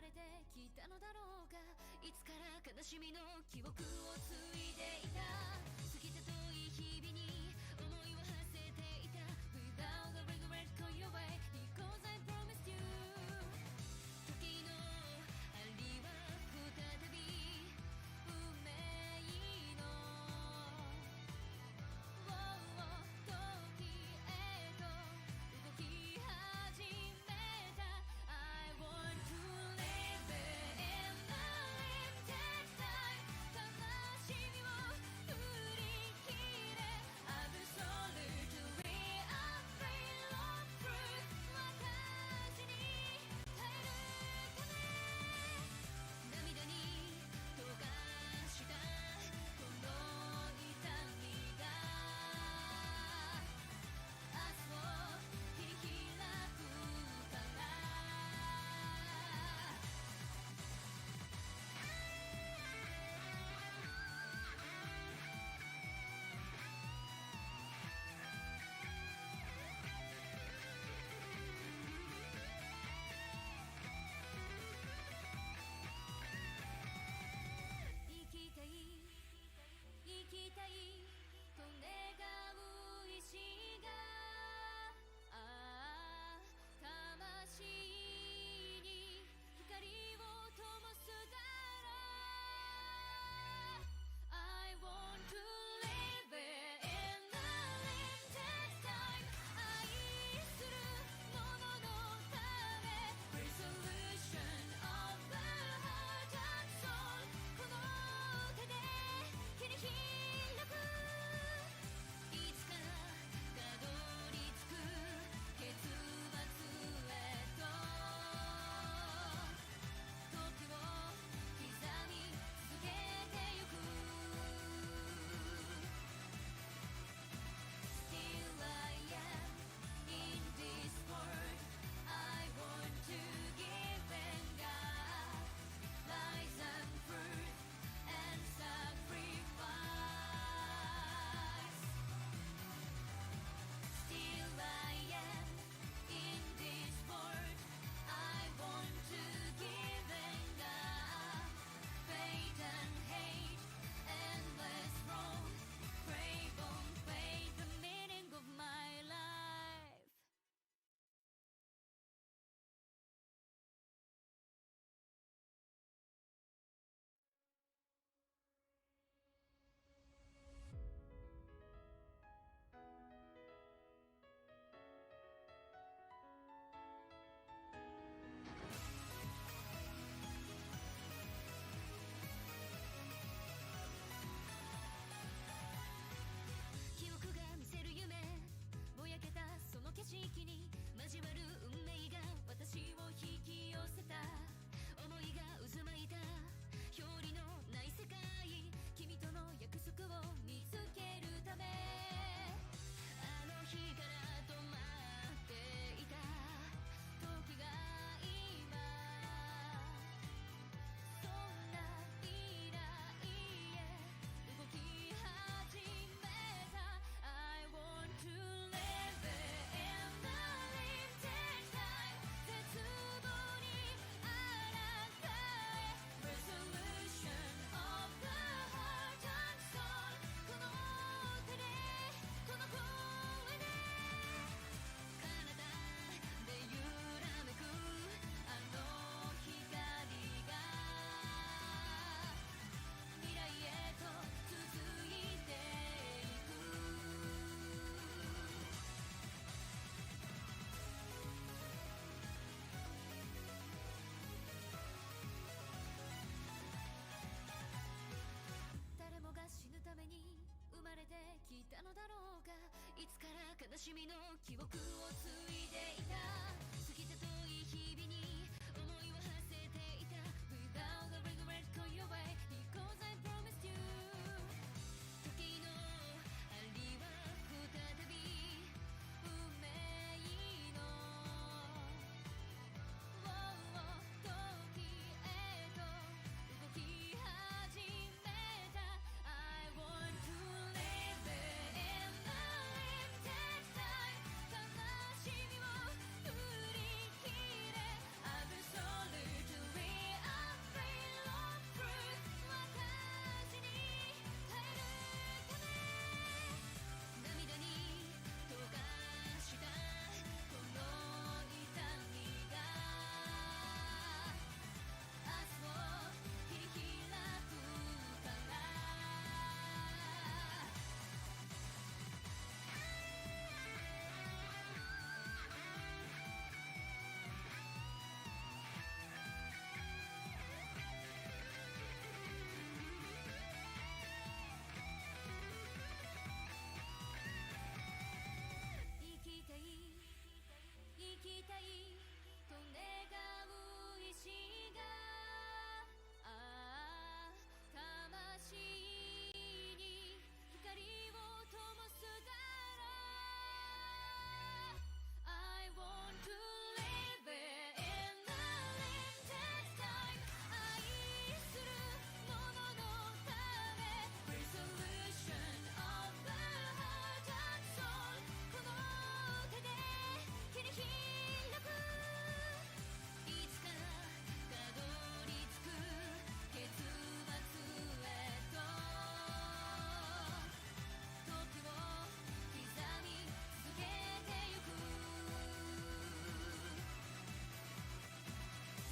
れてきたのだろうか。いつから悲しみの記憶を継いでいた。過ぎた遠い日々に思いを馳せていた。 Without a regret go your way because I promised you。 時の針は再び運命の時へと動き始めた。 I want to live in the limited time。 悲しみを振り切れ Absolutely unreal of truth。 私に耐えるため涙に溶かしたこの痛みが明日を切り開くから。生きたい生きたいと願う意志が魂に光を灯すだろう。 I want to live in the limited time。 愛する者のため Resolution of the heart and soul。 この手で切り開く。いつかたどり着く結末へと時を刻み続けてゆく。 Still I am in this world。 I want to give and God lies and fruit and sacrifice。 Still I am in this world。 I want to give and God faith and hate endless road crave on faith the meaning of my life。記憶が見せる夢ぼやけたその景色に交わる運命が私を引き寄せた。思いが渦巻いた表裏のない世界。君との約束を見つけるためあの日から止まっていた時が今そんな未来へ動き始めた。 I want to live in the limited time。 絶望にあらかえ Resolution of the heart and soul。 この手でこの声で彼方で揺らめくあの光が未来へと続いていく。誰もが死ぬために生まれてきたのだろうか。いつから悲しみの記憶を継いでいた。過ぎた遠い日々に思いを馳せていた。 Without a regret go your way because I promised you。 時の針は再び運命の時へと動き始めた。 I want to live in the limited time。 悲しみを振きたいと願う意志が魂に光を灯すだろう I want to live it in the limited time 愛する者のため Resolution of the heart and soul この手で切り開くいつかたどり着く結末へと時を刻み続けてゆく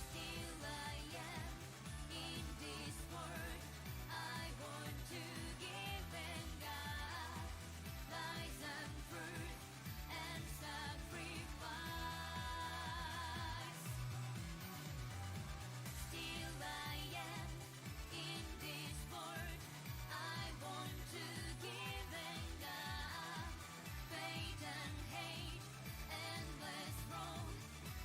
Still I am in this world I want to give and God lies and truth and sacrifice Still I am in this world I want to give and God faith and hate endless road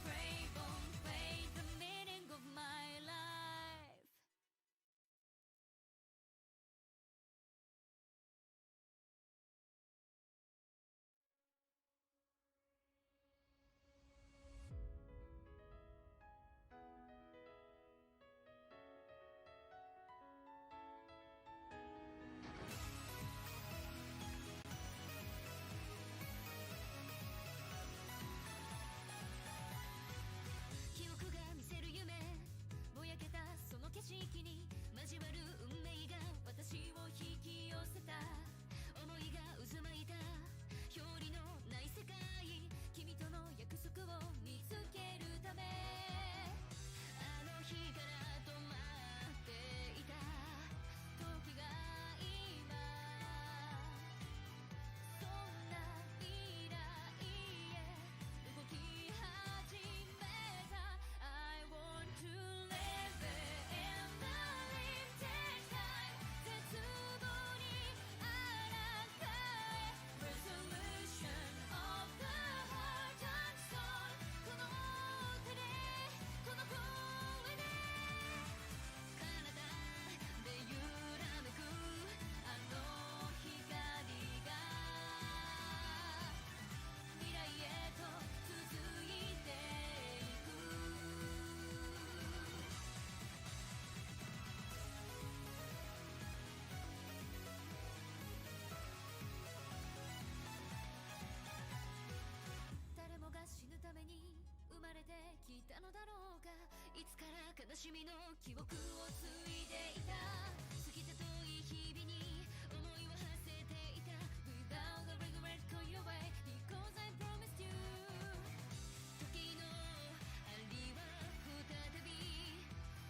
crave on faith the meaning of my life 記憶が見せる夢ぼやけたその景色に交わる運命が私を引き寄せた思いが渦巻いた表裏のない世界君との約束を見つけるためあの日から止まっていた時が今そんな未来へ動き始めた I want to live it in the limited time 絶望にあなたへ Resolution of the heart and soul この手でこの声で体で揺らめくあの光が未来へと続いていく 誰もが死ぬために生まれてきたのだろうかいつから悲しみの記憶を継いでいた過ぎた遠い日々に思いを馳せていた Without a regret go your way because I promised you 時の針は再び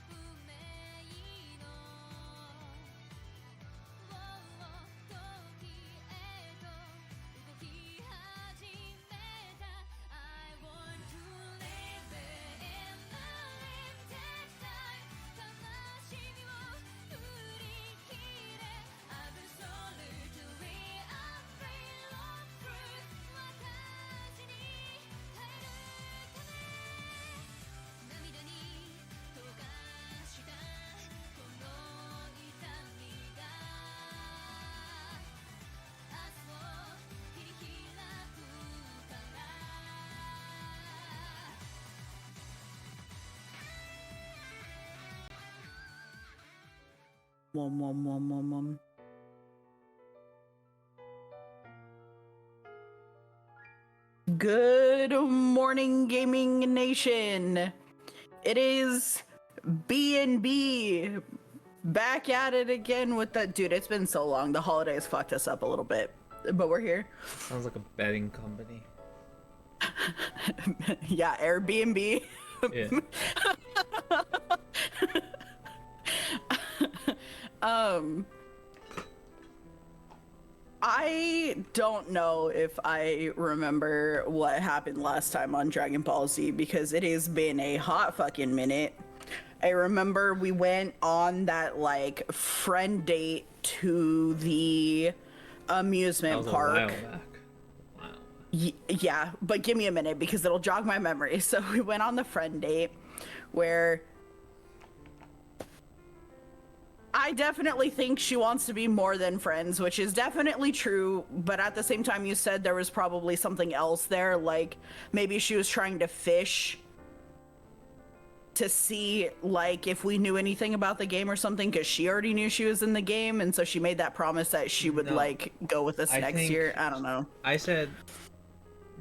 運命の時へと動き始めた I want to live it in the limited time 悲しみを振り切れ Absolutely unreal of truth 私に変えるため涙に溶かしたこの痛みが明日を切り開くから Good morning, Gaming Nation. It is B&B back at it again with the dude. It's been so long. The holidays fucked us up a little bit, but we're here. Sounds like a betting company. Yeah, Airbnb. Yeah. I don't know if I remember what happened last time on Dragon Ball Z because it has been a hot fucking minute. I remember we went on that like friend date to the amusement That was park. a while back. Wow. Yeah, but give me a minute because it'll jog my memory. So we went on the friend date where I definitely think she wants to be more than friends, which is definitely true. But at the same time, you said there was probably something else there, like maybe she was trying to fish to see like if we knew anything about the game or something, because she already knew she was in the game, and so she made that promise that she would No, like go with us I next think year. I don't know. I said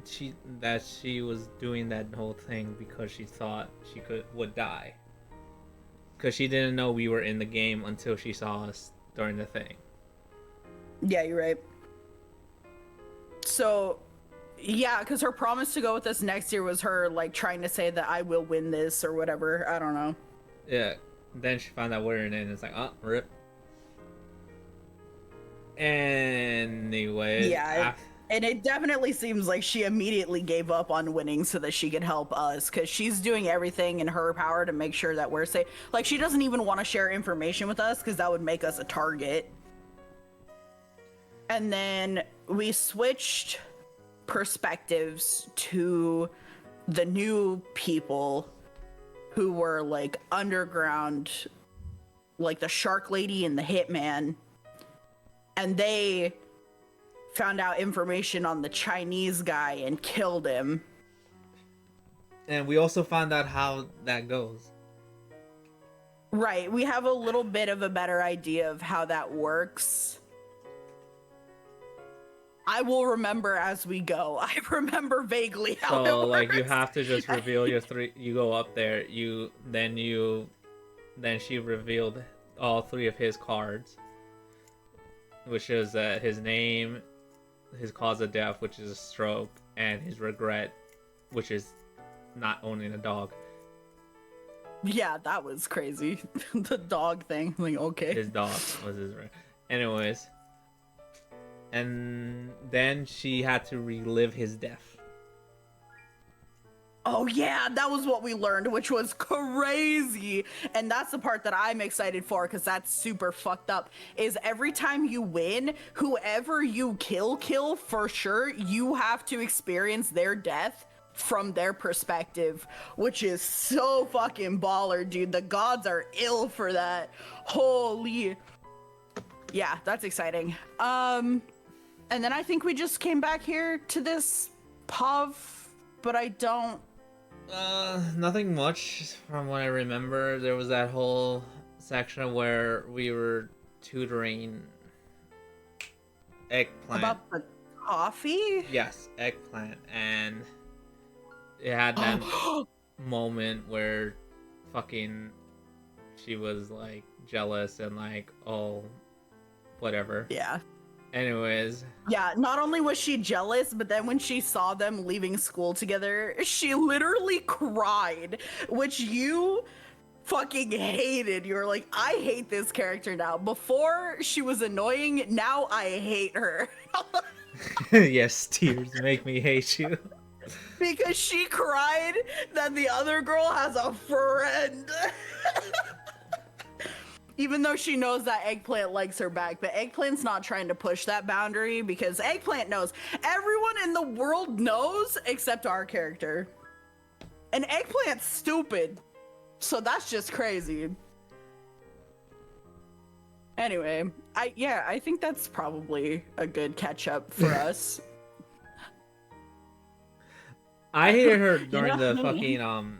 she was doing that whole thing because she thought she would die. Because she didn't know we were in the game until she saw us during the thing. Yeah, you're right. So, yeah, because her promise to go with us next year was her like trying to say that I will win this or whatever. I don't know. Yeah. Then she found out we're in it and it's like, oh, rip. Anyway. Yeah, and it definitely seems like she immediately gave up on winning so that she could help us, because she's doing everything in her power to make sure that we're safe. Like, she doesn't even want to share information with us because that would make us a target. And then we switched perspectives to the new people who were like underground, like the shark lady and the hitman, and they found out information on the Chinese guy and killed him. And we also found out how that goes. Right, we have a little bit of a better idea of how that works. I will remember as we go. I remember vaguely how it So works. like you have to just reveal your three. You go up there. Then she revealed all three of his cards, which is his name, his cause of death, which is a stroke, and his regret, which is not owning a dog. Yeah, that was crazy. The dog thing. Like, okay. His dog was his regret. Anyways. And then she had to relive his death. Oh yeah, that was what we learned, which was crazy. And that's the part that I'm excited for, because that's super fucked up, is every time you win, whoever you kill for sure, you have to experience their death from their perspective, which is so fucking baller, dude. The gods are ill for that. Holy. Yeah, that's exciting. And then I think we just came back here to this POV, but I don't... Nothing much from what I remember. There was that whole section where we were tutoring Eggplant. About the coffee? Yes, Eggplant. And it had that moment where fucking she was like jealous and like, oh, whatever. Yeah. Anyways. Yeah, not only was she jealous, but then when she saw them leaving school together, she literally cried, which you fucking hated. You were like, I hate this character now. Before she was annoying, now I hate her. Yes, tears make me hate you. Because she cried that the other girl has a friend. Even though she knows that Eggplant likes her back, but Eggplant's not trying to push that boundary, because Eggplant knows. Everyone in the world knows except our character. And Eggplant's stupid. So that's just crazy. Anyway, I think that's probably a good catch up for us. I hated her during the me. fucking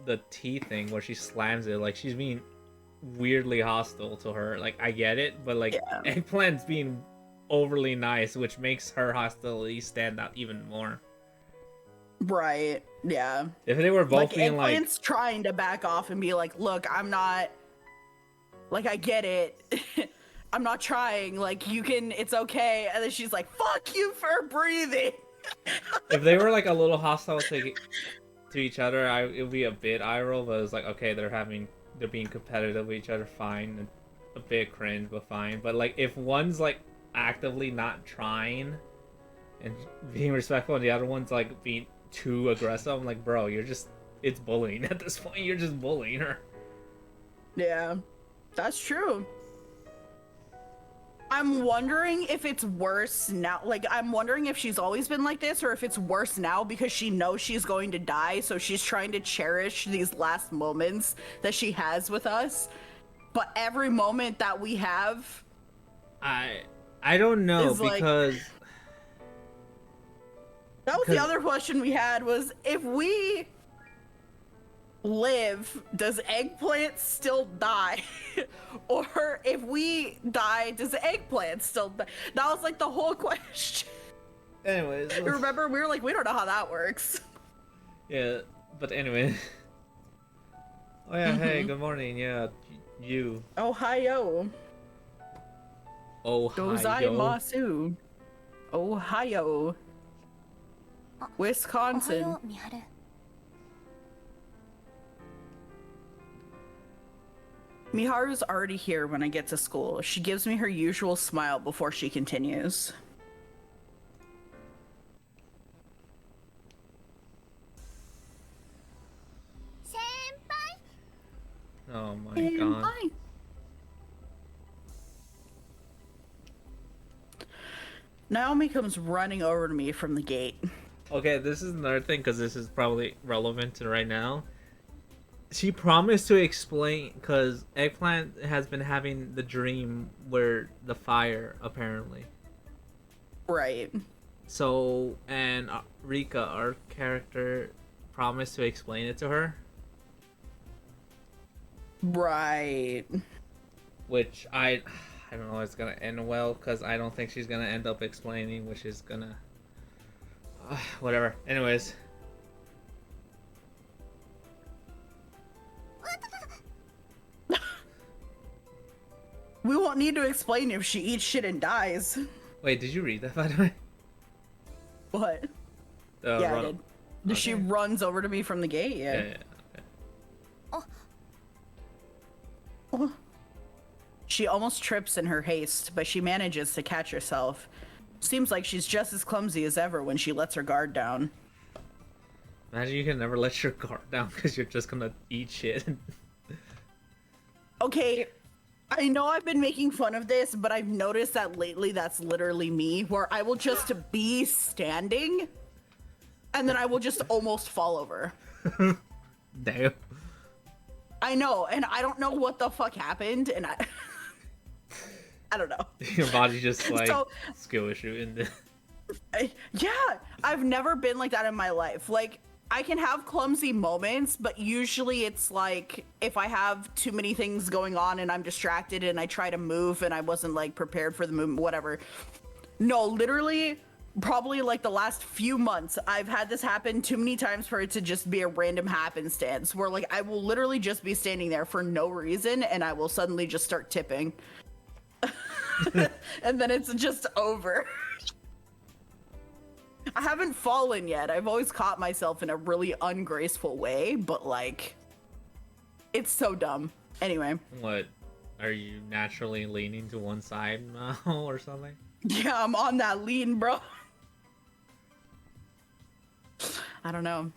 the tea thing where she slams it. Like, she's being weirdly hostile to her. Like, I get it, but like, yeah. Eggplant's being overly nice, which makes her hostility stand out even more. Right, yeah. If they were both like, being like... Eggplant's trying to back off and be like, look, I'm not... Like, I get it. I'm not trying. Like, you can... It's okay. And then she's like, fuck you for breathing. If they were like a little hostile to each other, it would be a bit eye roll, but it's like, okay, they're being competitive with each other, fine. A bit cringe, but fine. But like, if one's like actively not trying and being respectful, and the other one's like being too aggressive, I'm like, bro, it's bullying at this point. You're just bullying her. Yeah, that's true. I'm wondering if it's worse now. Like, I'm wondering if she's always been like this or if it's worse now because she knows she's going to die, so she's trying to cherish these last moments that she has with us. But every moment that we have I don't know is like, because that was the other question we had was if we live, does eggplant still die? Or if we die, does eggplant still die? That was like the whole question. anyways. Remember, we were like, we don't know how that works. Yeah, but anyway. Oh yeah, hey, good morning. Yeah, you. Ohio. Ohio. Gozaimasu. Ohio. Wisconsin. おはよう美晴 Miharu's already here when I get to school. She gives me her usual smile before she continues. Oh my And god. bye. Naomi comes running over to me from the gate. Okay, this is another thing because this is probably relevant to right now. She promised to explain because Eggplant has been having the dream where the fire apparently. Right. So, and Rika, our character, promised to explain it to her, Right. which I don't know if it's gonna end well because I don't think she's gonna end up explaining, which is gonna whatever. Anyways, We won't need to explain if she eats shit and dies. wait, did you read that by the way? What? Yeah, I did. She Okay. runs over to me from the gate, yeah. Yeah, okay. Oh. She almost trips in her haste, but she manages to catch herself. Seems like she's just as clumsy as ever when she lets her guard down. Imagine you can never let your guard down because you're just gonna eat shit. Okay, I know I've been making fun of this, but I've noticed that lately that's literally me, where I will just be standing, and then I will just almost fall over. Damn. I know, and I don't know what the fuck happened, and I don't know. Your body just like So- skill issue in the. Yeah, I've never been like that in my life. Like, I can have clumsy moments, but usually it's like if I have too many things going on and I'm distracted and I try to move and I wasn't like prepared for the movement, whatever. No, literally, probably like the last few months, I've had this happen too many times for it to just be a random happenstance where like I will literally just be standing there for no reason and I will suddenly just start tipping. And then it's just over. I haven't fallen yet. I've always caught myself in a really ungraceful way, but like, it's so dumb. Anyway, What? Are you naturally leaning to one side now or something? yeah, I'm on that lean, bro. I don't know.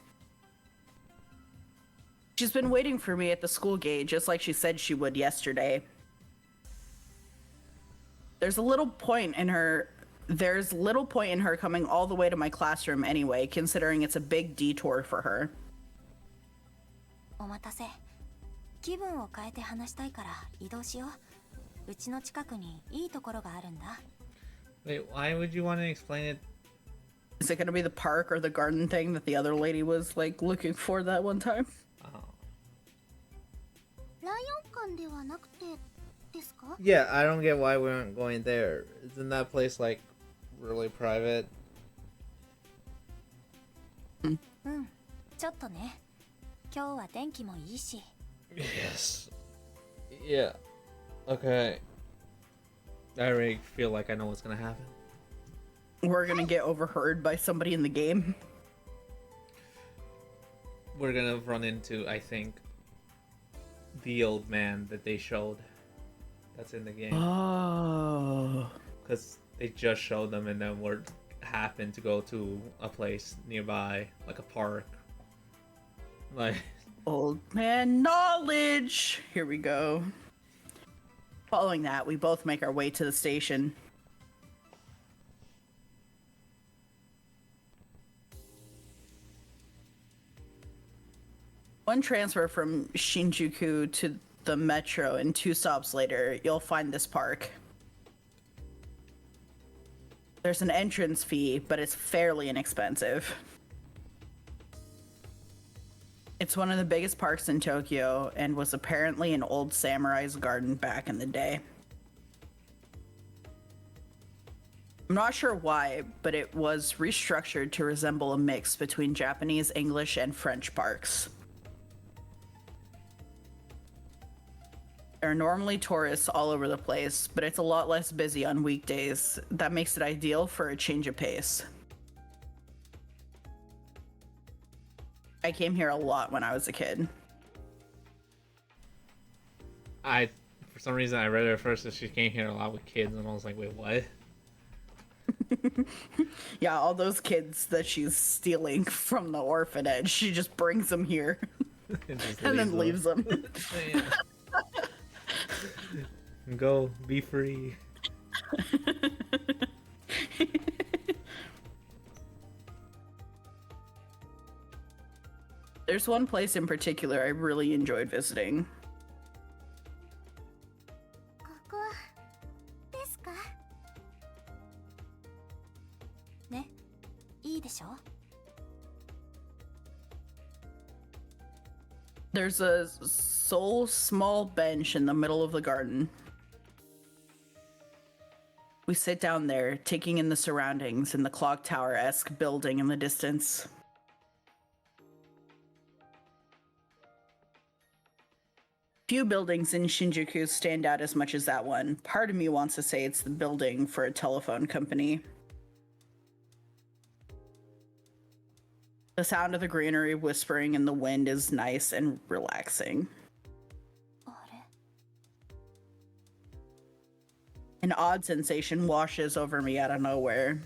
She's been waiting for me at the school gate, just like she said she would yesterday. There's little point in her coming all the way to my classroom anyway, considering it's a big detour for her. お待たせ気分を変えて話したいから移動しよううちの近くにいいところがあるんだ Wait, why would you want to explain it? Is it gonna be the park or the garden thing that the other lady was like looking for that one time? Oh. ライオン館ではなくてですか Yeah, I don't get why we aren't going there. Isn't that place like really private? うんちょっとね今日は天気もいいし Yes. Yeah. Okay. I already feel like I know what's gonna happen. We're gonna get overheard by somebody in the game. We're gonna run into, I think, the old man that they showed. That's in the game. Oh. Because they just showed them and then we're happened to go to a place nearby, like a park. Like, Old man knowledge. Here we go. Following that, we both make our way to the station. One transfer from Shinjuku to the metro, and 2 stops later, you'll find this park. There's an entrance fee, but it's fairly inexpensive. It's one of the biggest parks in Tokyo and was apparently an old samurai's garden back in the day. I'm not sure why, but it was restructured to resemble a mix between Japanese, English, and French parks. There are normally tourists all over the place, but it's a lot less busy on weekdays. That makes it ideal for a change of pace. I came here a lot when I was a kid. For some reason, I read it at first that she came here a lot with kids, and I was like, wait, what? Yeah, all those kids that she's stealing from the orphanage, she just brings them here and then leaves them. Go, be free. There's one place in particular I really enjoyed visiting. ここですかね、いいでしょ There's a sole small bench in the middle of the garden. We sit down there, taking in the surroundings and the clock tower-esque building in the distance. Few buildings in Shinjuku stand out as much as that one. Part of me wants to say it's the building for a telephone company. The sound of the greenery whispering in the wind is nice and relaxing. あれ An odd sensation washes over me out of nowhere.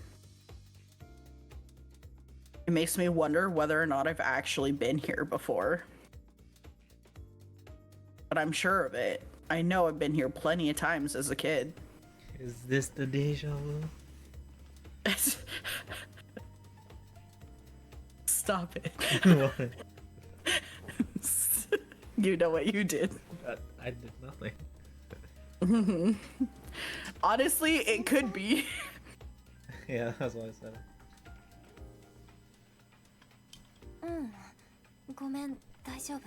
It makes me wonder whether or not I've actually been here before. But I'm sure of it. I know I've been here plenty of times as a kid. Is this the deja vu? Stop it. What? You know what you did. I did nothing. Honestly, it could be. Yeah, that's what I said. うんごめん大丈夫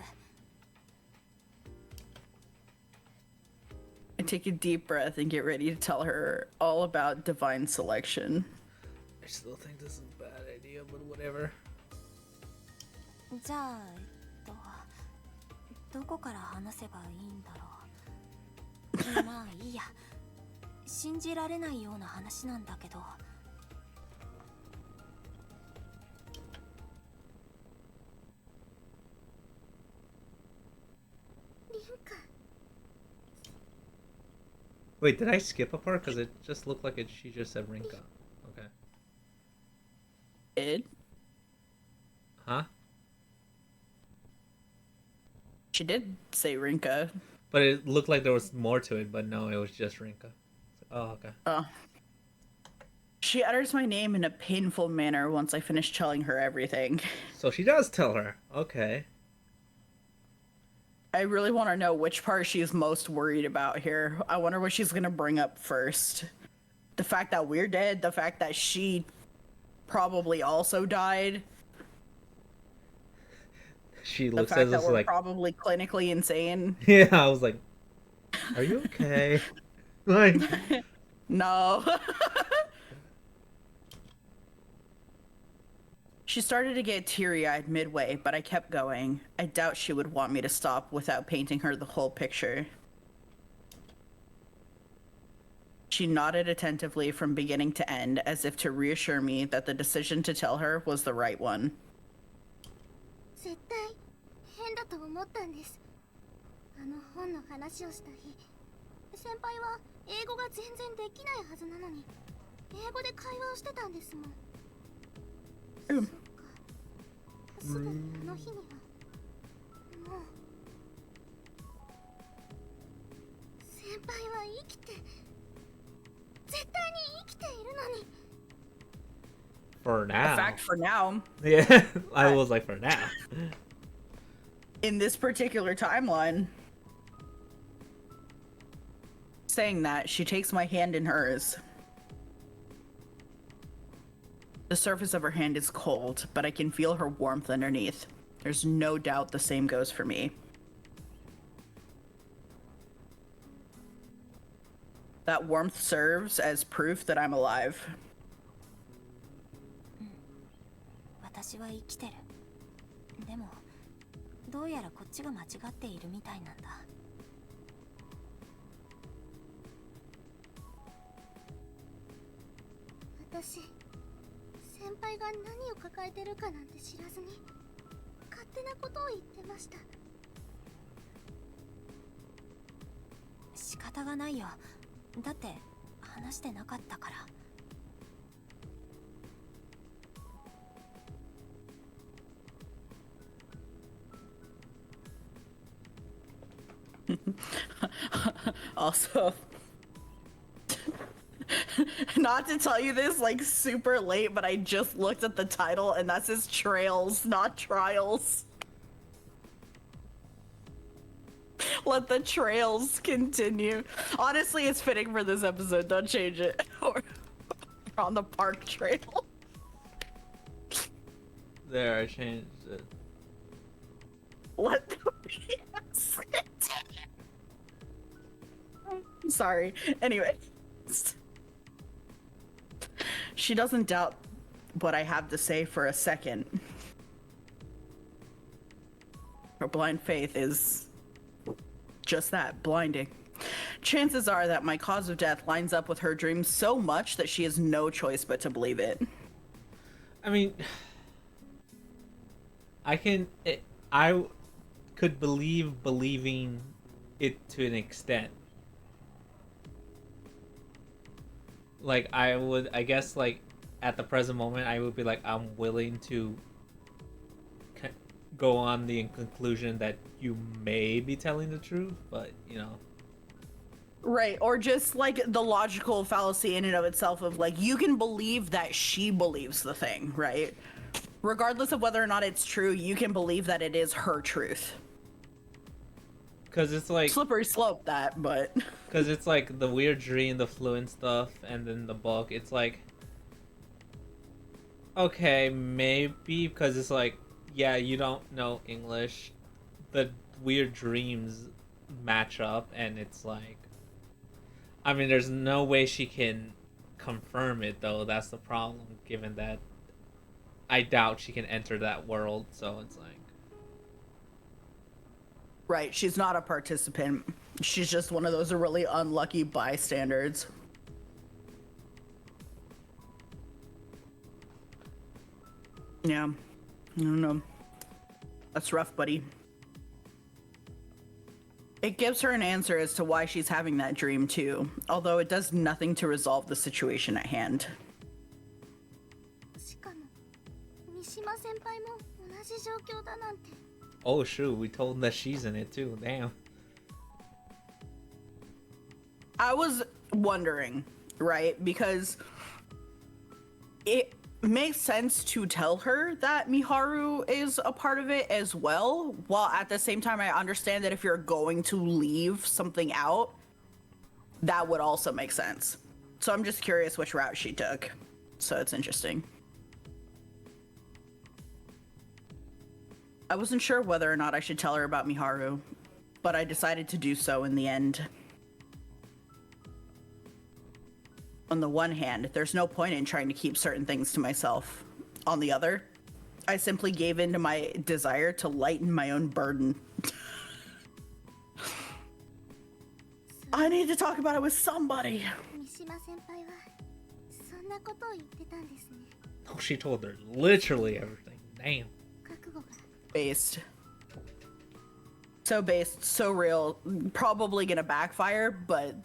I take a deep breath and get ready to tell her all about divine selection. I still think this is a bad idea, but whatever. じゃあどこから話せばいいんだろうまあいいや信じられないような話なんだけど Wait, did I skip a part? Because it just looked like she just said Rinka. Okay. Did? Huh? She did say Rinka. But it looked like there was more to it, but no, it was just Rinka. Oh, okay. Oh. She utters my name in a painful manner once I finish telling her everything. So she does tell her. Okay. I really want to know which part she's most worried about here. I wonder what she's going to bring up first. The fact that we're dead, the fact that she probably also died, She the looks fact as that if we're like, probably clinically insane. yeah, I was like, are you okay? Like, No. She started to get teary-eyed midway, but I kept going. I doubt she would want me to stop without painting her the whole picture. She nodded attentively from beginning to end, as if to reassure me that the decision to tell her was the right one. 絶対変だと思ったんですあの本の話をした日先輩は英語が全然できないはずなのに英語で会話をしてたんですもん Mm. すでにあの日にはもう先輩はい For now. A fact for now. Yeah, I was like, for now. In this particular timeline. Saying that, she takes my hand in hers. The surface of her hand is cold, but I can feel her warmth underneath. There's no doubt the same goes for me. That warmth serves as proof that I'm alive. 私は生きてる。でも、どうやらこっちが間違っているみたいなんだ。私、先輩が何を抱えてるかなんて知らずに勝手なことを言ってました。仕方がないよ。だって話してなかったから。Also, not to tell you this like super late, but I just looked at the title and that says Trails, not Trials. Let the trails continue. Honestly, it's fitting for this episode. Don't change it. We're on the park trail. There, I changed it. Let the PS continue. Sorry. Anyway. She doesn't doubt what I have to say for a second. Her blind faith is just that, blinding. Chances are that my cause of death lines up with her dreams so much that she has no choice but to believe it. I mean, I could believing it to an extent. Like, I guess, like, at the present moment, I would be like, I'm willing to go on the conclusion that you may be telling the truth, but, you know. Right, or just, like, the logical fallacy in and of itself of, like, you can believe that she believes the thing, right? Regardless of whether or not it's true, you can believe that it is her truth. Because it's like... Slippery slope, that, but... Because it's like the weird dream, the fluent stuff, and then the book. It's like... Okay, maybe, because it's like, yeah, you don't know English. The weird dreams match up, and it's like... I mean, there's no way she can confirm it, though. That's the problem, given that I doubt she can enter that world, so it's like... Right, she's not a participant. She's just one of those really unlucky bystanders. Yeah, I don't know. That's rough, buddy. It gives her an answer as to why she's having that dream, too, although it does nothing to resolve the situation at hand. しかも、三島先輩も同じ状況だなんて。 Oh shoot, we told them that she's in it too, damn. I was wondering, right? Because it makes sense to tell her that Miharu is a part of it as well, while at the same time I understand that if you're going to leave something out, that would also make sense. So I'm just curious which route she took. So it's interesting. I wasn't sure whether or not I should tell her about Miharu, but I decided to do so in the end. On the one hand, there's no point in trying to keep certain things to myself. On the other, I simply gave in to my desire to lighten my own burden. I need to talk about it with somebody. 三島先輩はそんなことを言ってたんですね。 Oh, she told her literally everything, damn. 覚悟が。 Based. So based, so real. Probably gonna backfire, but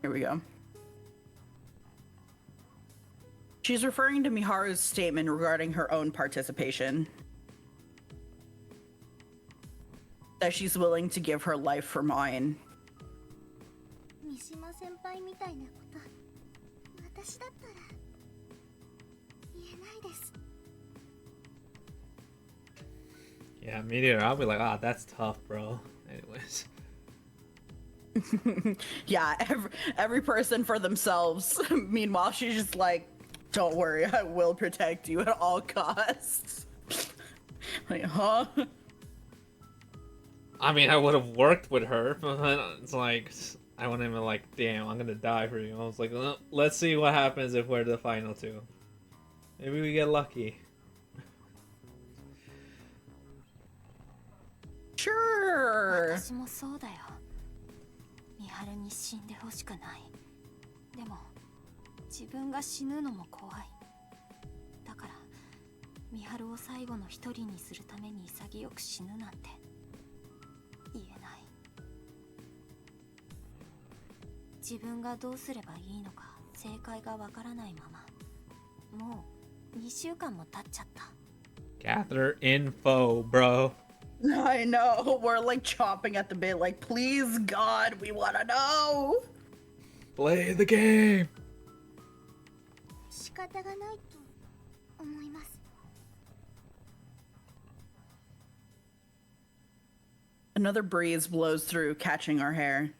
here we go. She's referring to Miharu's statement regarding her own participation. That she's willing to give her life for mine. 三島先輩みたいなこと私だったらです。 Yeah, me neither. I'll be like, ah, that's tough, bro. Anyways. Yeah, every person for themselves. Meanwhile, she's just like, don't worry, I will protect you at all costs. Like, huh? I mean, I would have worked with her, but it's like, I wouldn't even like, damn, I'm gonna die for you. I was like, let's see what happens if we're the final two. Maybe we get lucky. Sure. 私もそうだよ。美晴に死んでほしくない。でも自分が死ぬのも怖い。だから美晴を最後の一人にするために潔く死ぬなんて言えない。自分がどうすればいいのか正解がわからないままもう2週間も経っちゃった。 Gather info, bro. I know, we're like chomping at the bit, like, please God, we wanna know! Play the game! 仕方がないと思います。 Another breeze blows through, catching our hair.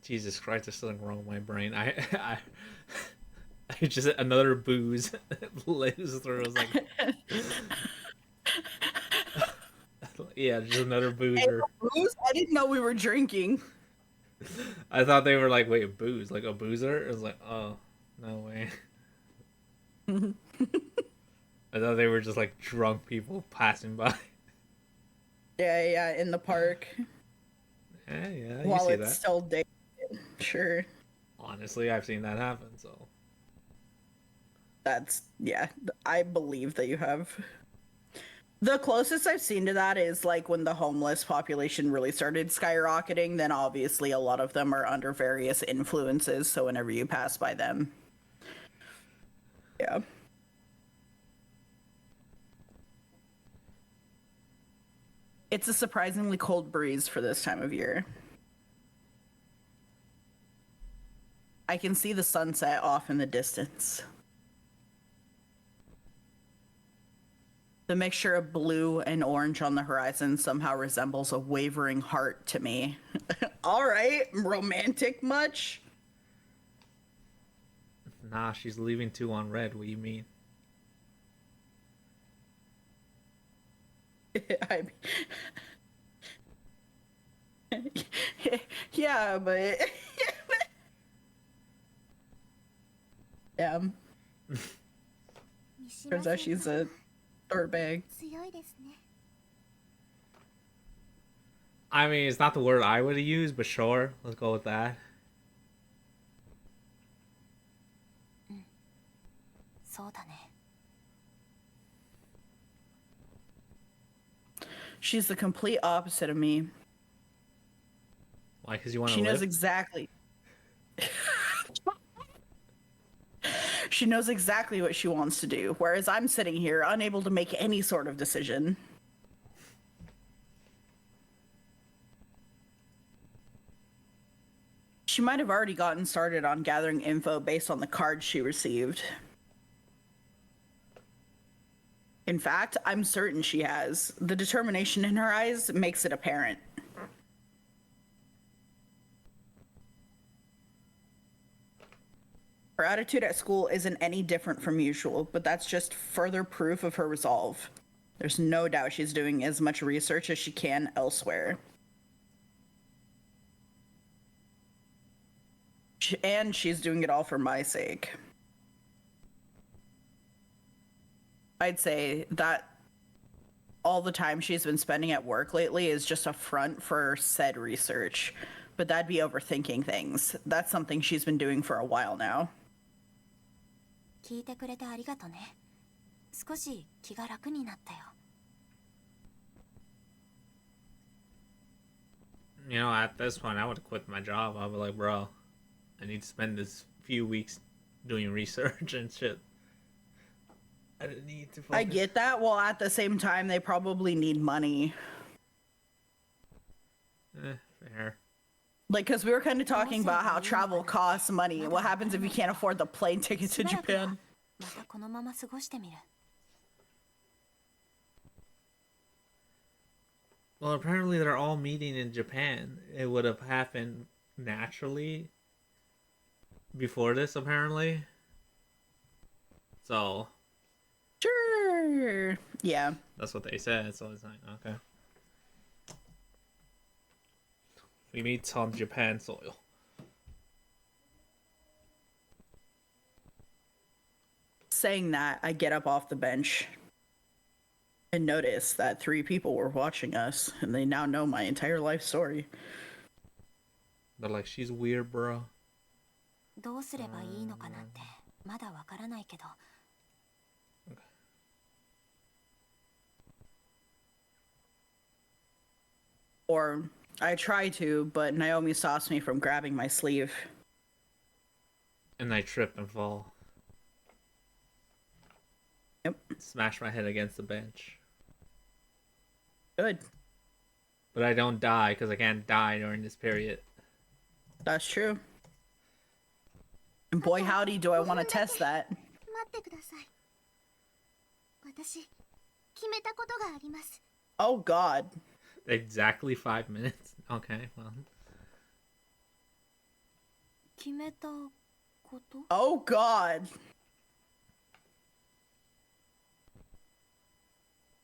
Jesus Christ, there's something wrong with my brain. I just another booze blows through. I was like, yeah, just another boozer. Booze? I didn't know we were drinking. I thought they were like, wait, booze, like a boozer? It was like, oh, no way. I thought they were just like drunk people passing by. Yeah, in the park. Yeah, you While see it's that. still day. Sure. Honestly, I've seen that happen, so. That's, yeah, I believe that you have. The closest I've seen to that is like when the homeless population really started skyrocketing, then obviously a lot of them are under various influences, so whenever you pass by them. Yeah. It's a surprisingly cold breeze for this time of year. I can see the sunset off in the distance. The mixture of blue and orange on the horizon somehow resembles a wavering heart to me. All right, romantic much? Nah, she's leaving two on red. What do you mean? I mean, yeah, but yeah. Turns out she's a dirtbag. 強いですね。 I mean, it's not the word I would use, but sure, let's go with that. そうだね。 She's the complete opposite of me. Why? Because you want to She knows live? exactly. She knows exactly what she wants to do, whereas I'm sitting here unable to make any sort of decision. She might have already gotten started on gathering info based on the cards she received. In fact, I'm certain she has. The determination in her eyes makes it apparent. Her attitude at school isn't any different from usual, but that's just further proof of her resolve. There's no doubt she's doing as much research as she can elsewhere. And she's doing it all for my sake. I'd say that all the time she's been spending at work lately is just a front for said research. But that'd be overthinking things. That's something she's been doing for a while now. 聞いてくれてありがとね。少し気が楽になったよ。 You know, at this point, I would have quit my job. I'd be like, bro, I need to spend this few weeks doing research and shit. I didn't need to focus. I get that. Well, at the same time, they probably need money. Fair. Like, because we were kind of talking about how travel costs money. What happens if you can't afford the plane ticket to Japan? またこのまま過ごしてみる。 Well, apparently they're all meeting in Japan. It would have happened naturally before this, apparently. So Sure. Yeah. that's what they said. So it's like, okay, we meet on Japan soil. Saying that, I get up off the bench and notice that 3 people were watching us, and they now know my entire life story. They're like, she's weird, bro. どうすればいいのかなんてまだわからないけど。 Or I try to, but Naomi stops me from grabbing my sleeve. And I trip and fall. Yep. Smash my head against the bench. Good. But I don't die because I can't die during this period. That's true. And boy howdy do I want to test that. 待ってください。私、決めたことがあります。 Oh god. Exactly 5 minutes? Okay, well. 決めたこと？ Oh god.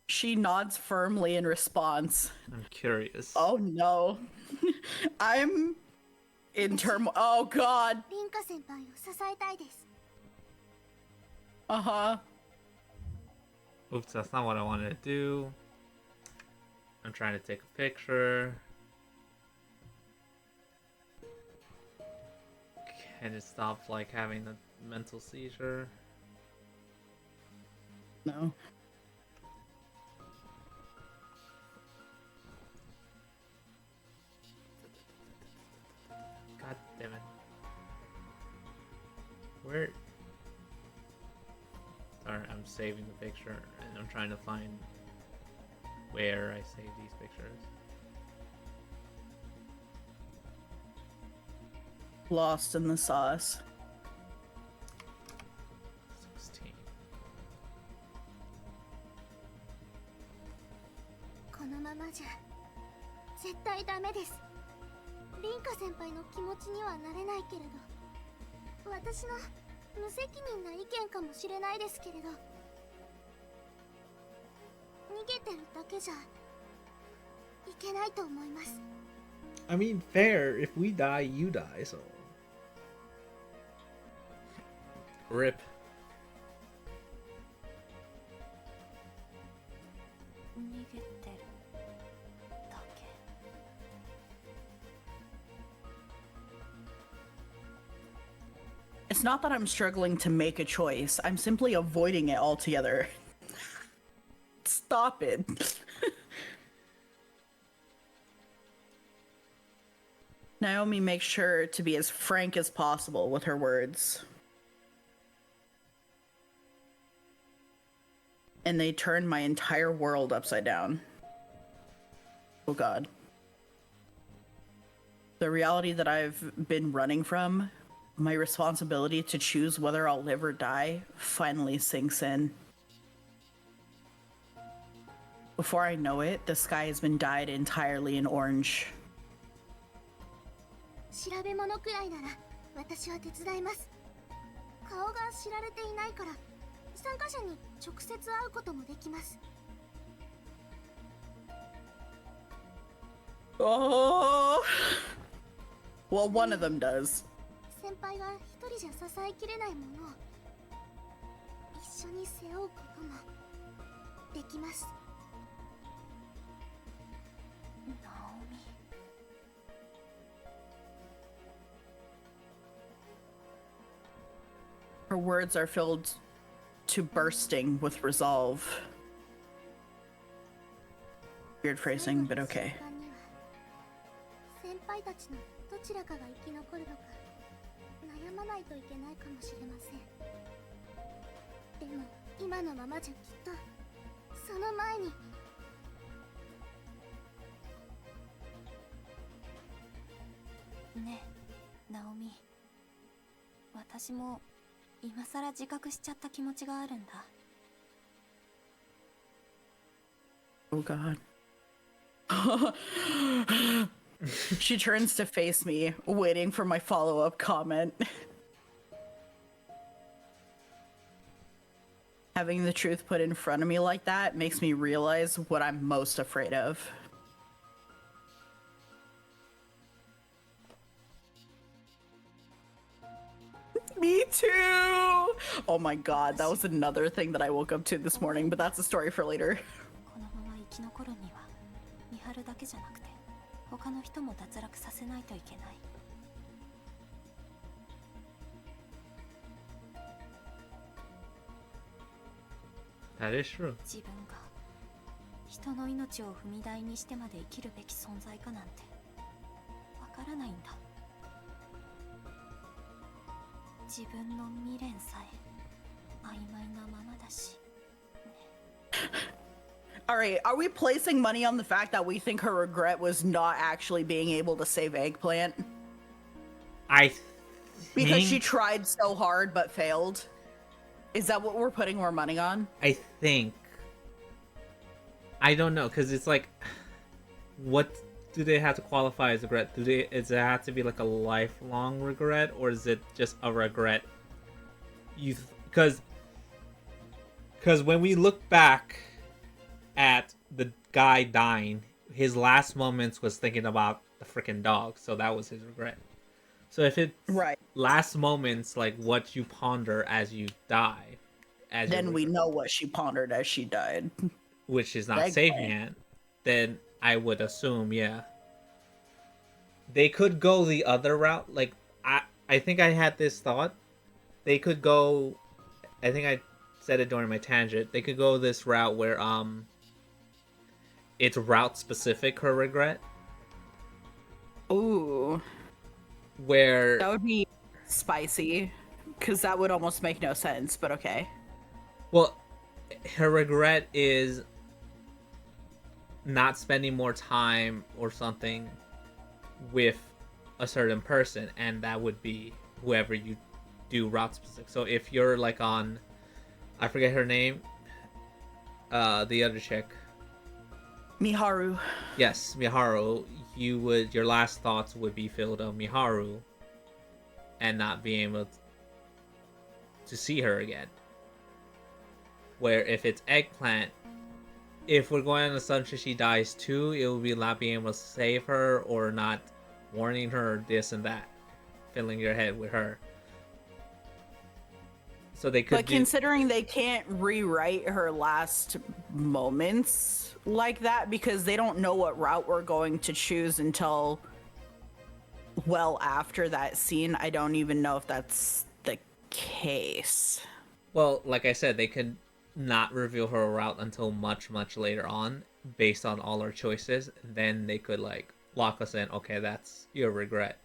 She nods firmly in response. I'm curious. Oh no. I'm in turmoil. Oh god. リンカ先輩を支えたいです。 Uh-huh. Oops, that's not what I wanted to do. I'm trying to take a picture. Can it stop, like, having a mental seizure? No. God damn it. Where? Sorry, I'm saving the picture and I'm trying to find where I save these pictures. Lost in the sauce. 16. このままじゃ絶対ダメです。リンカ先輩の気持ちにはなれないけれど、私の無責任な意見かもしれないですけれど、逃げてるだけじゃいけないと思います。 I mean, fair. If we die, you die, so. RIP. 逃げてるだけ。 It's not that I'm struggling to make a choice. I'm simply avoiding it altogether. Stop it. Naomi makes sure to be as frank as possible with her words. And they turn my entire world upside down. Oh god. The reality that I've been running from, my responsibility to choose whether I'll live or die, finally sinks in. Before I know it, the sky has been dyed entirely in orange. 調べ物くらいなら私は手伝います。顔が知られていないから参加者に直接会うこともできます。 Oh! Well, one of them does. 先輩が一人じゃ支えきれないものを一緒に背負うこともできます。 ナオミ。 Her words are filled to bursting with resolve. Weird phrasing, but okay. 先輩たちのどちらかが生き残るのか悩まないといけないかもしれません。でも今のままじゃきっとその前にねえ、ナオミ。私も今さら自覚しちゃった気持ちがあるんだ。 Oh god. She turns to face me, waiting for my follow-up comment. Having the truth put in front of me like that makes me realize what I'm most afraid of. Me too! Oh my god, that was another thing that I woke up to this morning, but that's a story for later. このまま生き残るには見張るだけじゃなくて他の人も脱落させないといけない。 That is true. 自分が人の命を踏み台にしてまで生きるべき存在かなんてわからないんだ。自分の未練さえ曖昧なままだし。 Alright, are we placing money on the fact that we think her regret was not actually being able to save Eggplant? I Because she think- tried so hard but failed? Is that what we're putting more money on? I think. I don't know, because it's like, what do they have to qualify as regret? Does it have to be like a lifelong regret, or is it just a regret? Because when we look back at the guy dying, his last moments was thinking about the freaking dog, so that was his regret. So if it's Right. last moments, like what you ponder as you die, as Then your we regret, know what she pondered as she died. which is not Eggplant. saving it, then I would assume, yeah. They could go the other route. Like, I think I had this thought. They could go, I think I said it during my tangent. They could go this route where, it's route specific, her regret. Ooh. Where, That would be spicy. Because that would almost make no sense, but okay. well, her regret is not spending more time or something with a certain person, and that would be whoever you do route specific. So if you're like on, I forget her name, the other chick, Miharu. yes, Miharu, your last thoughts would be filled on Miharu and not being able to see her again. Where if it's Eggplant, if we're going on the assumption she dies too, it will be not being able to save her or not warning her or this and that, filling your head with her. So they could But considering they can't rewrite her last moments like that because they don't know what route we're going to choose until well after that scene, I don't even know if that's the case. well, like I said, they could not reveal her route until much, much later on, based on all our choices. Then they could like lock us in. Okay, that's your regret.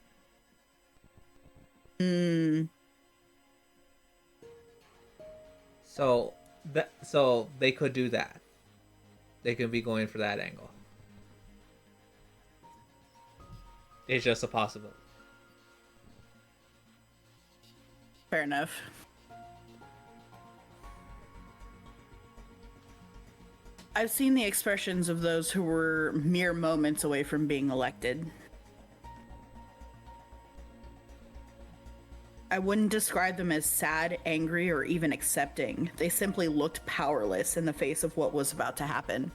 So they could do that. They could be going for that angle. It's just a possibility. Fair enough. I've seen the expressions of those who were mere moments away from being elected. I wouldn't describe them as sad, angry, or even accepting. They simply looked powerless in the face of what was about to happen.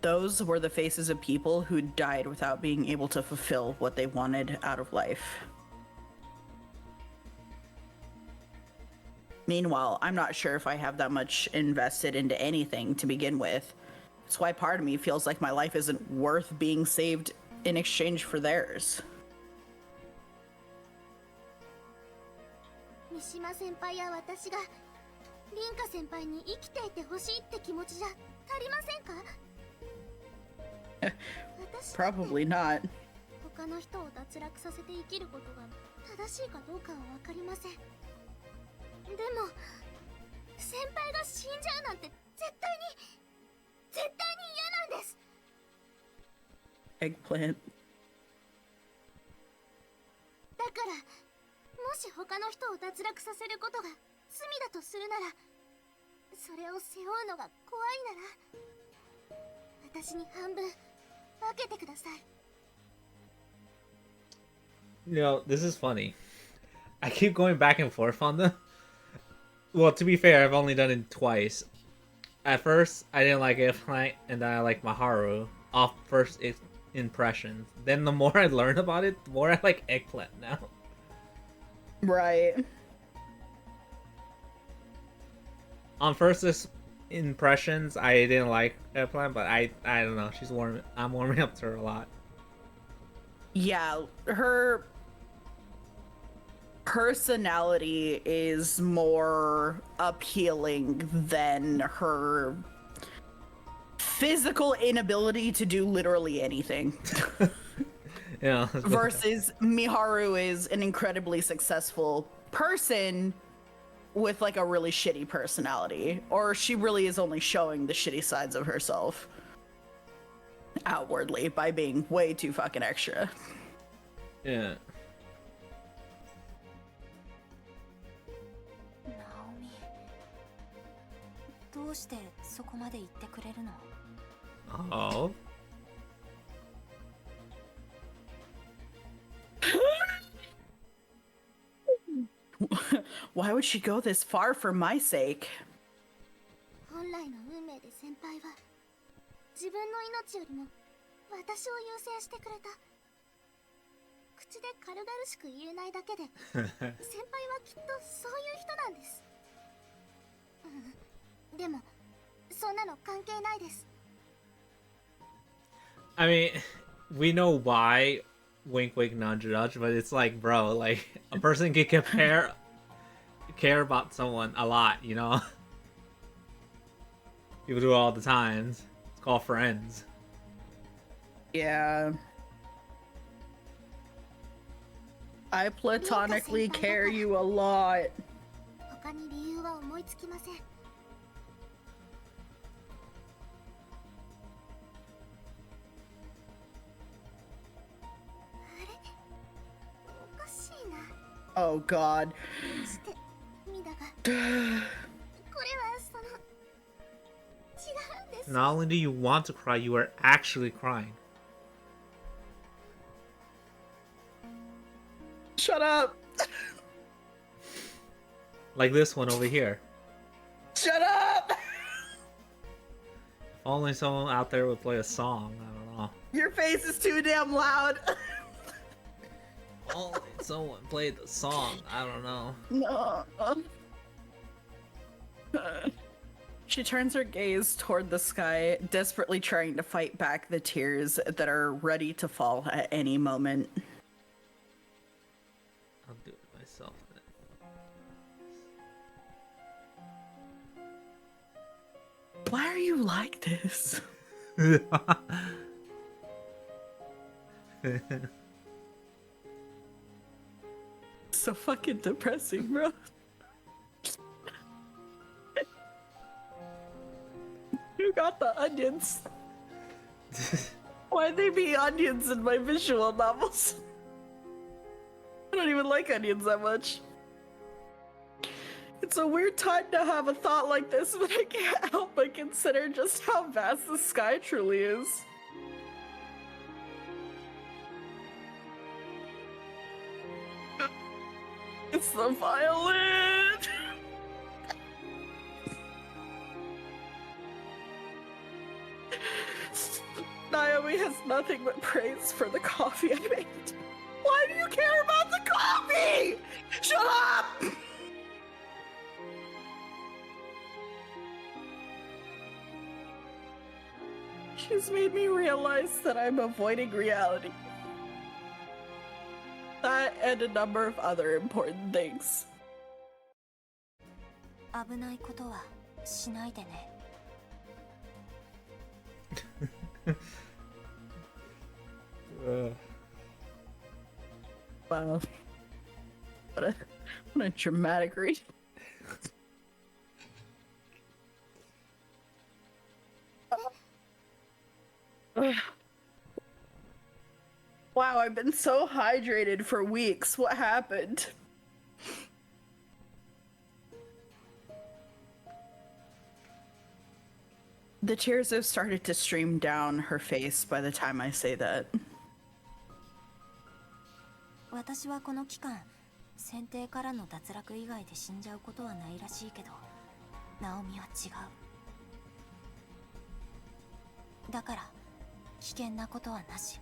Those were the faces of people who died without being able to fulfill what they wanted out of life. Meanwhile, I'm not sure if I have that much invested into anything to begin with. That's why part of me feels like my life isn't worth being saved in exchange for theirs. 三島先輩や私が凛花先輩に生きていてほしいって気持ちじゃ足りませんか？私だって Probably not. 他の人を脱落させて生きることが正しいかどうかは分かりません。でも先輩が死んじゃうなんて絶対に嫌なんです。 Eggplant. だから、もし他の人を脱落させることが罪だとするなら、それを背負うのが怖いなら、私に半分分けてください。You know, this is funny. I keep going back and forth on them. Well, to be fair, I've only done it twice. At first, I didn't like Eggplant, and then I like Maharu off first impressions. Then the more I learn about it, the more I like Eggplant now. Right. On first impressions, I didn't like Eggplant, but I don't know. I'm warming up to her a lot. Yeah, her personality is more appealing than her physical inability to do literally anything. Yeah. Versus Miharu is an incredibly successful person with like a really shitty personality, or she really is only showing the shitty sides of herself outwardly by being way too fucking extra. Yeah. ナオミ、どうしてそこまで言ってくれるの？ Oh. Why would she go this far for my sake? 本来の運命で先輩は自分の命よりも私を優先してくれた。口で軽々しく言えないだけで先輩はきっとそういう人なんです。でもそんなの関係ないです。 I mean, we know why wink wink nudge nudge, but it's like, bro, like a person can care about someone a lot, you know? People do it all the time. It's called friends. Yeah. I platonically care you a lot. 他に理由は思いつきません。あれ、おかしいな。 Oh god. してミダがこれはその違うんです。 Not only do you want to cry, you are actually crying. Shut up! Like this one over here. Shut up! If only someone out there would play a song, I don't know. Your face is too damn loud. If only someone played the song, I don't know. No. She turns her gaze toward the sky, desperately trying to fight back the tears that are ready to fall at any moment. I'll do it myself then. Why are you like this? So fucking depressing, bro. Who got the onions? Why'd they be onions in my visual novels? I don't even like onions that much. It's a weird time to have a thought like this, but I can't help but consider just how vast the sky truly is. It's the violin! Naomi has nothing but praise for the coffee I made. Why do you care about the coffee? Shut up! She's made me realize that I'm avoiding reality. That and a number of other important things. 危ないことはしないでね。Wow. What a dramatic read. Wow, I've been so hydrated for weeks. What happened? The tears have started to stream down her face by the time I say that. 私はこの期間船底からの脱落以外で死んじゃうことはないらしいけど、ナオミは違う。だから危険なことはなし。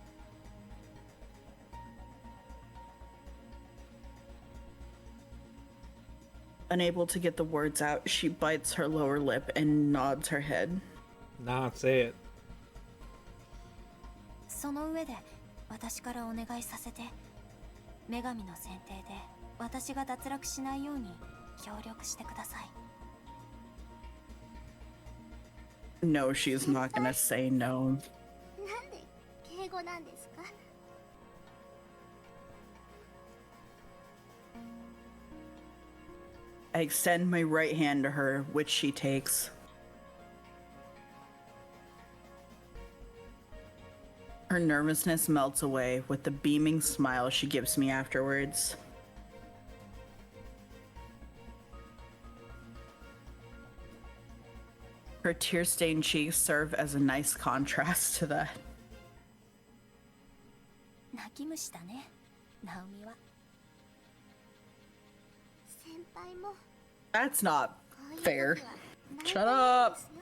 Unable to get the words out, she bites her lower lip and nods her head. Nah, say it. その上で私からお願いさせて。女神の選定で私が脱落しないように協力してください。No, she's not gonna say no. なんで敬語なんですか？ I extend my right hand to her, which she takes. Her nervousness melts away with the beaming smile she gives me afterwards. Her tear-stained cheeks serve as a nice contrast to that. 泣き虫だね、ナオミは。先輩も That's not こういう時 fair. は泣いて Shut いい up. ですよ。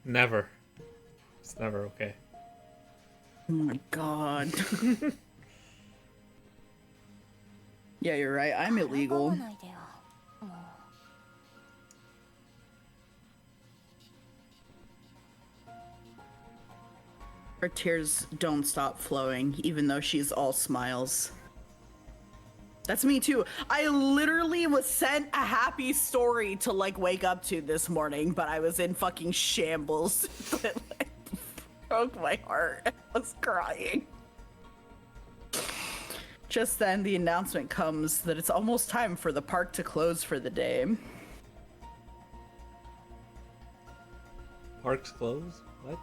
Never. It's never okay. Oh my god. Yeah, you're right. I'm 顔 illegal. ないでよ。もう Her tears don't stop flowing, even though she's all smiles. That's me too. I literally was sent a happy story to like wake up to this morning, but I was in fucking shambles. It like, broke my heart. I was crying. Just then, the announcement comes that it's almost time for the park to close for the day. Parks closed? What?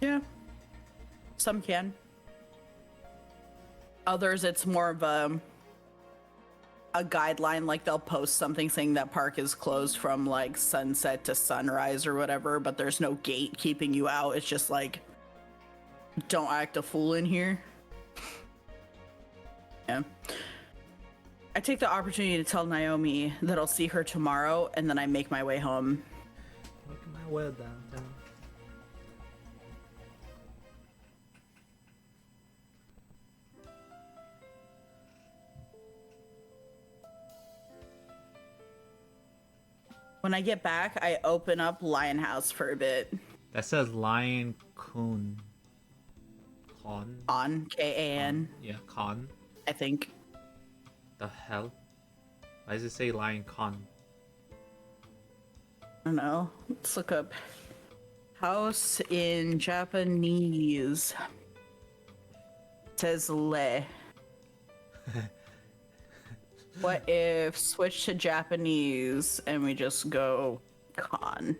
Yeah. Some can. Others, it's more of a guideline, like they'll post something saying that park is closed from like sunset to sunrise or whatever, but there's no gate keeping you out. It's just like, don't act a fool in here. Yeah. I take the opportunity to tell Naomi that I'll see her tomorrow, and then I make my way home. Making my way downtown. When I get back, I open up Lion House for a bit. That says Lion Kun. Con? On Kan, Yeah, Con. I think. The hell? Why does it say Lion Con? I don't know. Let's look up house in Japanese. It says le. What if switch to Japanese and we just go con?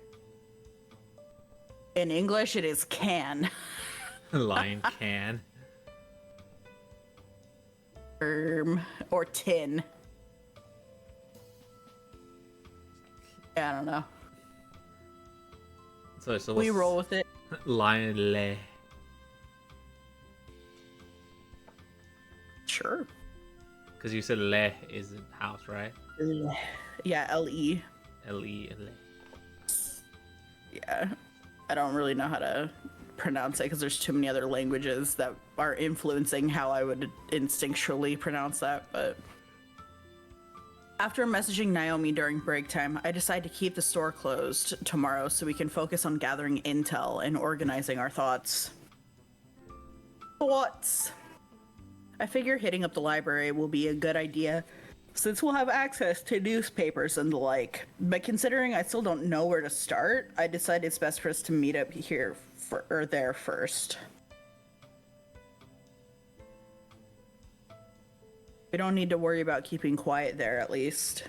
In English, it is can. Lion Can. Or tin. Yeah, I don't know. So We what's roll with it. Lion Le. Sure. Because you said Le is in house, right? Yeah, L-E. L-E, Le. Yeah. I don't really know how to pronounce it because there's too many other languages that are influencing how I would instinctually pronounce that, but after messaging Naomi during break time, I decide to keep the store closed tomorrow so we can focus on gathering intel and organizing our thoughts. Thoughts. I figure hitting up the library will be a good idea since we'll have access to newspapers and the like, but considering I still don't know where to start, I decided it's best for us to meet up here or there first. We don't need to worry about keeping quiet there, at least.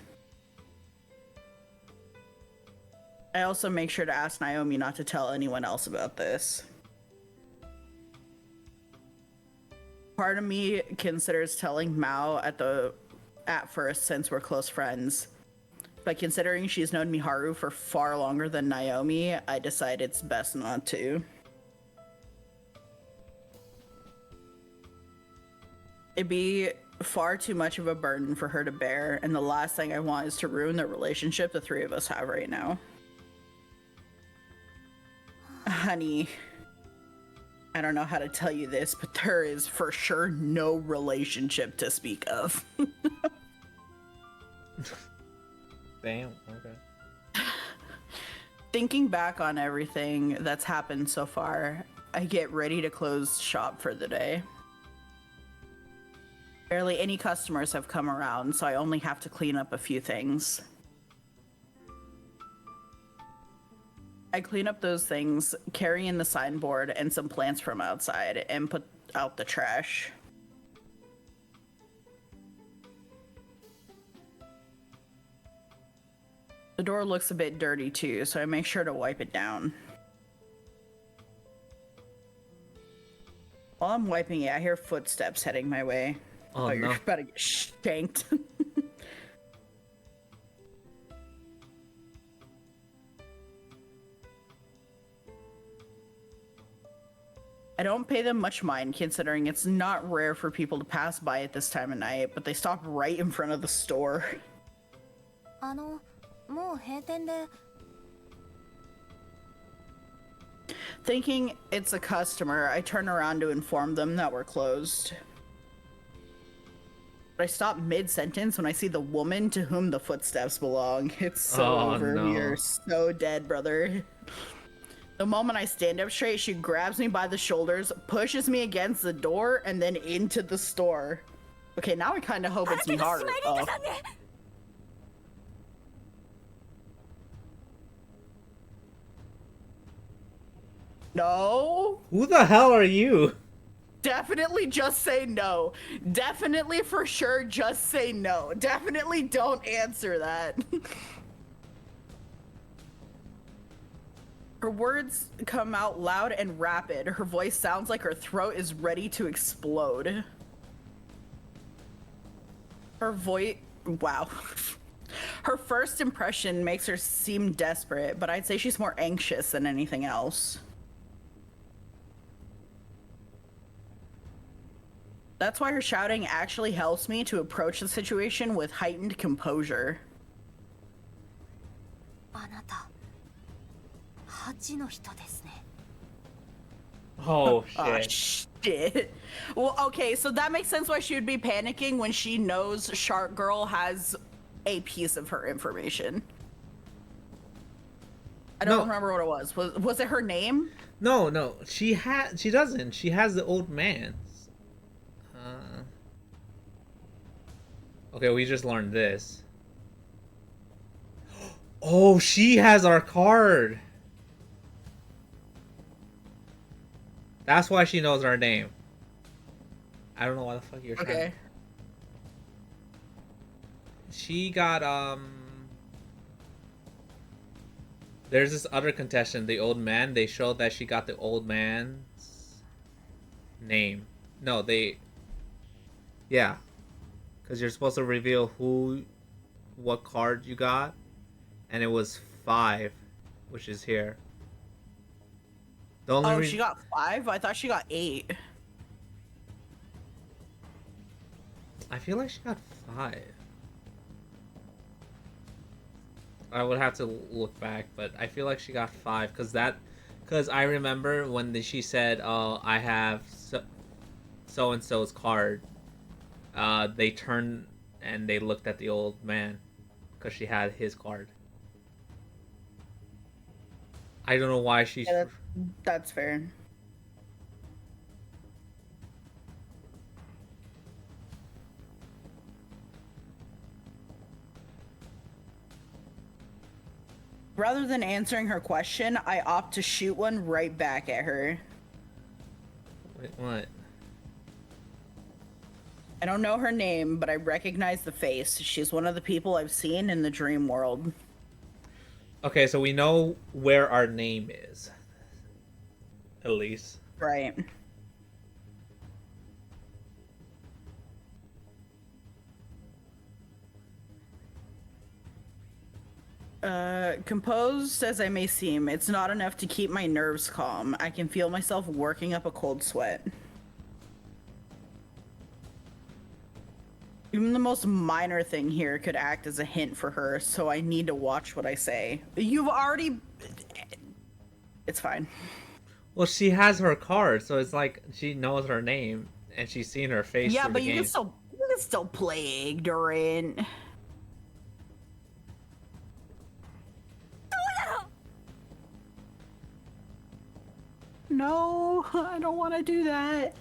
I also make sure to ask Naomi not to tell anyone else about this. Part of me considers telling Mao at first, since we're close friends. But considering she's known Miharu for far longer than Naomi, I decide it's best not to. It'd be far too much of a burden for her to bear, and the last thing I want is to ruin the relationship the three of us have right now. Honey, I don't know how to tell you this, but there is for sure no relationship to speak of. Damn, okay. Thinking back on everything that's happened so far, I get ready to close shop for the day. Barely any customers have come around, so I only have to clean up a few things. I clean up those things, carry in the signboard and some plants from outside, and put out the trash. The door looks a bit dirty too, so I make sure to wipe it down. While I'm wiping it, I hear footsteps heading my way. Oh, You're no. about to get shanked. I don't pay them much mind, considering it's not rare for people to pass by at this time of night, but they stop right in front of the store. もう閉店で Thinking it's a customer, I turn around to inform them that we're closed. But I stop mid-sentence when I see the woman to whom the footsteps belong. It's so Oh, over. no. You're so dead, brother. The moment I stand up straight, she grabs me by the shoulders, pushes me against the door, and then into the store. Okay, now I kind of hope it's Miharu. Oh. No. Who the hell are you? Definitely just say no. Definitely for sure just say no. Definitely don't answer that. Her words come out loud and rapid. Her voice sounds like her throat is ready to explode. Her voice... Wow. Her first impression makes her seem desperate, but I'd say she's more anxious than anything else. That's why her shouting actually helps me to approach the situation with heightened composure. あなた8の人ですね Oh, shit. Oh, shit. Well, okay, so that makes sense why she would be panicking when she knows Shark Girl has a piece of her information. I don't No. remember what it was. Was it her name? No. She doesn't. She has the old man's. Okay, we just learned this. Oh, she has our card. That's why she knows our name. I don't know why the fuck you're trying. Okay. She got there's this other contestant, the old man. They showed that she got the old man's name. No, yeah, because you're supposed to reveal what card you got, and it was 5, which is here. The only Oh, reason she got 5? I thought she got 8. I feel like she got 5. I would have to look back, but I feel like she got 5 because I remember when she said, "Oh, I have so and so's card." They turned and they looked at the old man because she had his card. I don't know why she's. Yeah, that's fair. Rather than answering her question, I opt to shoot one right back at her. Wait, what? I don't know her name, but I recognize the face. She's one of the people I've seen in the dream world. Okay, so we know where our name is. At least. Right. Composed as I may seem, it's not enough to keep my nerves calm. I can feel myself working up a cold sweat. Even the most minor thing here could act as a hint for her, so I need to watch what I say. You've already... It's fine. Well, she has her card, so it's like she knows her name and she's seen her face. Yeah, through but the you game. can still play ignorant. No, I don't want to do that.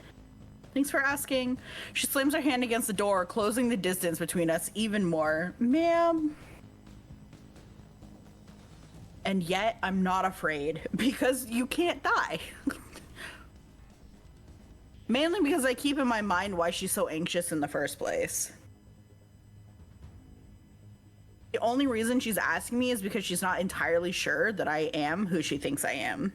Thanks for asking. She slams her hand against the door, closing the distance between us even more. Ma'am. And yet, I'm not afraid, because you can't die. Mainly because I keep in my mind why she's so anxious in the first place. The only reason she's asking me is because she's not entirely sure that I am who she thinks I am.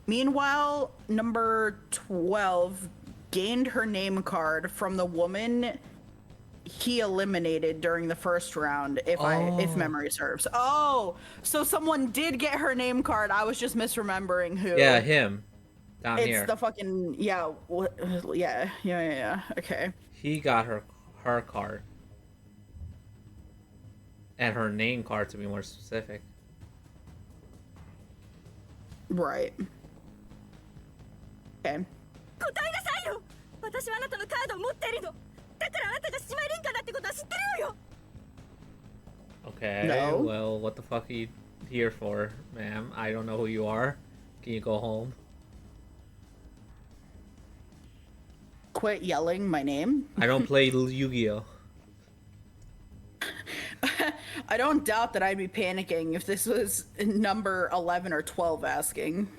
Meanwhile, number 12 gained her name card from the woman he eliminated during the first round, if memory serves. Oh, so someone did get her name card. I was just misremembering who. Yeah, him. Down It's here. the fucking yeah. Okay. He got her card. And her name card, to be more specific. Right. Okay. 答えなさいよ。私はあなたのカードを持っているの。だからあなたが姉妹リンカだってことは知ってるのよ。 Okay, No. well, what the fuck are you here for, ma'am? I don't know who you are. Can you go home? Quit yelling my name. I don't play Yu-Gi-Oh! I don't doubt that I'd be panicking if this was number 11 or 12 asking.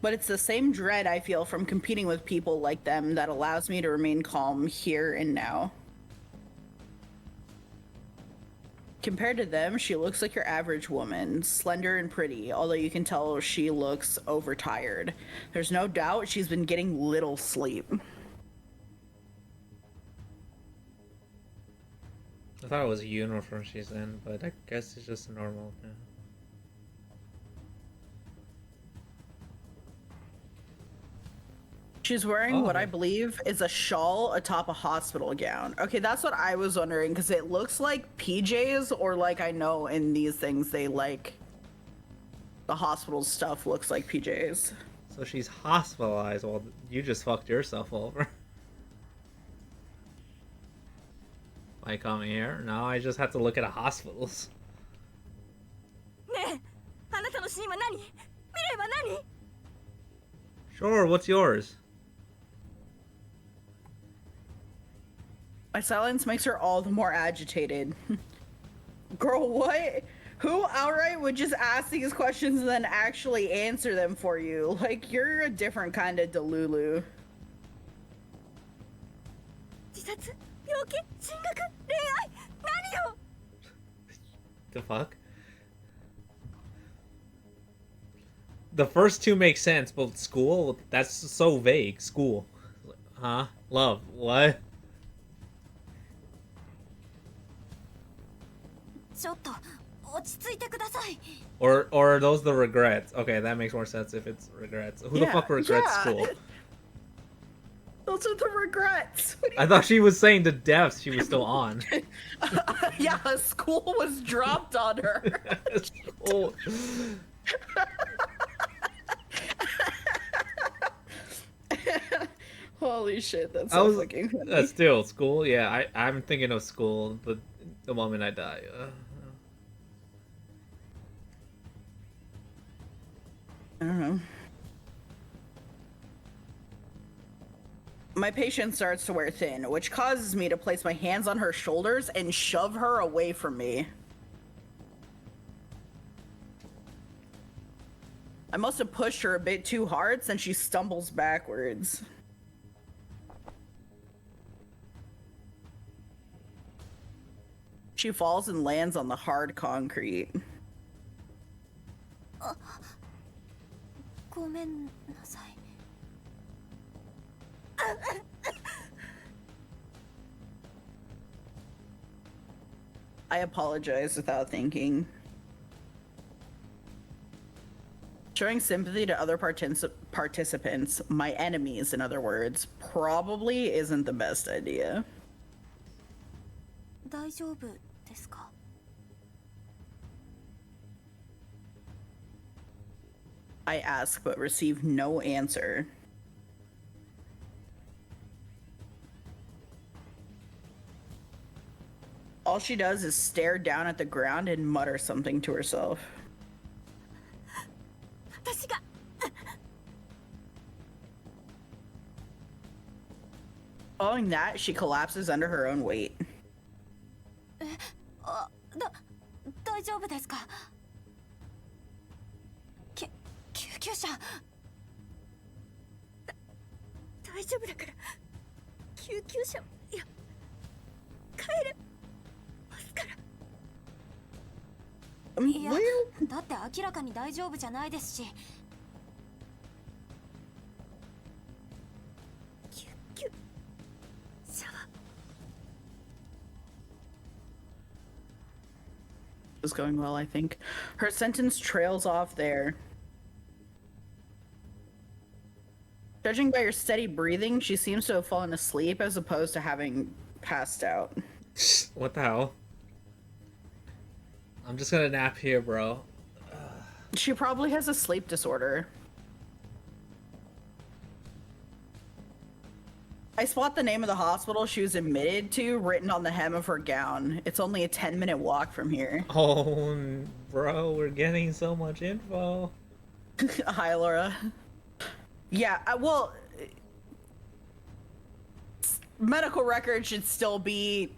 But it's the same dread I feel from competing with people like them that allows me to remain calm here and now. Compared to them, she looks like your average woman, slender and pretty, although you can tell she looks overtired. There's no doubt she's been getting little sleep. I thought it was a uniform she's in, but I guess it's just normal. Yeah. She's wearing what Oh. I believe is a shawl atop a hospital gown. Okay, that's what I was wondering, because it looks like PJs, or like I know in these things they like the hospital stuff looks like PJs. So she's hospitalized. Well, you just fucked yourself over. Am I coming here? No, I just have to look at hospitals. ねえ、あなたのシーンは何？見れば何？ Sure, what's yours? My silence makes her all the more agitated. Girl, what? Who outright would just ask these questions and then actually answer them for you? Like, you're a different kind of Delulu. 自殺？病気？進学？恋愛？何よ？ The fuck? The first two make sense, but school? That's so vague. School. Huh? Love. What? ちょっと落ち着いてください。 Or are those the regrets? Okay, that makes more sense if it's regrets. Who the Yeah, fuck regrets yeah. school? Those are the regrets. What do you I thought she was saying the deaths she was still on. yeah, school was dropped on her. Oh. Holy shit, that's I so was fucking funny. still school. Yeah, I'm thinking of school the moment I die. I don't know. My patient starts to wear thin, which causes me to place my hands on her shoulders and shove her away from me. I must have pushed her a bit too hard since she stumbles backwards. She falls and lands on the hard concrete. ごめんなさい。 I apologize without thinking. Showing sympathy to other participants, my enemies, in other words, probably isn't the best idea. 大丈夫ですか? I ask but receive no answer. All she does is stare down at the ground and mutter something to herself. 私が Following that, she collapses under her own weight. 大丈夫ですか? 救急車大丈夫だから救急車いや帰れますから。いや、だって明らかに大丈夫じゃないですし。救急車は is going well, I think. Her sentence trails off there. Judging by her steady breathing, she seems to have fallen asleep as opposed to having passed out. What the hell? I'm just gonna nap here, bro. She probably has a sleep disorder. I spot the name of the hospital she was admitted to written on the hem of her gown. It's only a 10-minute walk from here. Oh, bro, we're getting so much info. Hi, Laura. Yeah, well, medical records should still be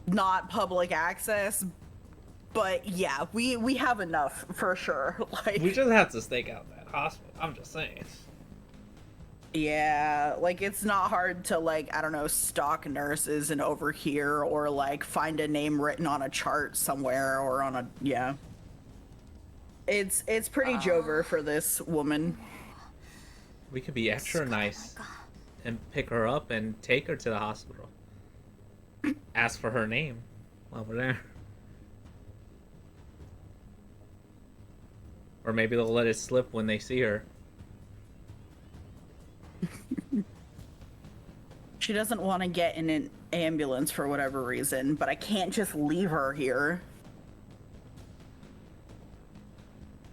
not public access, but yeah, we have enough for sure. Like, We just have to stake out that hospital. I'm just saying. yeah, like it's not hard to, like, I don't know, stalk nurses and overhear or like find a name written on a chart somewhere or on a, yeah. It's pretty Jover for this woman. We could be extra nice and pick her up and take her to the hospital. Ask for her name while we're there. Or maybe they'll let it slip when they see her. She doesn't want to get in an ambulance for whatever reason, but I can't just leave her here.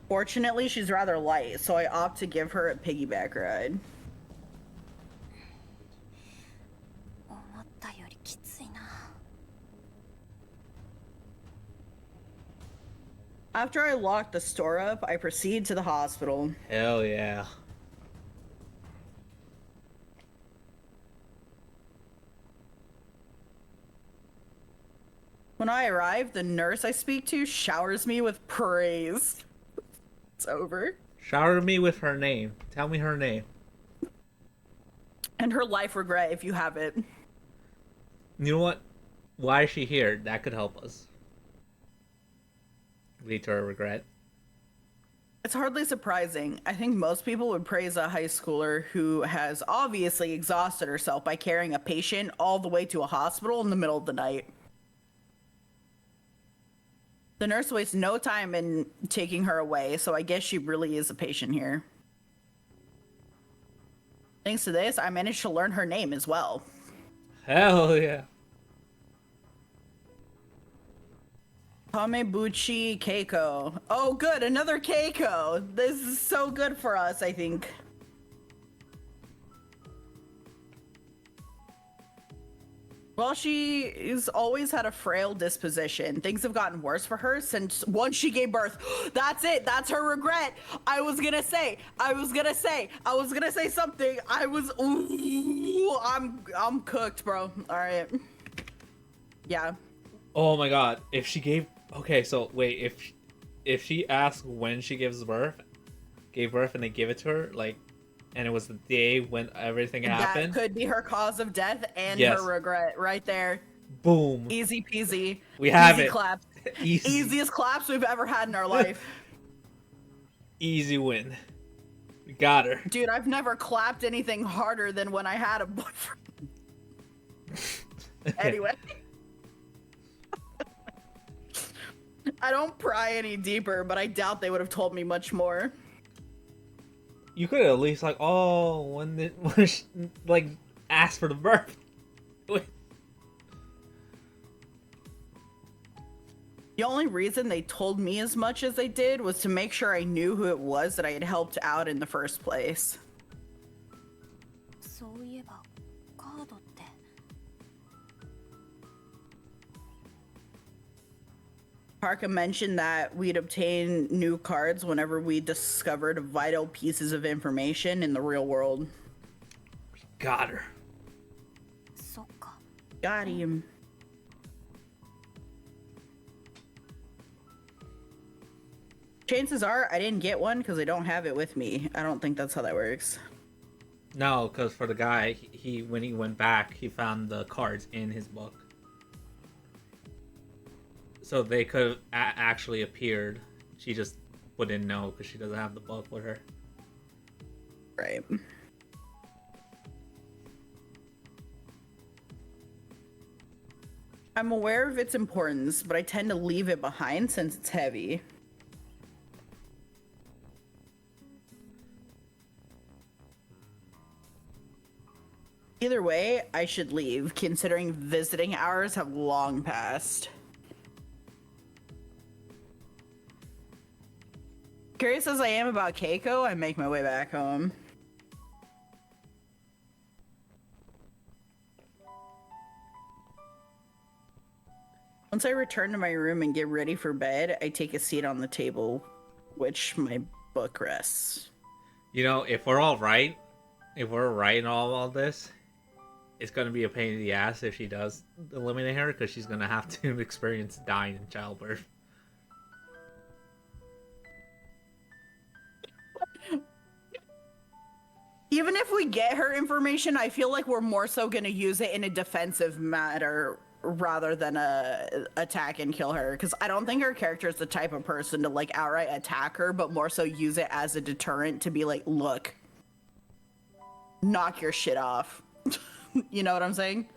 Fortunately, she's rather light, so I opt to give her a piggyback ride. 思ったよりきついな。 After I lock the store up, I proceed to the hospital. Hell yeah. When I arrive, the nurse I speak to showers me with praise. It's over. Shower me with her name. Tell me her name. And her life regret if you have it. You know what? Why is she here? That could help us. Lead to her regret. It's hardly surprising. I think most people would praise a high schooler who has obviously exhausted herself by carrying a patient all the way to a hospital in the middle of the night. The nurse wastes no time in taking her away, so I guess she really is a patient here. Thanks to this, I managed to learn her name as well. Hell yeah. Kamebuchi Keiko. Oh, good, another Keiko. This is so good for us, I think. Well, she's always had a frail disposition. Things have gotten worse for her since once she gave birth. That's it. That's her regret. I was gonna say something. Ooh, I'm cooked, bro. All right. Yeah. Oh my god. If she gave... Okay, so wait. If she asks when she gave birth and they give it to her, like, and it was the day when everything happened... That could be her cause of death and Yes. her regret right there. Boom. Easy peasy. We have Easy it. claps. Easy. Easiest claps we've ever had in our life. Easy win. We got her. Dude, I've never clapped anything harder than when I had a boyfriend. Anyway. I don't pry any deeper, but I doubt they would have told me much more. You could at least like, oh, when she, like, ask for the birth. The only reason they told me as much as they did was to make sure I knew who it was that I had helped out in the first place. そういえばカードって Parka mentioned that we'd obtain new cards whenever we discovered vital pieces of information in the real world. Got her. そっか Got him. Chances are I didn't get one because I don't have it with me. I don't think that's how that works. No, because for the guy, he when he went back, he found the cards in his book. So they could have actually appeared. She just wouldn't know because she doesn't have the book with her. Right. I'm aware of its importance, but I tend to leave it behind since it's heavy. Either way, I should leave, considering visiting hours have long passed. Curious as I am about Keiko, I make my way back home. Once I return to my room and get ready for bed, I take a seat on the table, which my book rests. You know, if we're right in all this, it's gonna be a pain in the ass if she does eliminate her because she's gonna have to experience dying in childbirth. Even if we get her information, I feel like we're more so gonna use it in a defensive matter rather than attack and kill her, because I don't think her character is the type of person to like outright attack her, but more so use it as a deterrent to be like, look, knock your shit off. You know what I'm saying?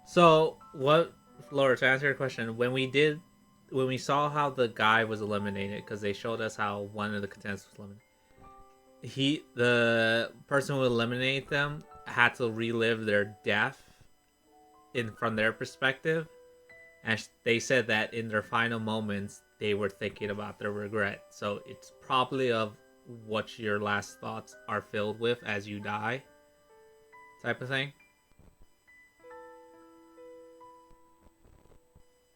So, what, Laura, to answer your question, when we saw how the guy was eliminated, because they showed us how one of the contestants was eliminated, the person who eliminated them had to relive their death from their perspective, and they said that in their final moments they were thinking about their regret. So it's probably of what your last thoughts are filled with as you die, type of thing.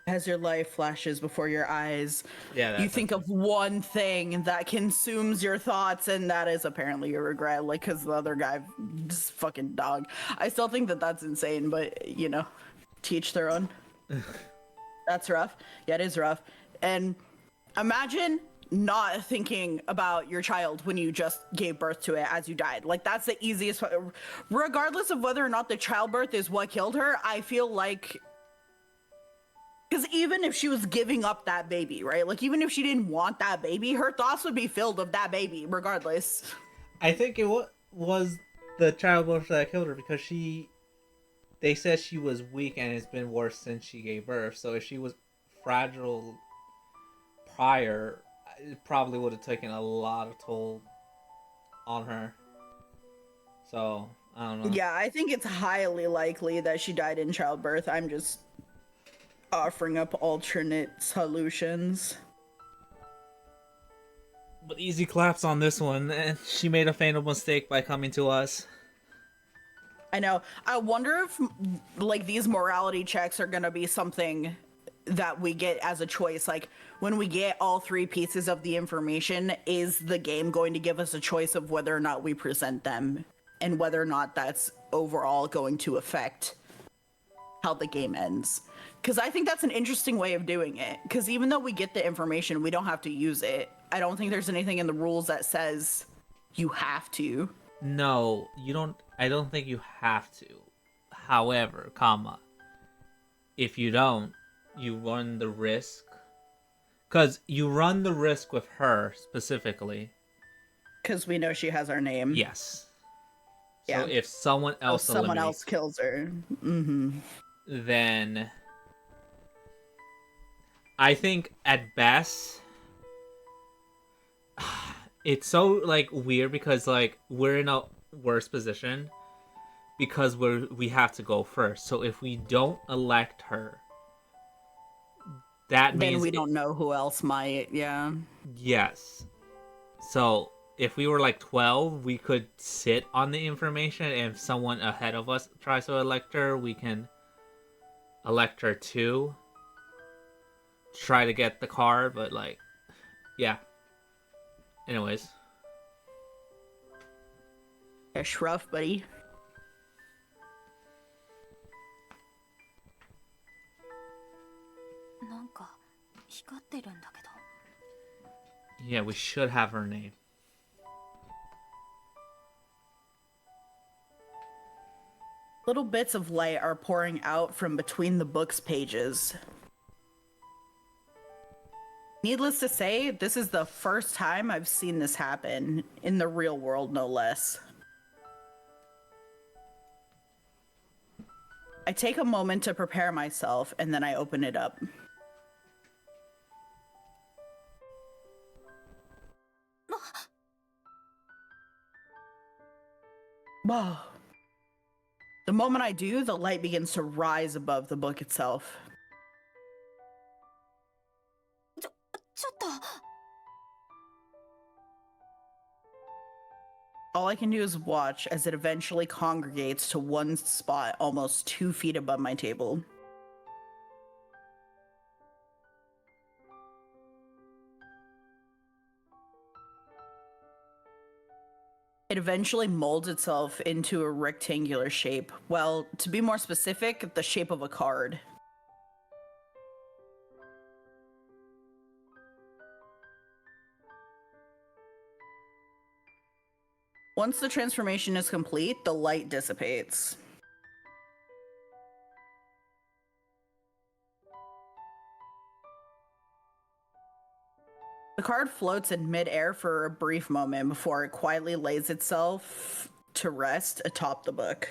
As your life flashes before your eyes, Yeah, you think of one thing that consumes your thoughts, and that is apparently your regret, like, because the other guy just fucking dog. I still think that that's insane, but, you know, teach their own. That's rough. Yeah, it is rough. And imagine not thinking about your child when you just gave birth to it as you died. Like, that's the easiest, regardless of whether or not the childbirth is what killed her. I feel like, because even if she was giving up that baby, right? Like, even if she didn't want that baby, her thoughts would be filled of that baby, regardless. I think it was the childbirth that killed her because they said she was weak and it's been worse since she gave birth. So if she was fragile prior, it probably would have taken a lot of toll on her. So, I don't know. Yeah, I think it's highly likely that she died in childbirth. I'm just offering up alternate solutions. But easy claps on this one, and she made a fatal mistake by coming to us. I know. I wonder if, like, these morality checks are gonna be something that we get as a choice. Like, when we get all three pieces of the information, is the game going to give us a choice of whether or not we present them, and whether or not that's overall going to affect how the game ends? Because I think that's an interesting way of doing it. Because even though we get the information, we don't have to use it. I don't think there's anything in the rules that says you have to. No, you don't. I don't think you have to. However, comma, if you don't, you run the risk. Because you run the risk with her specifically. Because we know she has our name. Yes. Yeah. So if someone else someone eliminates, else kills her. Mm-hmm. then I think at best it's so like weird because like we're in a worse position because we have to go first. So if we don't elect her, that Then means we don't know who else might. Yeah. yes. So if we were like 12, we could sit on the information, and if someone ahead of us tries to elect her, we can elect her too. Try to get the card, but like, yeah. Anyways. It's rough, buddy. Yeah, we should have her name. Little bits of light are pouring out from between the book's pages. Needless to say, this is the first time I've seen this happen, in the real world, no less. I take a moment to prepare myself, and then I open it up. Whoa. The moment I do, the light begins to rise above the book itself. All I can do is watch as it eventually congregates to one spot almost 2 feet above my table. It eventually molds itself into a rectangular shape. Well, to be more specific, the shape of a card. Once the transformation is complete, the light dissipates. The card floats in midair for a brief moment before it quietly lays itself to rest atop the book.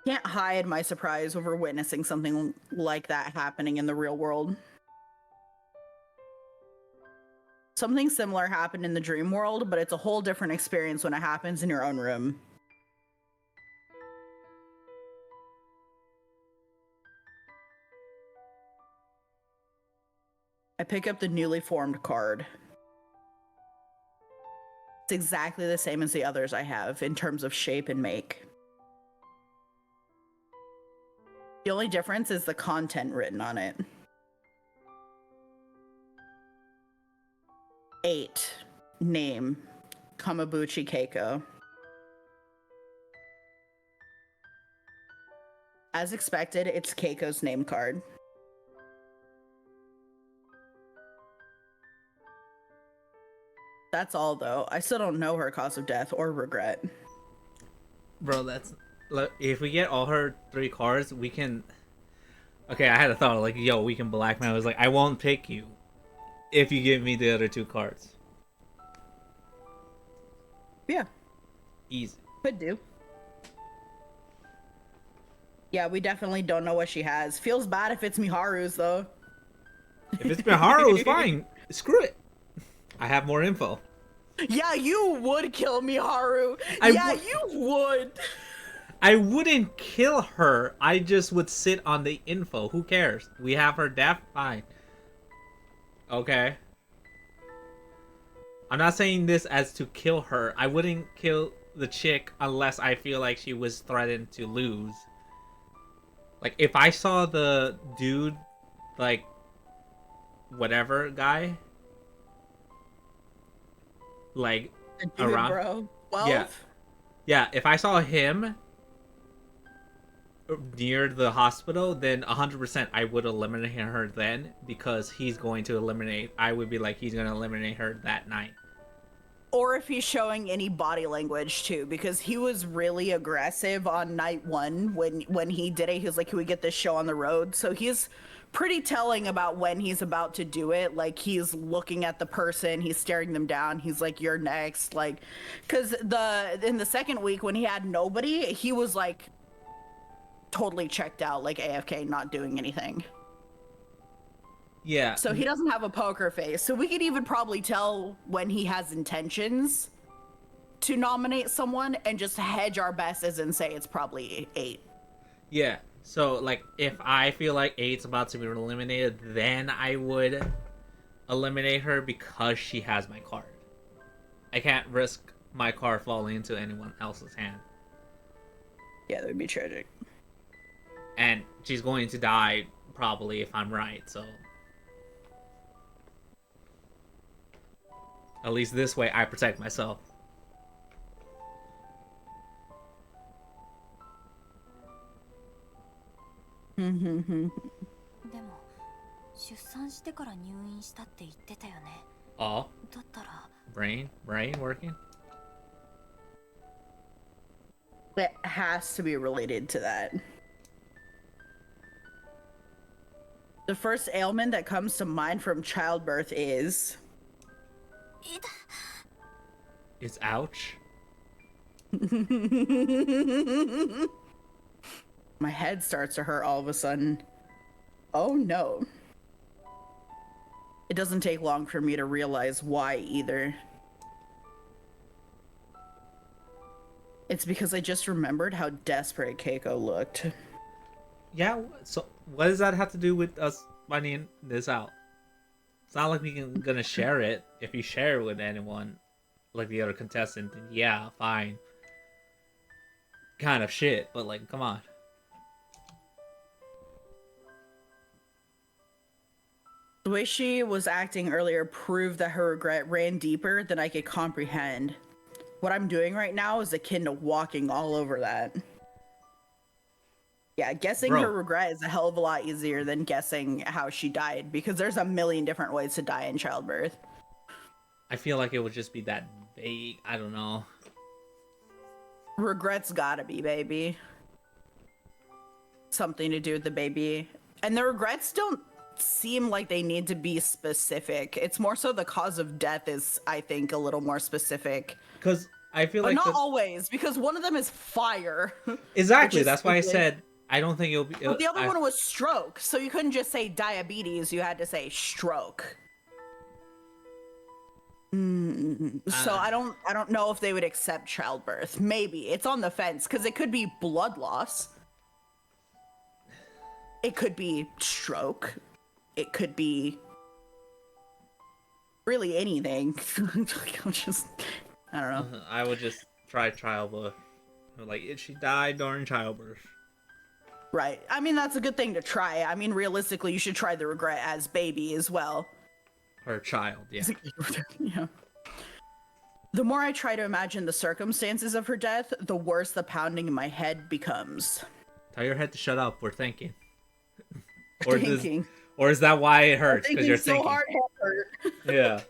Can't hide my surprise over witnessing something like that happening in the real world. Something similar happened in the dream world, but it's a whole different experience when it happens in your own room. I pick up the newly formed card. It's exactly the same as the others I have in terms of shape and make. The only difference is the content written on it. 8. Name. Kamabuchi Keiko. As expected, it's Keiko's name card. That's all, though. I still don't know her cause of death or regret. Bro, that's... Look, if we get all her 3 cards, we can... Okay, I had a thought, like, yo, we can blackmail. I was like, I won't pick you if you give me the other 2 cards. Yeah. Easy. Could do. Yeah, we definitely don't know what she has. Feels bad if it's Miharu's, though. If it's Miharu's, fine. Screw it. I have more info. Yeah, you would kill Miharu. You would. I wouldn't kill her. I just would sit on the info. Who cares? We have her death. Fine. Okay. I'm not saying this as to kill her. I wouldn't kill the chick unless I feel like she was threatened to lose. Like, if I saw the dude, like, whatever guy, like, The dude, around... bro. 12? Yeah. Yeah, if I saw him near the hospital, then 100% I would eliminate her then, because he's going to eliminate. I would be like, he's going to eliminate her that night. Or if he's showing any body language too, because he was really aggressive on night 1 when he did it. He was like, "Can we get this show on the road?" So he's pretty telling about when he's about to do it. Like, he's looking at the person, he's staring them down. He's like, "You're next." Like, because in the second week when he had nobody, he was like totally checked out, like AFK, not doing anything. Yeah. So he doesn't have a poker face. So we could even probably tell when he has intentions to nominate someone and just hedge our besses and say it's probably 8. Yeah. So, like, if I feel like 8's about to be eliminated, then I would eliminate her because she has my card. I can't risk my card falling into anyone else's hand. Yeah, that would be tragic. And she's going to die, probably, if I'm right, so... At least this way, I protect myself. でも出産してから入院したって言ってたよね。 Oh, だったら brain working? It has to be related to that. The first ailment that comes to mind from childbirth is... It's ouch. My head starts to hurt all of a sudden. Oh no. It doesn't take long for me to realize why either. It's because I just remembered how desperate Keiko looked. Yeah, so what does that have to do with us finding this out? It's not like gonna share it. If you share it with anyone, like the other contestant, then yeah, fine. Kind of shit, but like, come on. The way she was acting earlier proved that her regret ran deeper than I could comprehend. What I'm doing right now is akin to walking all over that. Yeah, guessing Bro. her regret is a hell of a lot easier than guessing how she died, because there's a million different ways to die in childbirth. I feel like it would just be that vague. I don't know. Regret's gotta be, baby. Something to do with the baby. And the regrets don't seem like they need to be specific. It's more so the cause of death is, I think, a little more specific. Because I feel But like not always, because one of them is fire. exactly. which is That's why I stupid. said I don't think it'll be. But the other one was stroke, so you couldn't just say diabetes, you had to say stroke. So I don't know if they would accept childbirth. Maybe. It's on the fence, because it could be blood loss. It could be stroke. It could be really anything. I don't know. I would just try childbirth. Like, if she died during childbirth. Right. I mean, that's a good thing to try. I mean, realistically, you should try the regret as baby as well. Her child, yeah. Yeah. The more I try to imagine the circumstances of her death, the worse the pounding in my head becomes. Tell your head to shut up. We're thinking. Thinking. Or is that why it hurts? Because you're so thinking. hard, it hurt. Yeah.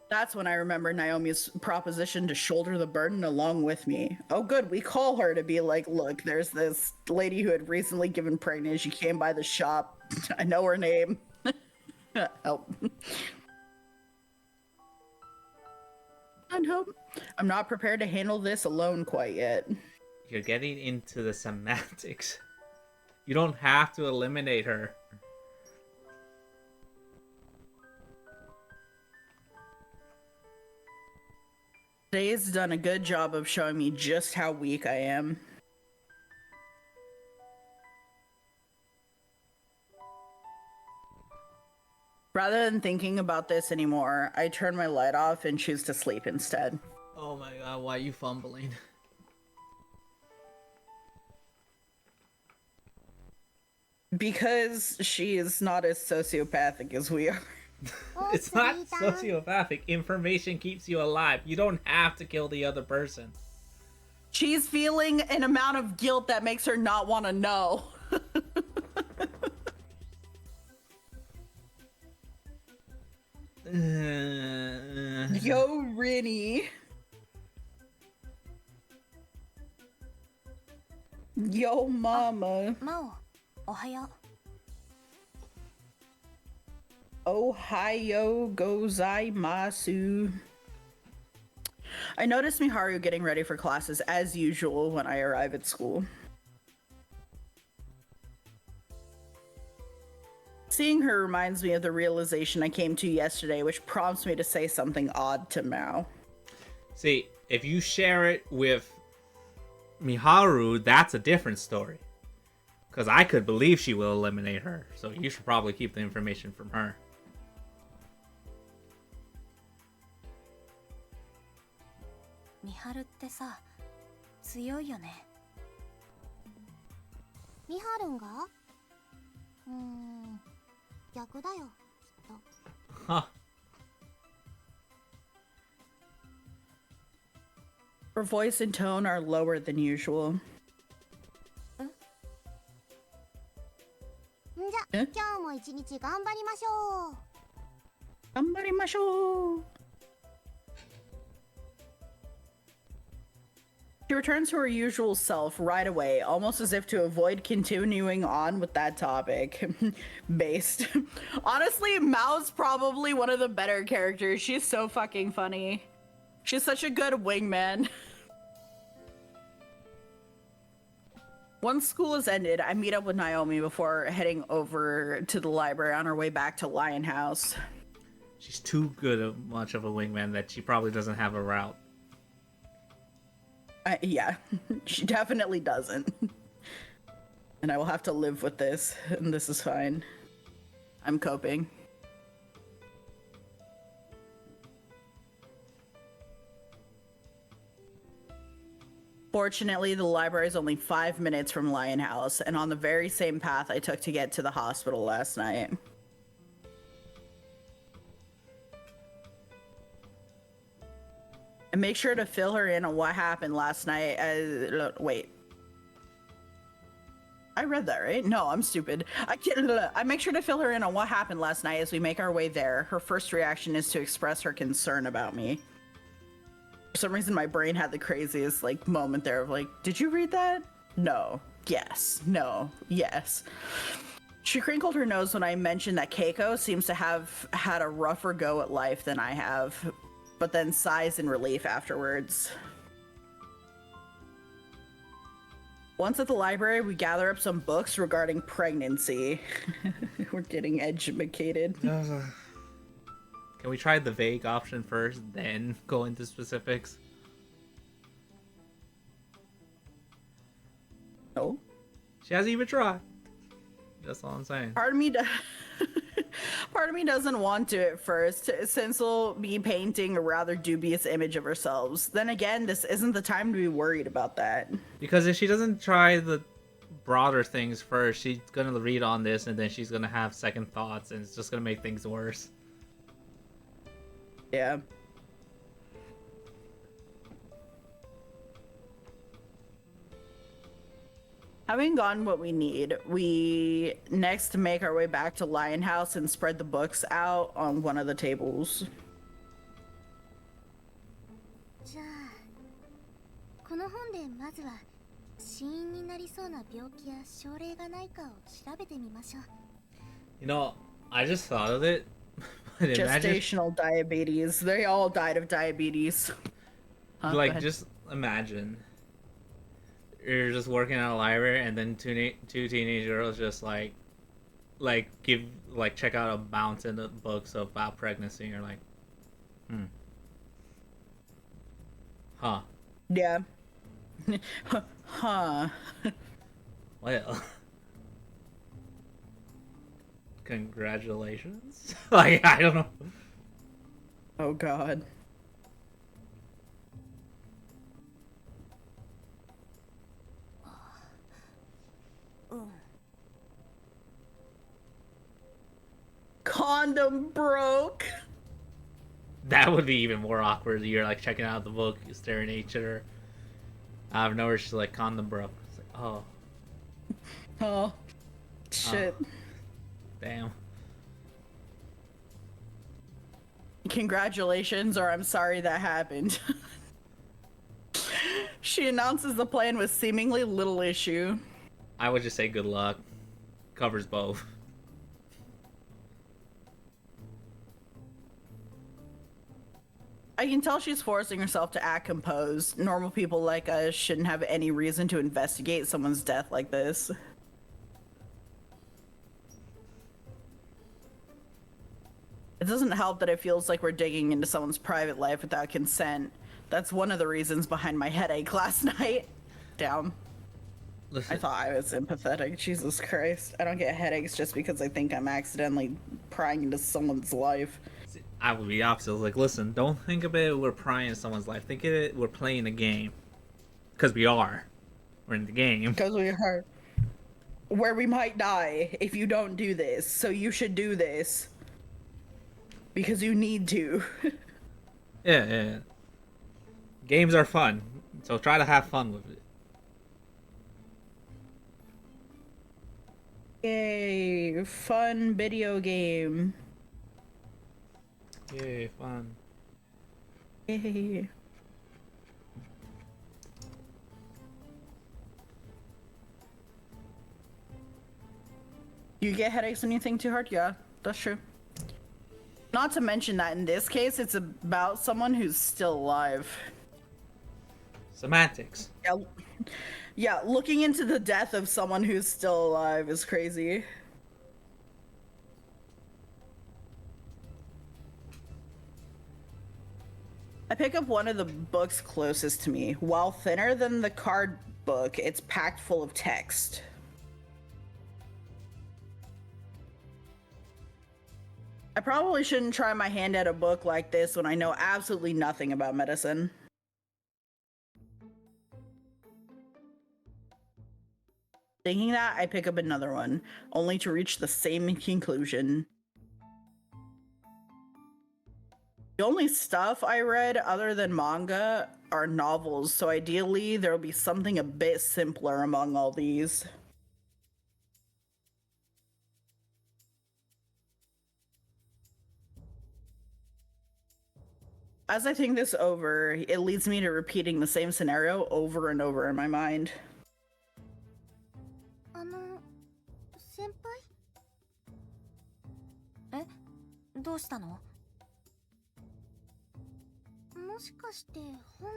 That's when I remember Naomi's proposition to shoulder the burden along with me. Oh, good. We call her to be like, look, there's this lady who had recently given pregnant. She came by the shop. I know her name. Help. And hope. I'm not prepared to handle this alone quite yet. You're getting into the semantics. You don't have to eliminate her. Today's done a good job of showing me just how weak I am. Rather than thinking about this anymore, I turn my light off and choose to sleep instead. Oh my god, why are you fumbling? Because she is not as sociopathic as we are. It's not sociopathic. Information keeps you alive. You don't have to kill the other person. She's feeling an amount of guilt that makes her not want to know. Yo, Rinny. Yo, mama. 真央おはよう Ohio gozaimasu. I noticed Miharu getting ready for classes as usual when I arrive at school. Seeing her reminds me of the realization I came to yesterday, which prompts me to say something odd to Mao. See, if you share it with Miharu, that's a different story. Because I could believe she will eliminate her, so you should probably keep the information from her. 美晴ってさ強いよね美晴んが逆だよきっと Huh. Her voice and tone are lower than usual. んじゃえ今日も一日頑張りましょう Gambarimashou. She returns to her usual self right away, almost as if to avoid continuing on with that topic. Based. Honestly, Mao's probably one of the better characters. She's so fucking funny. She's such a good wingman. Once school is ended, I meet up with Naomi before heading over to the library on her way back to Lion House. She's too good of much of a wingman that she probably doesn't have a route. Yeah, she definitely doesn't. And I will have to live with this, and this is fine. I'm coping. Fortunately, the library is only 5 minutes from Lion House, and on the very same path I took to get to the hospital last night. And make sure to fill her in on what happened last night. Wait. I read that, right? No, I'm stupid. I make sure to fill her in on what happened last night as we make our way there. Her first reaction is to express her concern about me. For some reason, my brain had the craziest moment there of did you read that? No. Yes. No. Yes. She crinkled her nose when I mentioned that Keiko seems to have had a rougher go at life than I have, but then sighs in relief afterwards. Once at the library, we gather up some books regarding pregnancy. We're getting educated. Can we try the vague option first, then go into specifics? No. She hasn't even tried. That's all I'm saying. Part of me doesn't want to at first, since we'll be painting a rather dubious image of ourselves. Then again, this isn't the time to be worried about that. Because if she doesn't try the broader things first, she's gonna read on this and then she's gonna have second thoughts and it's just gonna make things worse. Yeah. Having gotten what we need, we next make our way back to Lion House and spread the books out on one of the tables. じゃあこの本でまずは死因になりそうな病気や症例がないかを調べてみましょう You know, I just thought of it. But imagine, Gestational diabetes. They all died of diabetes. Go ahead. just imagine. You're just working at a library and then two teenage girls just check out a mountain of books about pregnancy and you're like, huh. Yeah. Huh. Well, congratulations. I don't know. Oh god. Condom broke. That would be even more awkward. You're checking out the book, you're staring at each other. Out of nowhere, she's like, condom broke. It's like, oh, Oh, shit. damn. Congratulations, or I'm sorry that happened. She announces the plan with seemingly little issue. I would just say good luck. Covers both. I can tell she's forcing herself to act composed. Normal people like us shouldn't have any reason to investigate someone's death like this. It doesn't help that it feels like we're digging into someone's private life without consent. That's one of the reasons behind my headache last night. Damn. Listen, I thought I was sympathetic. Jesus Christ. I don't get headaches just because I think I'm accidentally prying into someone's life. I would be opposite. I was like, listen, don't think of it we're prying in someone's life. Think of it we're playing a game. Because we are. We're in the game. Because we are. Where we might die if you don't do this. So you should do this. Because you need to. Yeah. Games are fun. So try to have fun with it. Yay. Fun video game. Yay, fun. Yay. You get headaches when you think too hard? Yeah, that's true. Not to mention that in this case, it's about someone who's still alive. Semantics. Yeah, looking into the death of someone who's still alive is crazy. I pick up one of the books closest to me. While thinner than the card book, it's packed full of text. I probably shouldn't try my hand at a book like this when I know absolutely nothing about medicine. Thinking that, I pick up another one, only to reach the same conclusion. The only stuff I read other than manga are novels, so ideally there'll be something a bit simpler among all these. As I think this over, it leads me to repeating the same scenario over and over in my mind. 先輩？どうしたの？もしかして本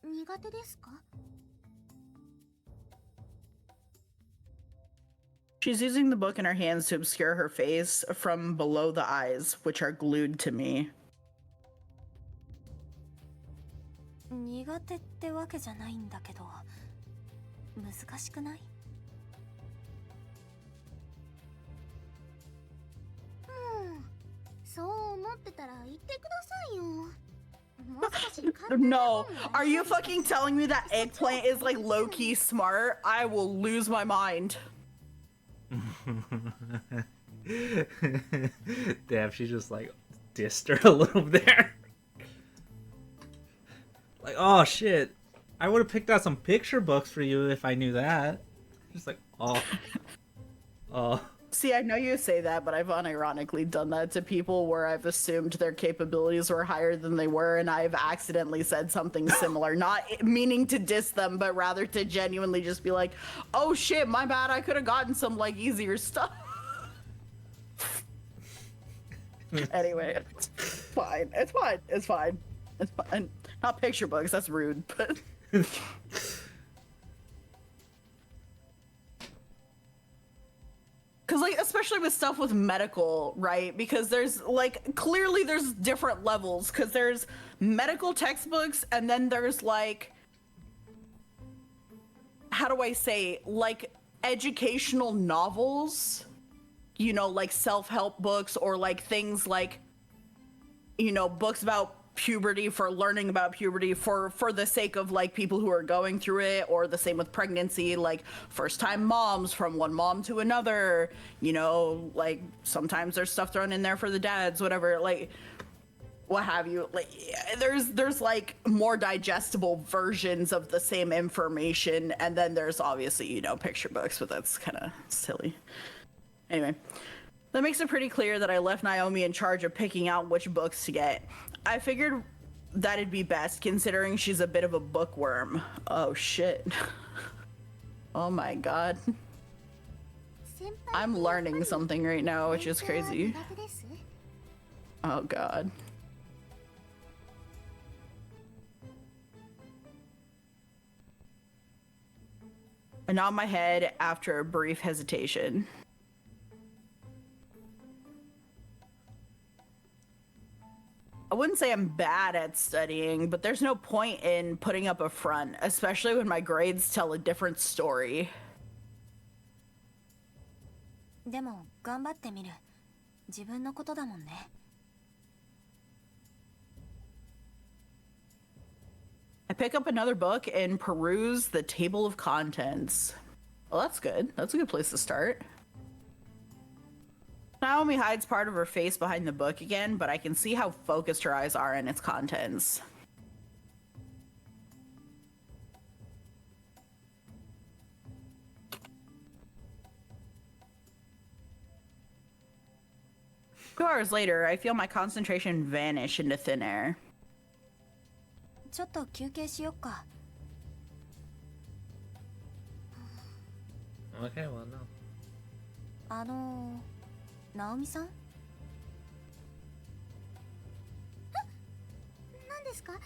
苦手ですか？ She's using the book in her hands to obscure her face from below the eyes, which are glued to me. 苦手ってわけじゃないんだけど、難しくない？そう思ってたら言ってくださいよ。もう少し簡単な本 No, are you fucking telling me that eggplant is like low-key smart? I will lose my mind. Damn, she just like dissed her a little there. Like, oh shit, I would have picked out some picture books for you if I knew that. Just like, oh. See, I know you say that, but I've unironically done that to people where I've assumed their capabilities were higher than they were, and I've accidentally said something similar, not meaning to diss them, but rather to genuinely just be like, oh shit, my bad, I could have gotten some, like, easier stuff. Anyway, it's fine. It's fine. It's fine. It's fine. Not picture books, that's rude, but... Because, like, especially with stuff with medical, right? Because there's, like, clearly there's different levels. Because there's medical textbooks, and then there's, like... How do I say? Like, educational novels. You know, like self-help books, or, like, things like... You know, books about puberty, for learning about puberty, for the sake of like people who are going through it, or the same with pregnancy, like first time moms, from one mom to another, you know, like sometimes there's stuff thrown in there for the dads, whatever. Like what have you. Like, there's like more digestible versions of the same information, and then there's obviously, you know, picture books, but that's kind of silly. Anyway, that makes it pretty clear that I left Naomi in charge of picking out which books to get. I figured that'd be best, considering she's a bit of a bookworm. Oh shit. Oh my god. I'm learning something right now, which is crazy. Oh god. I nod my head after a brief hesitation. I wouldn't say I'm bad at studying, but there's no point in putting up a front, especially when my grades tell a different story. でも頑張ってみる。自分のことだもんね。I pick up another book and peruse the table of contents. Well, that's good. That's a good place to start. Naomi hides part of her face behind the book again, but I can see how focused her eyes are in its contents. A few hours later, I feel my concentration vanish into thin air. ちょっと休憩しよっか。Okay, well, no. ナオミさん？何ですか？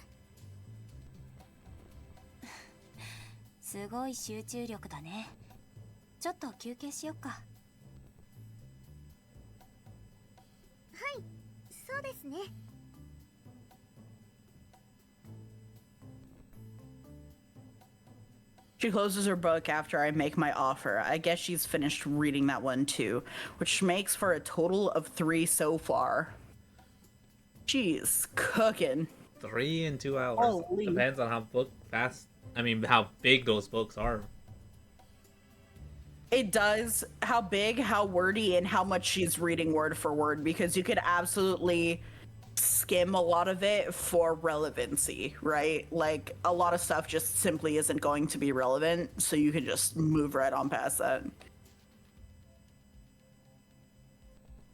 すごい集中力だね。ちょっと休憩しよっか。はい、そうですね。She closes her book after I make my offer. I guess she's finished reading that one too, which makes for a total of 3 so far. She's cooking. 3 in 2 hours. Holy. Depends on how how big those books are. It does. How big, how wordy, and how much she's reading word for word, because you could absolutely skim a lot of it for relevancy, right? Like, a lot of stuff just simply isn't going to be relevant, so you can just move right on past that.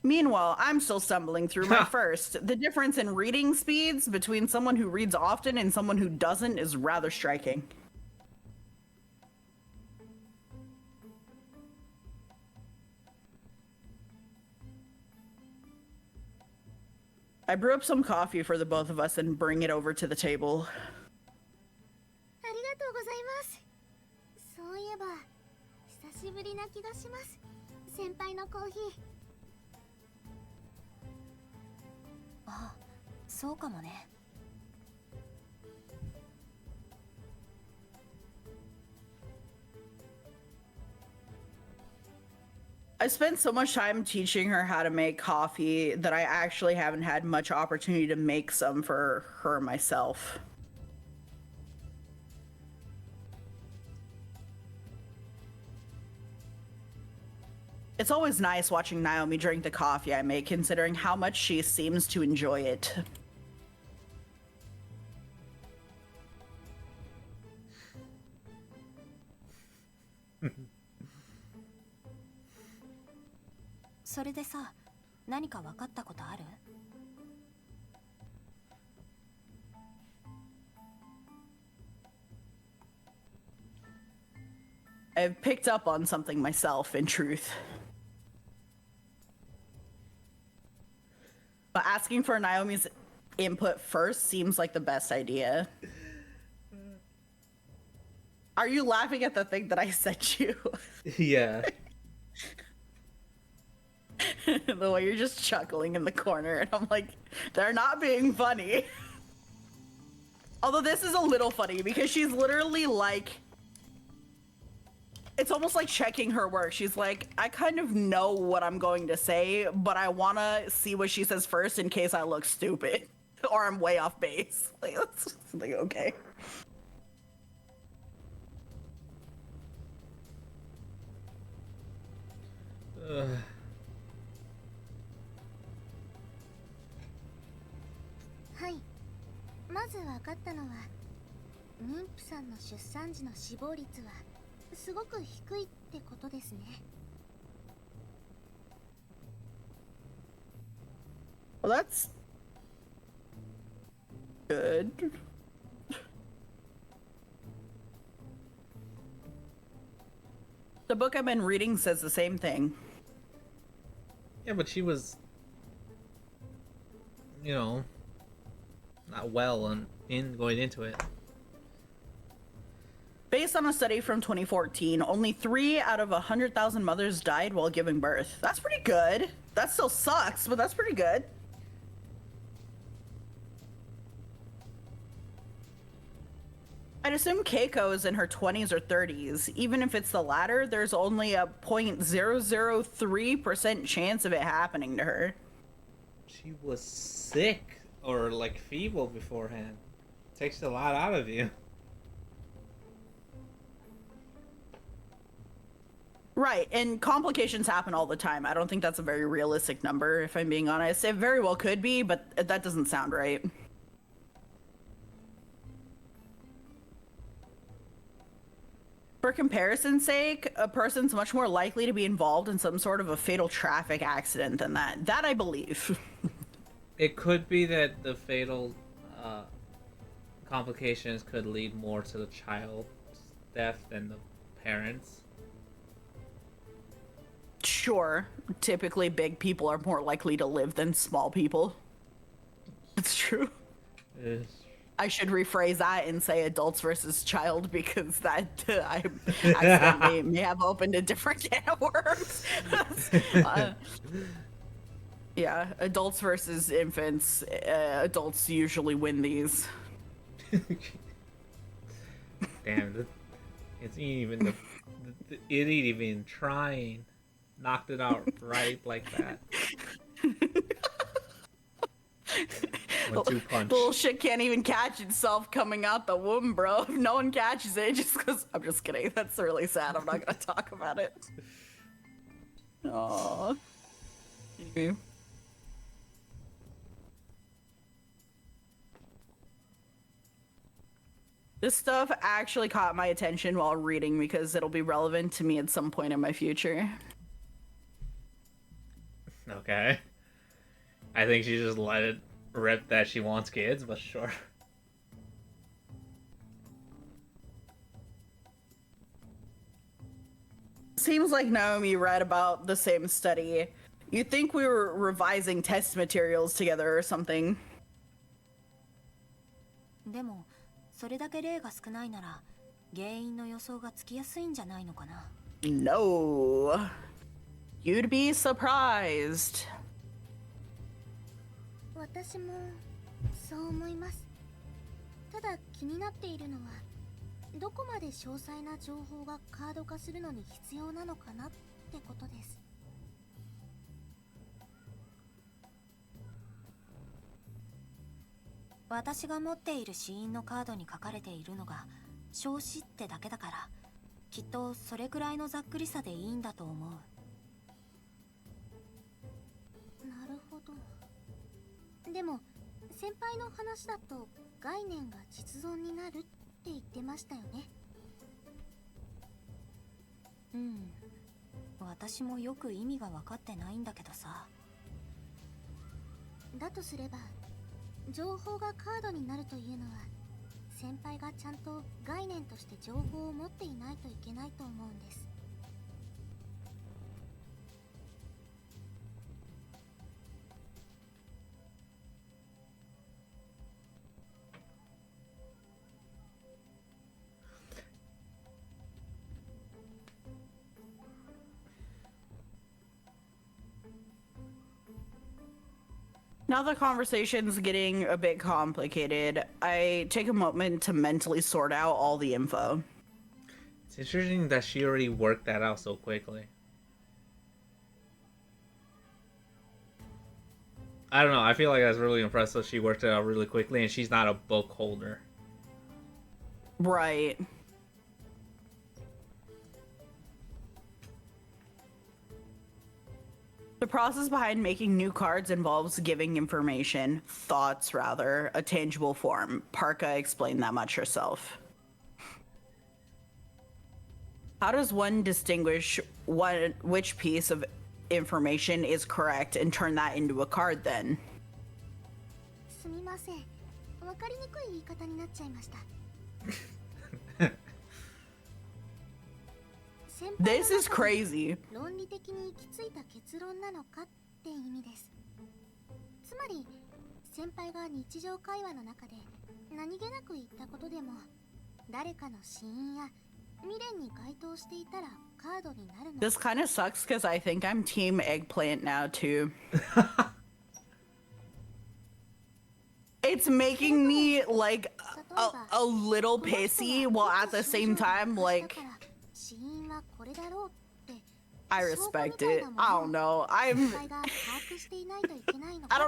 Meanwhile, I'm still stumbling through my first. The difference in reading speeds between someone who reads often and someone who doesn't is rather striking. I brew up some coffee for the both of us and bring it over to the table. ありがとうございます。そういえば、久しぶりな気がします。先輩のコーヒー。あ、そうかもね。I spent so much time teaching her how to make coffee that I actually haven't had much opportunity to make some for her myself. It's always nice watching Naomi drink the coffee I make, considering how much she seems to enjoy it.それでさ、何か分かったことある？ I've picked up on something myself, in truth. But asking for Naomi's input first seems like the best idea. Are you laughing at the thing that I sent you? Yeah. The way you're just chuckling in the corner, and I'm like, they're not being funny. Although this is a little funny because she's literally like, it's almost like checking her work. She's like, I kind of know what I'm going to say, but I want to see what she says first in case I look stupid or I'm way off base. Like, that's like, okay. まず分かったのは妊婦さんの出産時の死亡率はすごく低いってことですね。 Well, that's good. The book I've been reading says the same thing. Yeah, but she was, you know, not well in going into it. Based on a study from 2014, only 3 out of 100,000 mothers died while giving birth. That's pretty good. That still sucks, but that's pretty good. I'd assume Keiko is in her 20s or 30s. Even if it's the latter, there's only a 0.003% chance of it happening to her. She was sick or like feeble beforehand. Takes a lot out of you. Right, and complications happen all the time. I don't think that's a very realistic number, if I'm being honest. It very well could be, but that doesn't sound right. For comparison's sake, a person's much more likely to be involved in some sort of a fatal traffic accident than that. That I believe. It could be that the fatal complications could lead more to the child's death than the parents. Sure, typically big people are more likely to live than small people. It's true. I should rephrase that and say adults versus child because that I accidentally may have opened a different can of worms. Yeah, adults versus infants. Adults usually win these. Damn, it's even it ain't even trying. Knocked it out right like that. One two punch. The little shit can't even catch itself coming out the womb, bro. If no one catches it, just because. I'm just kidding. That's really sad. I'm not gonna talk about it. Aww. Anyway. This stuff actually caught my attention while reading because it'll be relevant to me at some point in my future. Okay. I think she just let it rip that she wants kids, but sure. Seems like Naomi read about the same study. You'd think we were revising test materials together or something. でもそれだけ例が少ないなら原因の予想がつきやすいんじゃないのかな。 No. You'd be surprised. 私もそう思います。ただ気になっているのはどこまで詳細な情報がカード化するのに必要なのかなってことです。私が持っている死因のカードに書かれているのが焼死ってだけだからきっとそれくらいのざっくりさでいいんだと思う。なるほど。でも先輩の話だと概念が実存になるって言ってましたよね。うん。私もよく意味が分かってないんだけどさ。だとすれば情報がカードになるというのは先輩がちゃんと概念として情報を持っていないといけないと思うんです。Now the conversation's getting a bit complicated. I take a moment to mentally sort out all the info. It's interesting that she already worked that out so quickly. I don't know, I feel like that's really impressive. She worked it out really quickly and she's not a book holder. Right. The process behind making new cards involves giving information, thoughts rather, a tangible form. Parka explained that much herself. How does one distinguish which piece of information is correct and turn that into a card then? すみません。わかりにくい言い方になっちゃいました。This is crazy. 論理的に行き着いた結論なのかって意味です。つまり先輩が日常会話の中で何気なく言ったことでも誰かの死因や未練に該当していたらカードになるの。 This kind of sucks because I think I'm team eggplant now too. It's making me like a little pissy while at the same time like I respect it. I don't know. I don't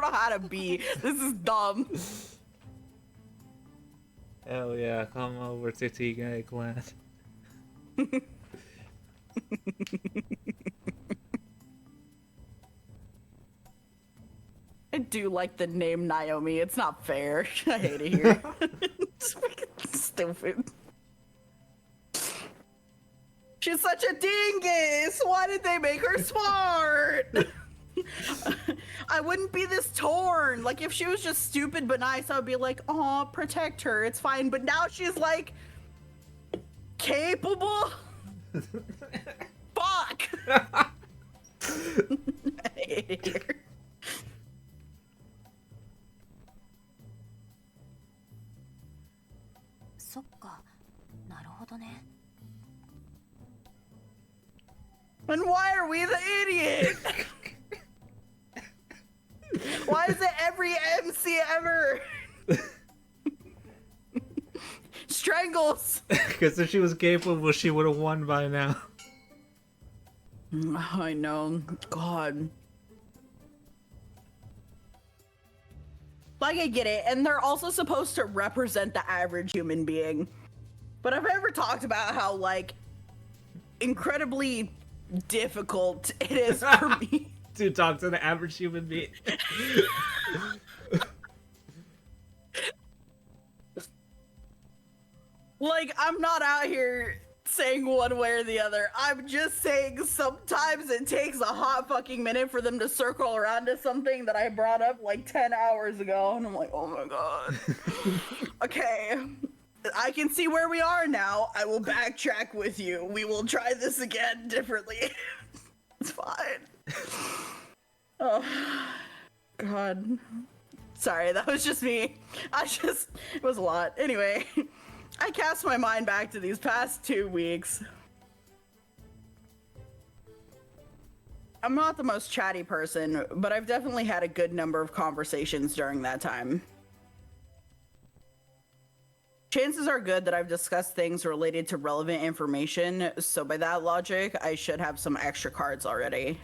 know how to be. This is dumb. Hell yeah, come over to Team Eggplant. I do like the name Naomi. It's not fair. I hate it here. It's freaking stupid. She's such a dingus. Why did they make her smart? I wouldn't be this torn. Like if she was just stupid but nice, I would be like, "Oh, protect her. It's fine." But now she's like capable. Fuck. I hate it here. And why are we the idiot? Why is it every MC ever? Strangles. Because if she was capable, she would have won by now. I know. God. Like, I get it. And they're also supposed to represent the average human being. But have I ever talked about how, like, incredibly difficult it is for me to talk to the average human being? Like, I'm not out here saying one way or the other. I'm just saying sometimes it takes a hot fucking minute for them to circle around to something that I brought up like 10 hours ago. And I'm like, oh my god. Okay. I can see where we are now. I will backtrack with you. We will try this again differently. It's fine. Oh, God. Sorry, that was just me. It was a lot. Anyway, I cast my mind back to these past 2 weeks. I'm not the most chatty person, but I've definitely had a good number of conversations during that time. Chances are good that I've discussed things related to relevant information, so by that logic, I should have some extra cards already.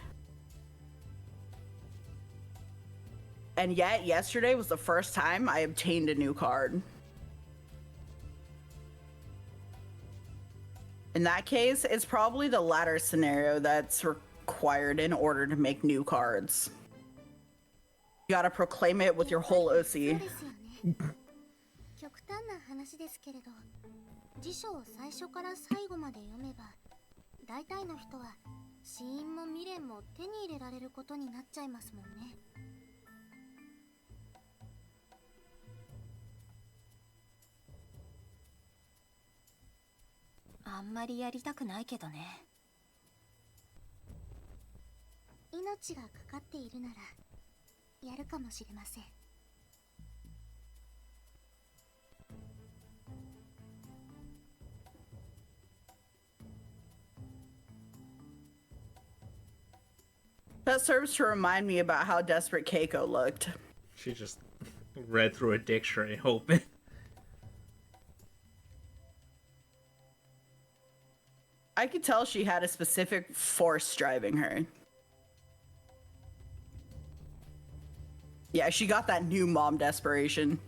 And yet, yesterday was the first time I obtained a new card. In that case, it's probably the latter scenario that's required in order to make new cards. You gotta proclaim it with your whole OC. 極端な話ですけれど、辞書を最初から最後まで読めば、大体の人は死因も未練も手に入れられることになっちゃいますもんね。あんまりやりたくないけどね。命がかかっているならやるかもしれません。That serves to remind me about how desperate Keiko looked. She just read through a dictionary hoping. I could tell she had a specific force driving her. Yeah, she got that new mom desperation.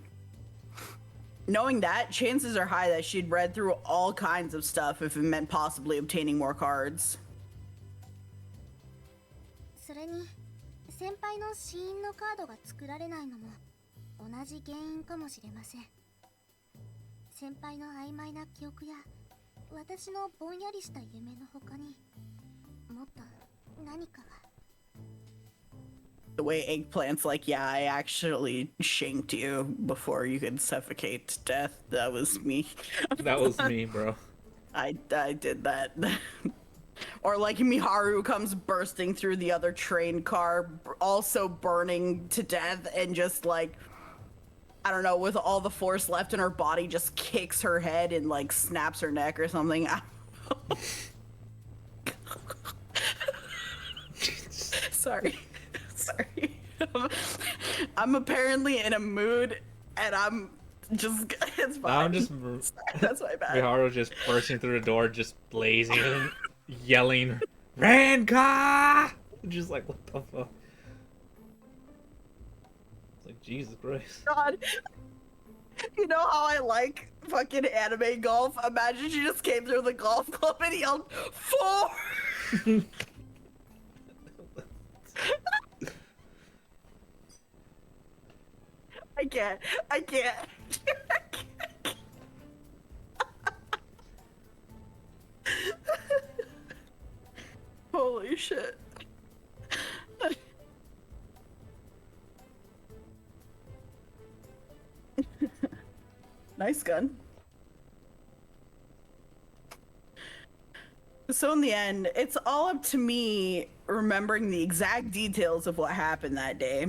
Knowing that, chances are high that she'd read through all kinds of stuff if it meant possibly obtaining more cards. それに輩の死因のカードが作られないのも同じ原因かもしれません。先輩の曖昧な記憶や私のぼんやりした夢の他にもっと何かが。 The way Eggplant's like, yeah, I actually shanked you before you could suffocate to death. That was me. That was me, bro. I did that. Or like Miharu comes bursting through the other train car, also burning to death, and just like, I don't know, with all the force left in her body, just kicks her head and like snaps her neck or something. Sorry. Sorry. I'm apparently in a mood, and I'm just, it's fine. I'm just That's my bad. Miharu just bursting through the door, just blazing, and yelling, "Ranka!" Just like, what the fuck? It's like, Jesus Christ. God. You know how I like fucking anime golf? Imagine she just came through the golf club and yelled, 4! I can't. I can't. Holy shit. Nice gun. So in the end, it's all up to me remembering the exact details of what happened that day.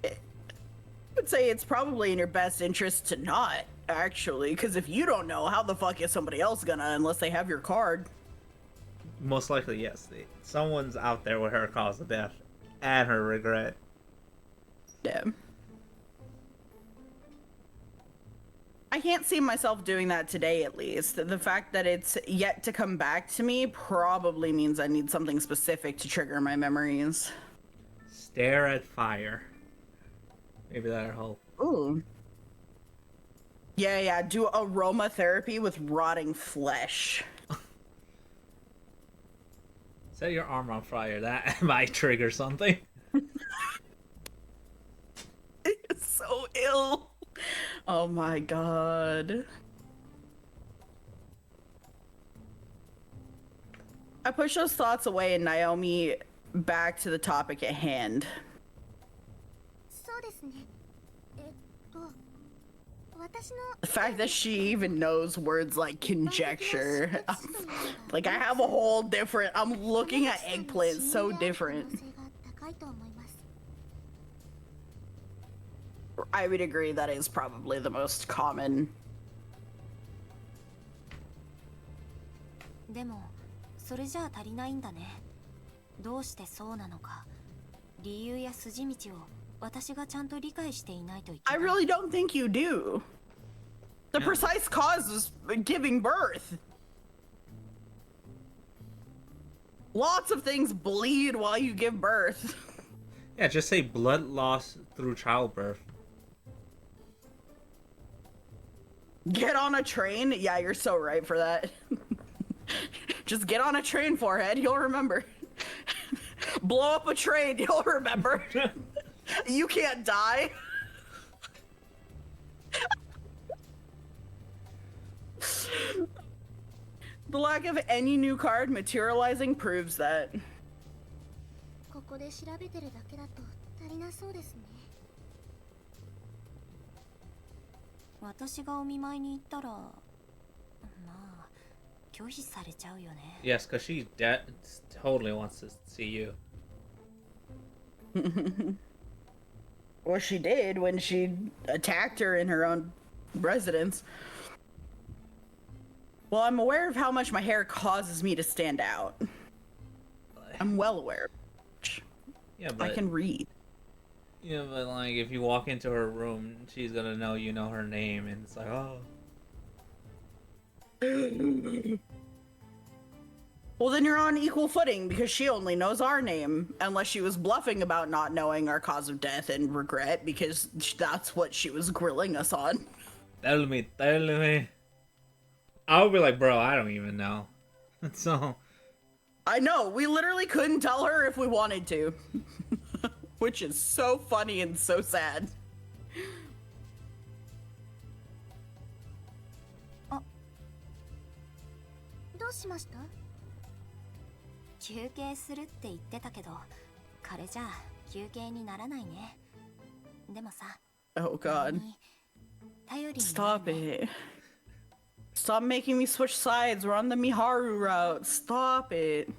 I would say it's probably in your best interest to not, actually, because if you don't know, how the fuck is somebody else gonna, unless they have your card? Most likely, yes. Someone's out there with her cause of death and her regret. Damn. I can't see myself doing that today, at least. The fact that it's yet to come back to me probably means I need something specific to trigger my memories. Stare at fire. Maybe that'll help. Ooh. Yeah, do aromatherapy with rotting flesh. Set your arm on fire. That might trigger something. It's so ill. Oh my god. I push those thoughts away and Naomi back to the topic at hand. そうですね。私の The fact that she even knows words like conjecture. Like, I have a whole different. I'm looking at Eggplant so different. I would agree that is probably the most common. でもそれじゃあ足りないんだね。どうしてそうなのか、理由や筋道を私がちゃんと理解していないといけない。 I really don't think you do. The precise cause is giving birth. Lots of things bleed while you give birth. Yeah, just say blood loss through childbirth. Get on a train? Yeah, you're so right for that. Just get on a train, forehead, you'll remember. Blow up a train, you'll remember. You can't die. The lack of any new card materializing proves that. ここで調べてるだけだと足りなそうですね。私がお見舞いに行ったら、まあ拒否されちゃうよね。 Yes, because she totally wants to see you. Well, she did when she attacked her in her own residence. Well, I'm aware of how much my hair causes me to stand out. I'm well aware. Yeah, but I can read. yeah, but like if you walk into her room, she's gonna know you know her name, and it's like, oh. Well, then you're on equal footing because she only knows our name, unless she was bluffing about not knowing our cause of death and regret, because that's what she was grilling us on. Tell me. I would be like, bro, I don't even know. So I know, we literally couldn't tell her if we wanted to. Which is so funny and so sad. どうしました？休憩するって言ってたけど、彼じゃ休憩にならないね。でもさ、 Oh god. 頼りになるね。 Stop it. Stop making me switch sides. We're on the Miharu route. Stop it.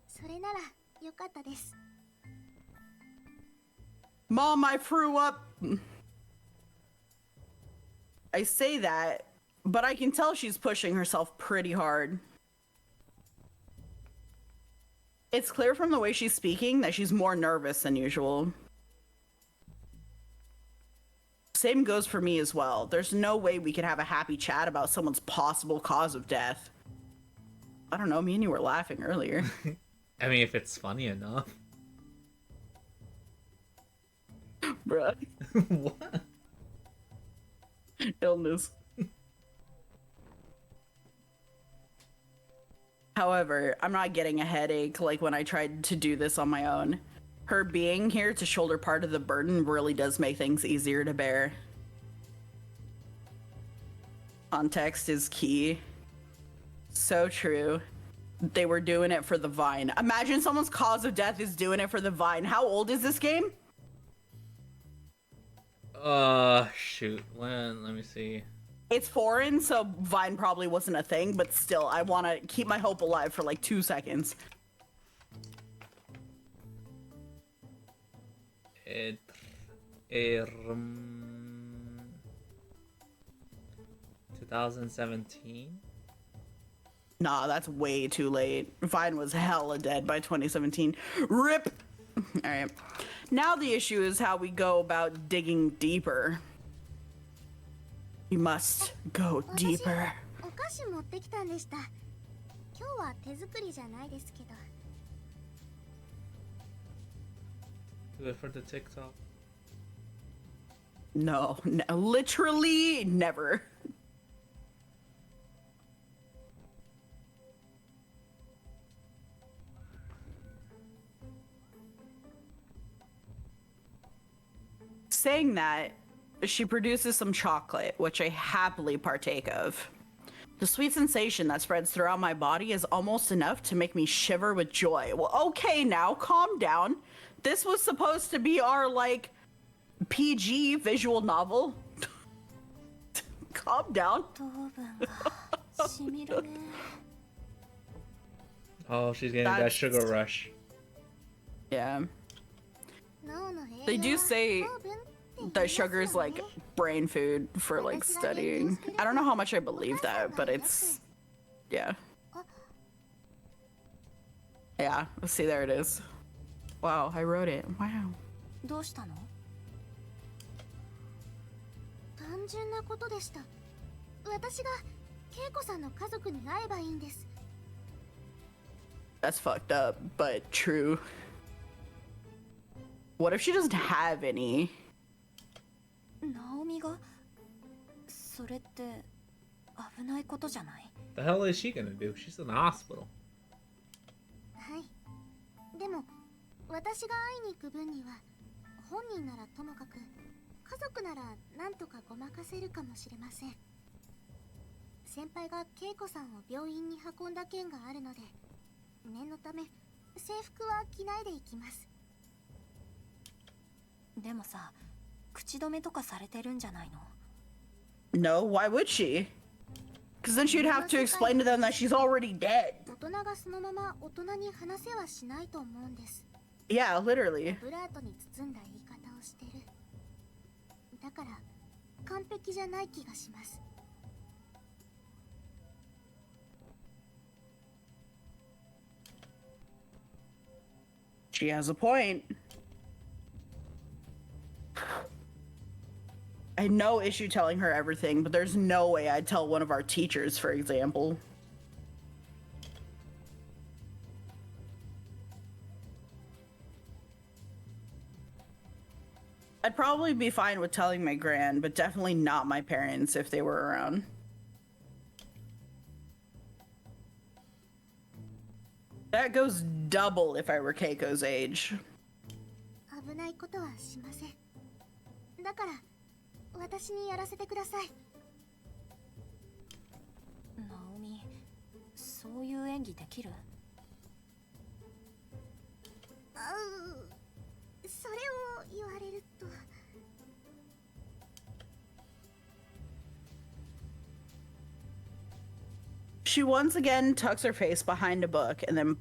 それならよかったです。 Mom, I threw up. I say that, but I can tell she's pushing herself pretty hard. It's clear from the way she's speaking that she's more nervous than usual. Same goes for me as well. There's no way we could have a happy chat about someone's possible cause of death. I don't know, me and you were laughing earlier. I mean, if it's funny enough. Bruh. What? Illness. However, I'm not getting a headache like when I tried to do this on my own. Her being here to shoulder part of the burden really does make things easier to bear. Context is key. So true. They were doing it for the Vine. Imagine someone's cause of death is doing it for the Vine. How old is this game? Shoot. When? Let me see. It's foreign, so Vine probably wasn't a thing, but still, I want to keep my hope alive for like 2 seconds. 2017? Nah, that's way too late. Vine was hella dead by 2017. RIP! Alright. Now the issue is how we go about digging deeper. We must go deeper. お菓子持ってきたんでした。今日は手作りじゃないですけど。 Do it for the TikTok. No, literally never. Saying that, she produces some chocolate, which I happily partake of. The sweet sensation that spreads throughout my body is almost enough to make me shiver with joy. Well, okay, now calm down. This was supposed to be our, like, PG visual novel. Calm down. 糖分がしみるね。 Oh, she's getting that That's- sugar rush. Yeah. 脳の栄養は They do say 糖分って言い that ますよ sugar is like ね。 brain food for like studying. I don't know how much I believe that, but it's yeah. Yeah, let's see, there it is. Wow, I wrote it. Wow. どうしたの？単純なことでした。私が恵子さんの家族に会えばいいんです。 That's fucked up, but true. What if she doesn't have any? ナオミがそれって危ないことじゃない？ The hell is she gonna do? She's in the hospital. はい。でも私が会いに行く分には本人ならともかく家族ならなんとかごまかせるかもしれません。先輩が恵子さんを病院に運んだ件があるので念のため制服は着ないでいきます。でもさ、口止めとかされてるんじゃないの？ No, why would she? Because then she'd have to explain to them that she's already dead. 大人がそのまま大人に話せはしないと思うんです。 Yeah, literally. ブラートに包んだ言い方をしてる。だから完璧じゃない気がします。 She has a point. I had no issue telling her everything, but there's no way I'd tell one of our teachers, for example. I'd probably be fine with telling my gran, but definitely not my parents if they were around. That goes double if I were Keiko's age. 危ないことはしません。だから私にやらせてください。ナオミ、そういう演技できる？それを言われると。She once again tucks her face behind a book and then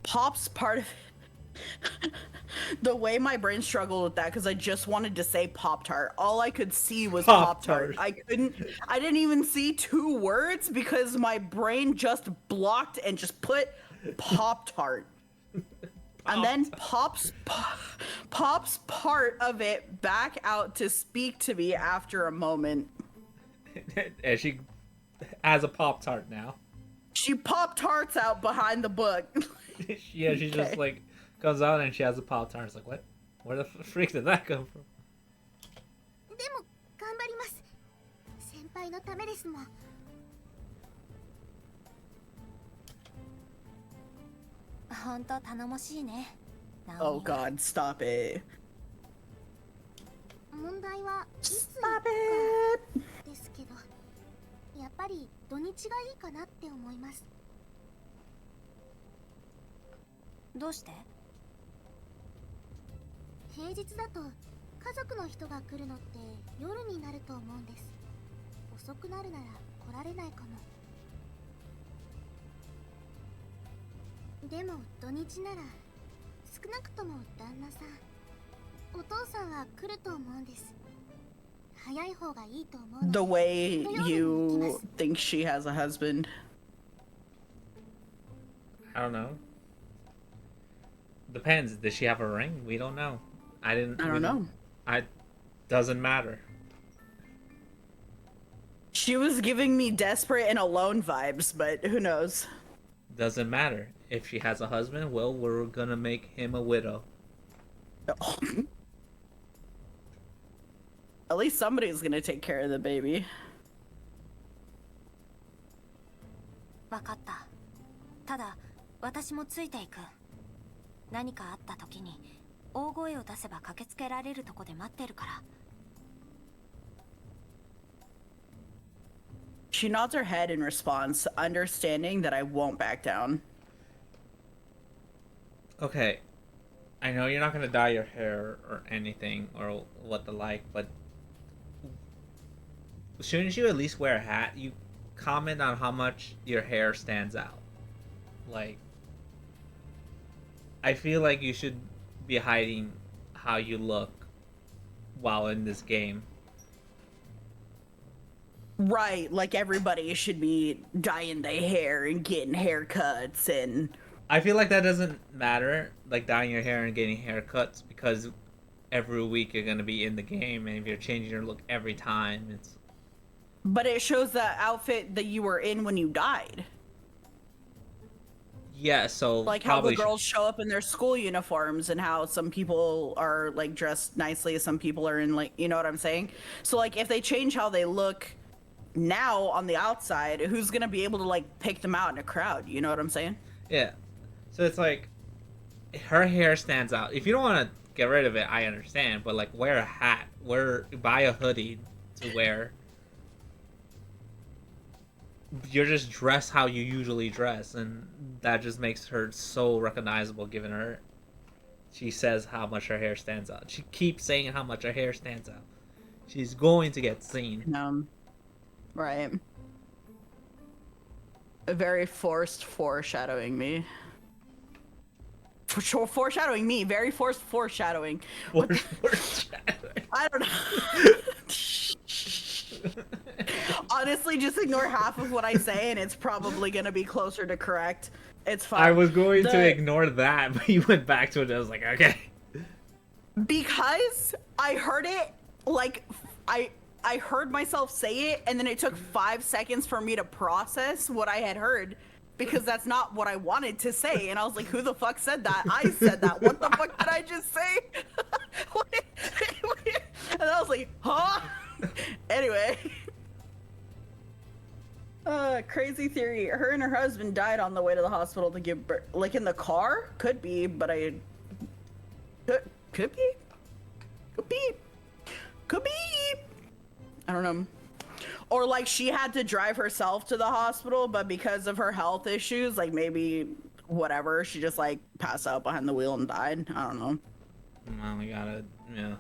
pops part of it. The way my brain struggled with that because I just wanted to say Pop-Tart. All I could see was Pop-Tart. Pop-Tart. I didn't even see two words because my brain just blocked and just put Pop-Tart. And then pops part of it back out to speak to me after a moment. And she has a Pop-Tart now. She Pop-Tarts out behind the book. Yeah, she just Okay. like comes out and she has a Pop-Tart. It's like, what? Where the freak did that come from? でも頑張ります。先輩のためですもん。ほんと頼もしいね。ナ Oh オミは。 god, stop it. 問題はいつ Stop it! ですけど、やっぱり土日がいいかなって思います。どうして？平日だと家族の人が来るのって夜になると思うんです。遅くなるなら来られないかも。でも土日なら少なくとも旦那さん、お父さんは来ると思うんです。早い方がいいと思うの The で。 way you think she has a husband. I don't know. Depends. Does she have a ring? We don't know. I don't know. Doesn't matter. She was giving me desperate and alone vibes, but who knows? Doesn't matter. If she has a husband, well, we're gonna make him a widow. At least somebody's gonna take care of the baby. わかった。ただ、私もついていく。何かあった時に大声を出せば駆けつけられるとこで待ってるから。She nods her head in response, understanding that I won't back down. Okay. I know you're not gonna dye your hair or anything or what the like, but shouldn't you at least wear a hat? You comment on how much your hair stands out. Like, I feel like you should be hiding how you look while in this game. Right, like everybody should be dyeing their hair and getting haircuts and... I feel like that doesn't matter, like dyeing your hair and getting haircuts, because every week you're gonna be in the game, and if you're changing your look every time, it's... But it shows the outfit that you were in when you died. Yeah, so Like how the probably girls show up in their school uniforms and how some people are like dressed nicely, some people are in like, you know what I'm saying? So like if they change how they look now on the outside, who's gonna be able to like pick them out in a crowd? You know what I'm saying? Yeah. So it's like, her hair stands out. If you don't want to get rid of it, I understand. But like, wear a hat. Buy a hoodie to wear. You're just dressed how you usually dress, and that just makes her so recognizable. Given her, she says how much her hair stands out. She keeps saying how much her hair stands out. She's going to get seen. Right. A very forced foreshadowing me. Foreshadowing me. Very forced foreshadowing. Foreshadowing. I don't know. Honestly, just ignore half of what I say and it's probably gonna be closer to correct. It's fine. I was going to ignore that, but you went back to it and I was like, okay. Because I heard it, like, I heard myself say it, and then it took 5 seconds for me to process what I had heard, because that's not what I wanted to say. And I was like, who the fuck said that? I said that. What the fuck did I just say? And I was like, huh? Anyway. Crazy theory. Her and her husband died on the way to the hospital to give birth. Like in the car? Could be, but I. Could be. Could be. Could be. I don't know. Or like she had to drive herself to the hospital, but because of her health issues, like maybe whatever, she just like passed out behind the wheel and died. I don't know. Well, we gotta, yeah.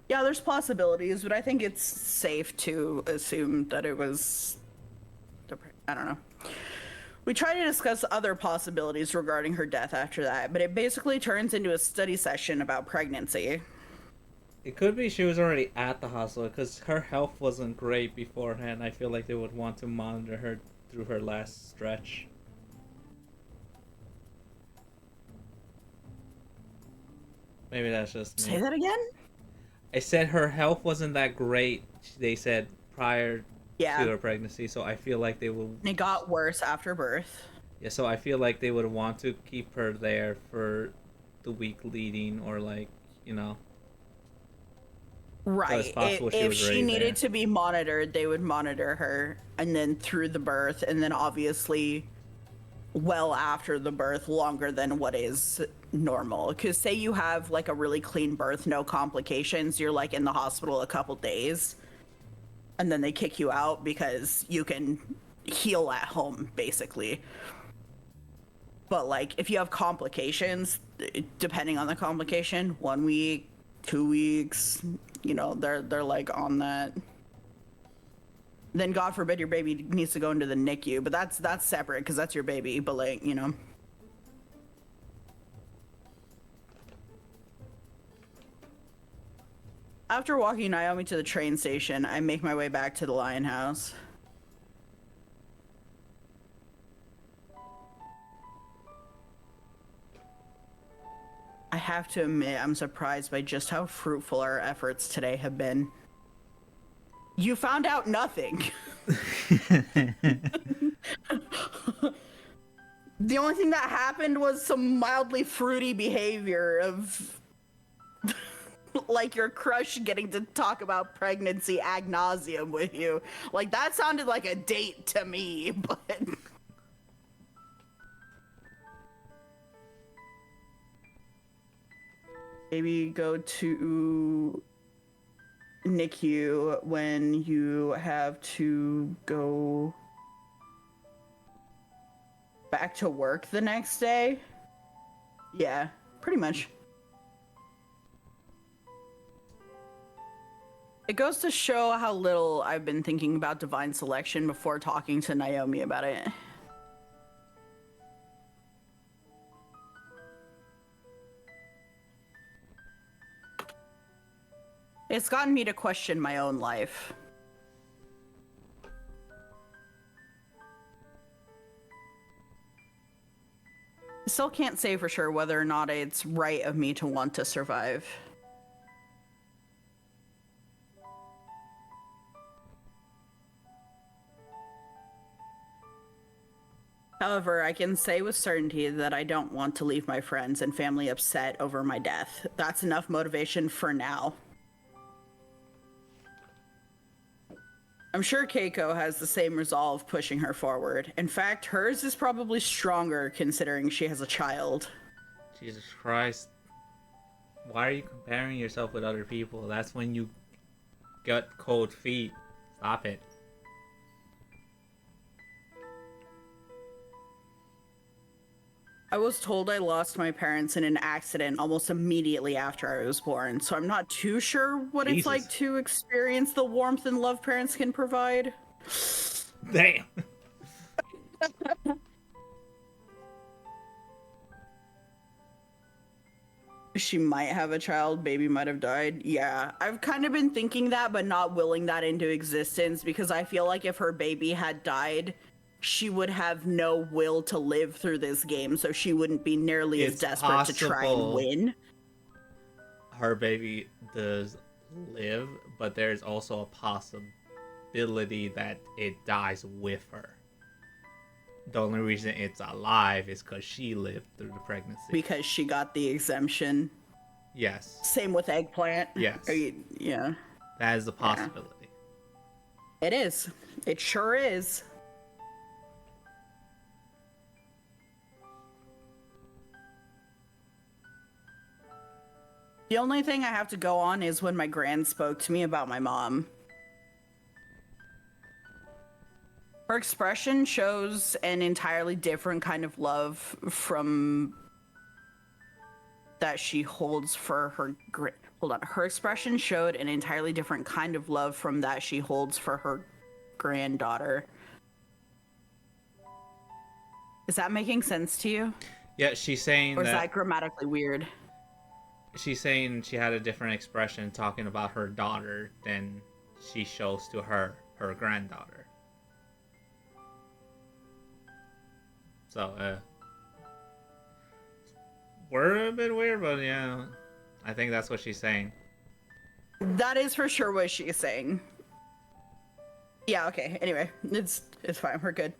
Yeah, there's possibilities, but I think it's safe to assume that it was. I don't know. We try to discuss other possibilities regarding her death after that, but it basically turns into a study session about pregnancy. It could be she was already at the hospital because her health wasn't great beforehand. I feel like they would want to monitor her through her last stretch. Maybe that's just me. Say that again? I said her health wasn't that great, they said, prior to her pregnancy, so I feel like they would... It got worse after birth. Yeah, so I feel like they would want to keep her there for the week leading, or like, you know... Right. If she needed there. to be monitored, they would monitor her, and then through the birth, and then obviously well after the birth, longer than what is normal. Because say you have like a really clean birth, no complications, you're like in the hospital a couple days, and then they kick you out because you can heal at home, basically. But like if you have complications, depending on the complication, 1 week, 2 weeks, you know, they're like on that. Then God forbid your baby needs to go into the NICU, but that's separate because that's your baby. But like, you know. After walking Naomi to the train station, I make my way back to the Lion House. I have to admit, I'm surprised by just how fruitful our efforts today have been. You found out nothing. The only thing that happened was some mildly fruity behavior of like your crush getting to talk about pregnancy ad nauseum with you. Like that sounded like a date to me, but maybe go to NICU when you have to go back to work the next day. Yeah, pretty much. It goes to show how little I've been thinking about divine selection before talking to Naomi about it. It's gotten me to question my own life. I still can't say for sure whether or not it's right of me to want to survive. However, I can say with certainty that I don't want to leave my friends and family upset over my death. That's enough motivation for now. I'm sure Keiko has the same resolve pushing her forward. In fact, hers is probably stronger considering she has a child. Jesus Christ. Why are you comparing yourself with other people? That's when you get cold feet. Stop it. I was told I lost my parents in an accident almost immediately after I was born, so I'm not too sure what it's like to experience the warmth and love parents can provide. Damn. She might have a child, baby might have died. Yeah, I've kind of been thinking that, but not willing that into existence because I feel like if her baby had died, she would have no will to live through this game, so she wouldn't be nearly as desperate to try and win. Her baby does live, but there's also a possibility that it dies with her. The only reason it's alive is because she lived through the pregnancy. Because she got the exemption. Yes. Same with Eggplant. Yes. Yeah. That is a possibility. It is. It sure is. The only thing I have to go on is when my gran spoke to me about my mom. Her expression shows an entirely different kind of love from that she holds for her hold on. Her expression showed an entirely different kind of love from that she holds for her granddaughter. Is that making sense to you? Yeah, she's saying Or is that grammatically weird? She's saying she had a different expression talking about her daughter than she shows to her granddaughter. So, we're a bit weird, but yeah, I think that's what she's saying. That is for sure what she's saying. Yeah, okay. Anyway, it's fine. We're good.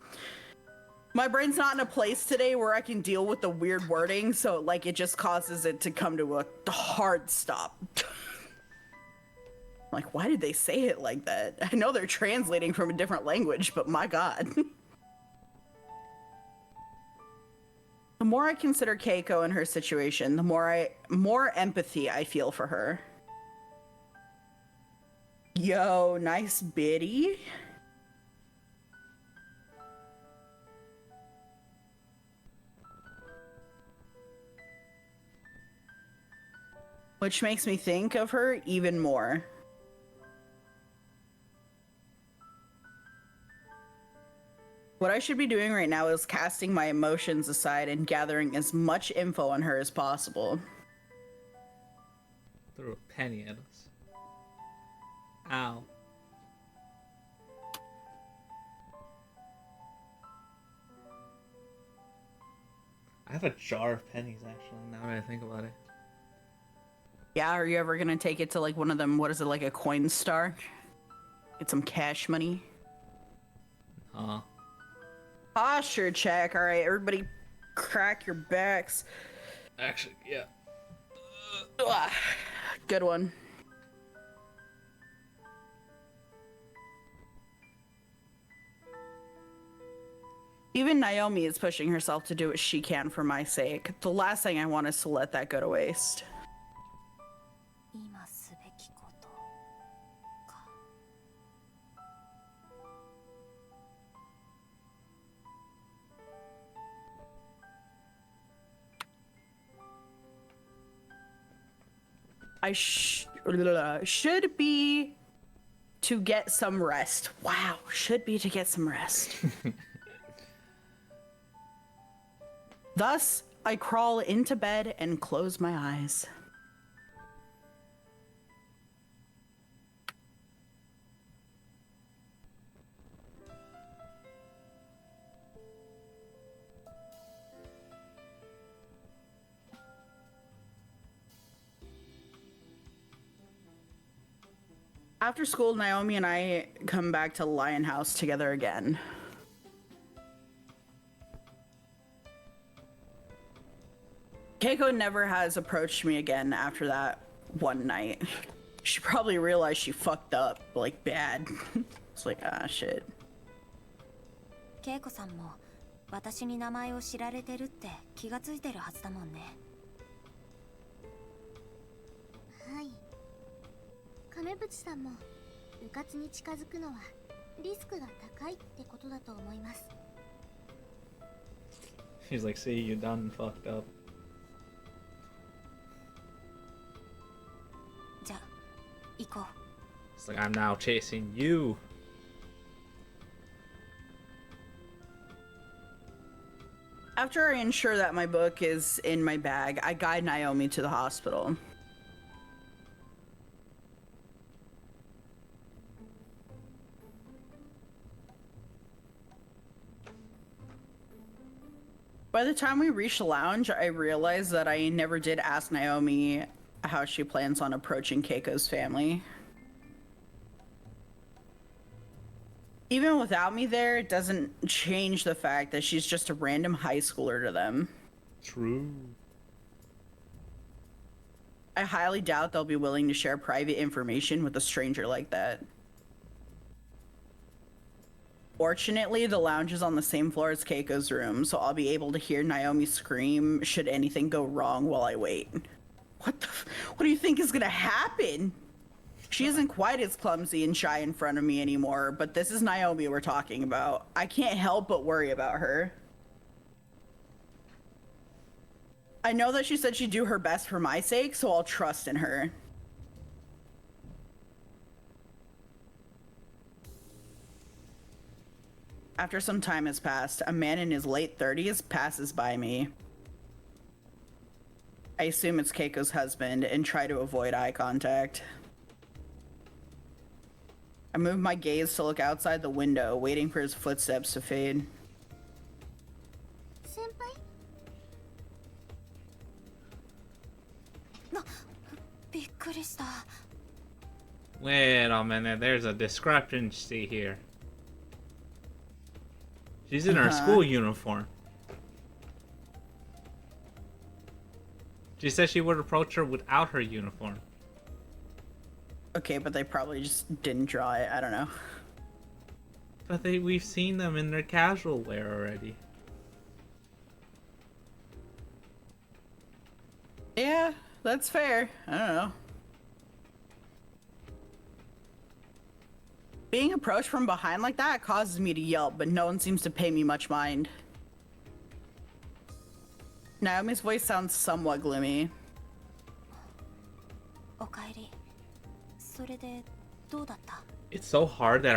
My brain's not in a place today where I can deal with the weird wording, so like it just causes it to come to a hard stop. Like, why did they say it like that? I know they're translating from a different language, but my god. The more I consider Keiko and her situation, the more empathy I feel for her. Yo, nice biddy. Which makes me think of her even more. What I should be doing right now is casting my emotions aside and gathering as much info on her as possible. Threw a penny at us. Ow. I have a jar of pennies, actually, now that I think about it. Yeah, are you ever gonna take it to like one of them, what is it, like a coin star? Get some cash money? Posture check. All right, everybody crack your backs. Actually, yeah. Good one. Even Naomi is pushing herself to do what she can for my sake. The last thing I want is to let that go to waste. 今すべきことか。 I should be to get some rest. Wow, should be to get some rest. Thus, I crawl into bed and close my eyes. After school, Naomi and I come back to Lion House together again. Keiko never has approached me again after that one night. She probably realized she fucked up, like bad. It's like, ah, shit. ケイコさんも私に名前を知られてるって気がついてるはずだもんね。はい。亀渕さんも部活に近づくのはリスクが高いってことだと思います。 He's like, see, you done fucked up. じゃあ行こう。 It's like, I'm now chasing you. After I ensure that my book is in my bag, I guide Naomi to the hospital. By the time we reach the lounge, I realize that I never did ask Naomi how she plans on approaching Keiko's family. Even without me there, it doesn't change the fact that she's just a random high schooler to them. True. I highly doubt they'll be willing to share private information with a stranger like that. Fortunately, the lounge is on the same floor as Keiko's room, so I'll be able to hear Naomi scream should anything go wrong while I wait. What what do you think is gonna happen? She isn't quite as clumsy and shy in front of me anymore, but this is Naomi we're talking about. I can't help but worry about her. I know that she said she'd do her best for my sake, so I'll trust in her. After some time has passed, a man in his late 30s passes by me. I assume it's Keiko's husband and try to avoid eye contact. I move my gaze to look outside the window, waiting for his footsteps to fade. 先輩？びっくりした。 Wait a minute, there's a discrepancy here. She's in her school uniform. She said she would approach her without her uniform. Okay, but they probably just didn't draw it. I don't know. But we've seen them in their casual wear already. Yeah, that's fair. I don't know. Being approached from behind like that causes me to yelp, but no one seems to pay me much mind. Naomi's voice sounds somewhat gloomy. おかえり。それでどうだった？ It's so hard that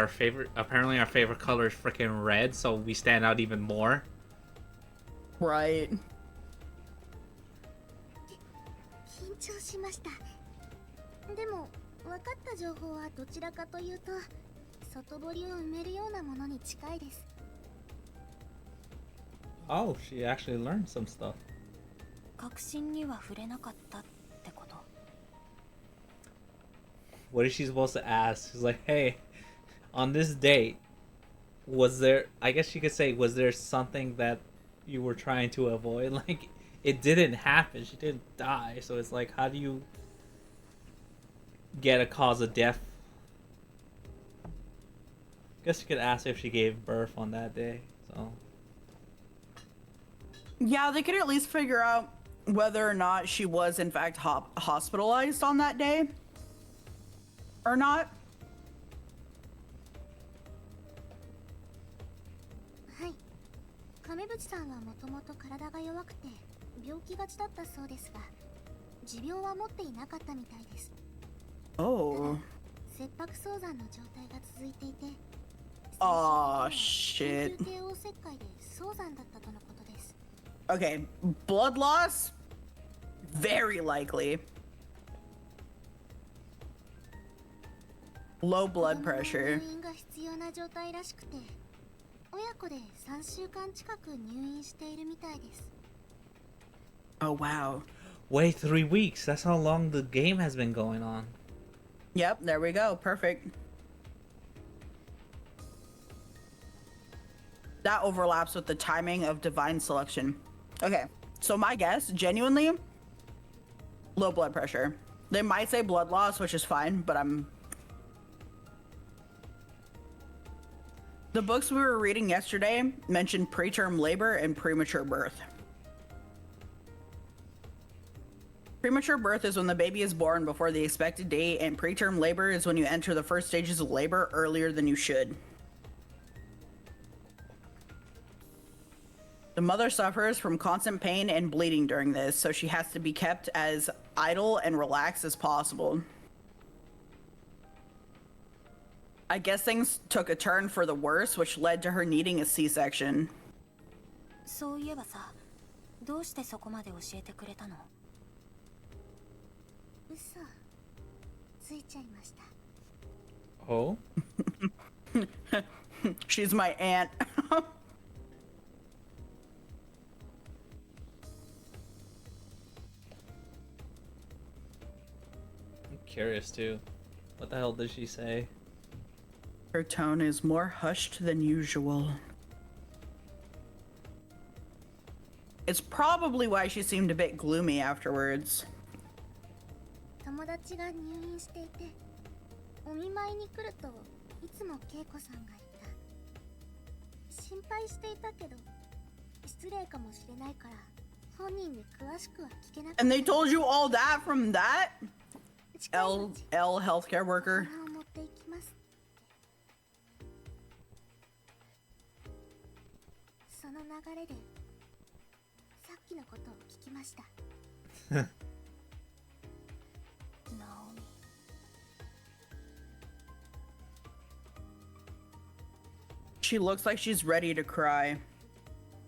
apparently our favorite color is freaking red, so we stand out even more. Right. 緊張しました。でも分かった情報はどちらかというと外堀を埋めるようなものに近いです。 Oh, she actually learned some stuff. 確信には触れなかったってこと。 What is she supposed to ask? She's like, hey, on this date, was there, I guess she could say, was there something that you were trying to avoid? Like, it didn't happen. She didn't die. So it's like, how do you get a cause of death? Guess you could ask if she gave birth on that day. So Yeah, they could at least figure out whether or not she was in fact hospitalized on that day. Or not. はい。亀渕さんはもともと体が弱くて病気がちだったそうですが、持病は持っていなかったみたいです。 Oh. 切迫早産の状態が続いていて、 Oh, shit. 緊急帝王切開で早産だったとのことです。 Okay, blood loss? Very likely. Low blood pressure. 入院が必要な状態らしくて、親子で3週間近く入院しているみたいです。 Oh, wow. wait, 3 weeks. That's how long the game has been going on. Yep, there we go. Perfect. That overlaps with the timing of divine selection. Okay, so my guess, genuinely, low blood pressure. They might say blood loss, which is fine, but The books we were reading yesterday mentioned preterm labor and premature birth. Premature birth is when the baby is born before the expected date, and preterm labor is when you enter the first stages of labor earlier than you should. The mother suffers from constant pain and bleeding during this, so she has to be kept as idle and relaxed as possible. I guess things took a turn for the worse, which led to her needing a C-section. そういえばさ、どうしてそこまで教えてくれたの？嘘ついちゃいました。 Oh? She's my aunt. I'm curious too. What the hell did she say? Her tone is more hushed than usual. It's probably why she seemed a bit gloomy afterwards. 友達が入院していて、お見舞いに来るといつも恵子さんがいた。心配していたけど失礼かもしれないから本人に詳しくは聞けなかった。 And they told you all that from that? 近いうち L healthcare お worker. 花を持っていきますって。その流れでさっきのことを聞きました。ナオミ。 She looks like she's ready to cry.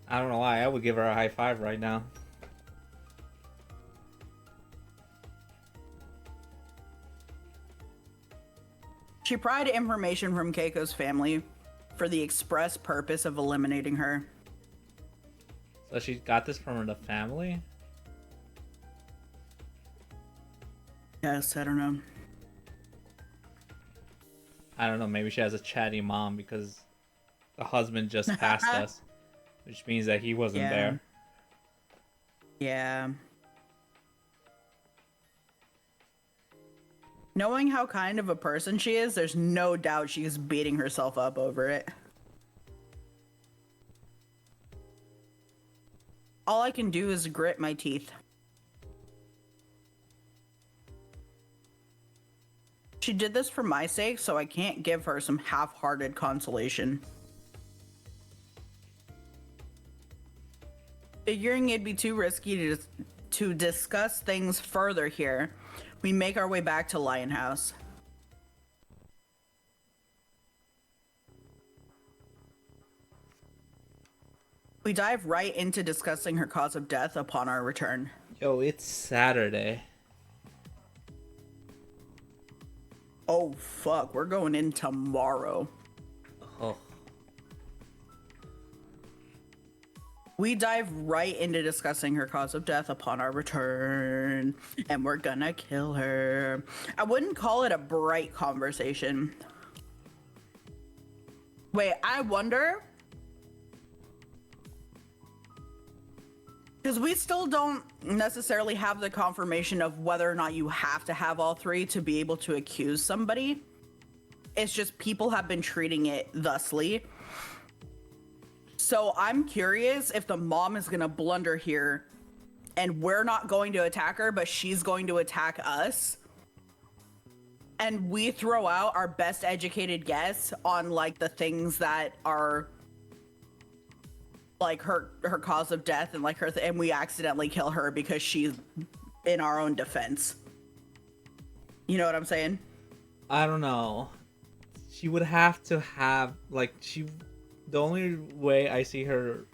I don't know why. I would give her a high five right now. She pried information from Keiko's family for the express purpose of eliminating her. So she got this from the family? Yes, I don't know. I don't know. Maybe she has a chatty mom because the husband just passed us, which means that he wasn't Yeah. there. Yeah. Knowing how kind of a person she is, there's no doubt she's beating herself up over it. All I can do is grit my teeth. She did this for my sake, so I can't give her some half-hearted consolation. Figuring it'd be too risky to discuss things further here, we make our way back to Lionhouse. We dive right into discussing her cause of death upon our return. Yo, it's Saturday. Oh fuck, we're going in tomorrow. Oh. We dive right into discussing her cause of death upon our return, and we're gonna kill her. I wouldn't call it a bright conversation. Wait, I wonder, because we still don't necessarily have the confirmation of whether or not you have to have all three to be able to accuse somebody. It's just people have been treating it thusly. So I'm curious if the mom is gonna blunder here and we're not going to attack her, but she's going to attack us. And we throw out our best educated guess on like the things that are like her cause of death and like and we accidentally kill her because she's in our own defense. You know what I'm saying? I don't know. She would have to have, like, the only way I see her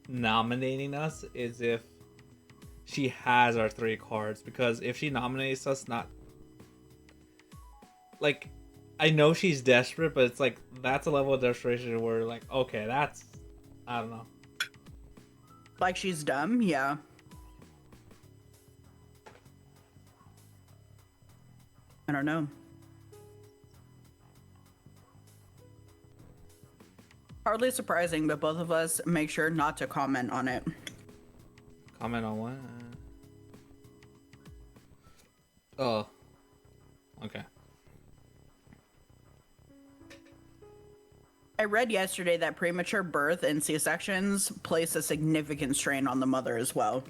nominating us is if she has our three cards. Because if she nominates us, not... Like, I know she's desperate, but it's like, that's a level of desperation where, like, okay, that's... I don't know. Like she's dumb? Yeah. I don't know. Hardly surprising, but both of us make sure not to comment on it. Comment on what? Oh. Okay. I read yesterday that premature birth and C-sections place a significant strain on the mother as well.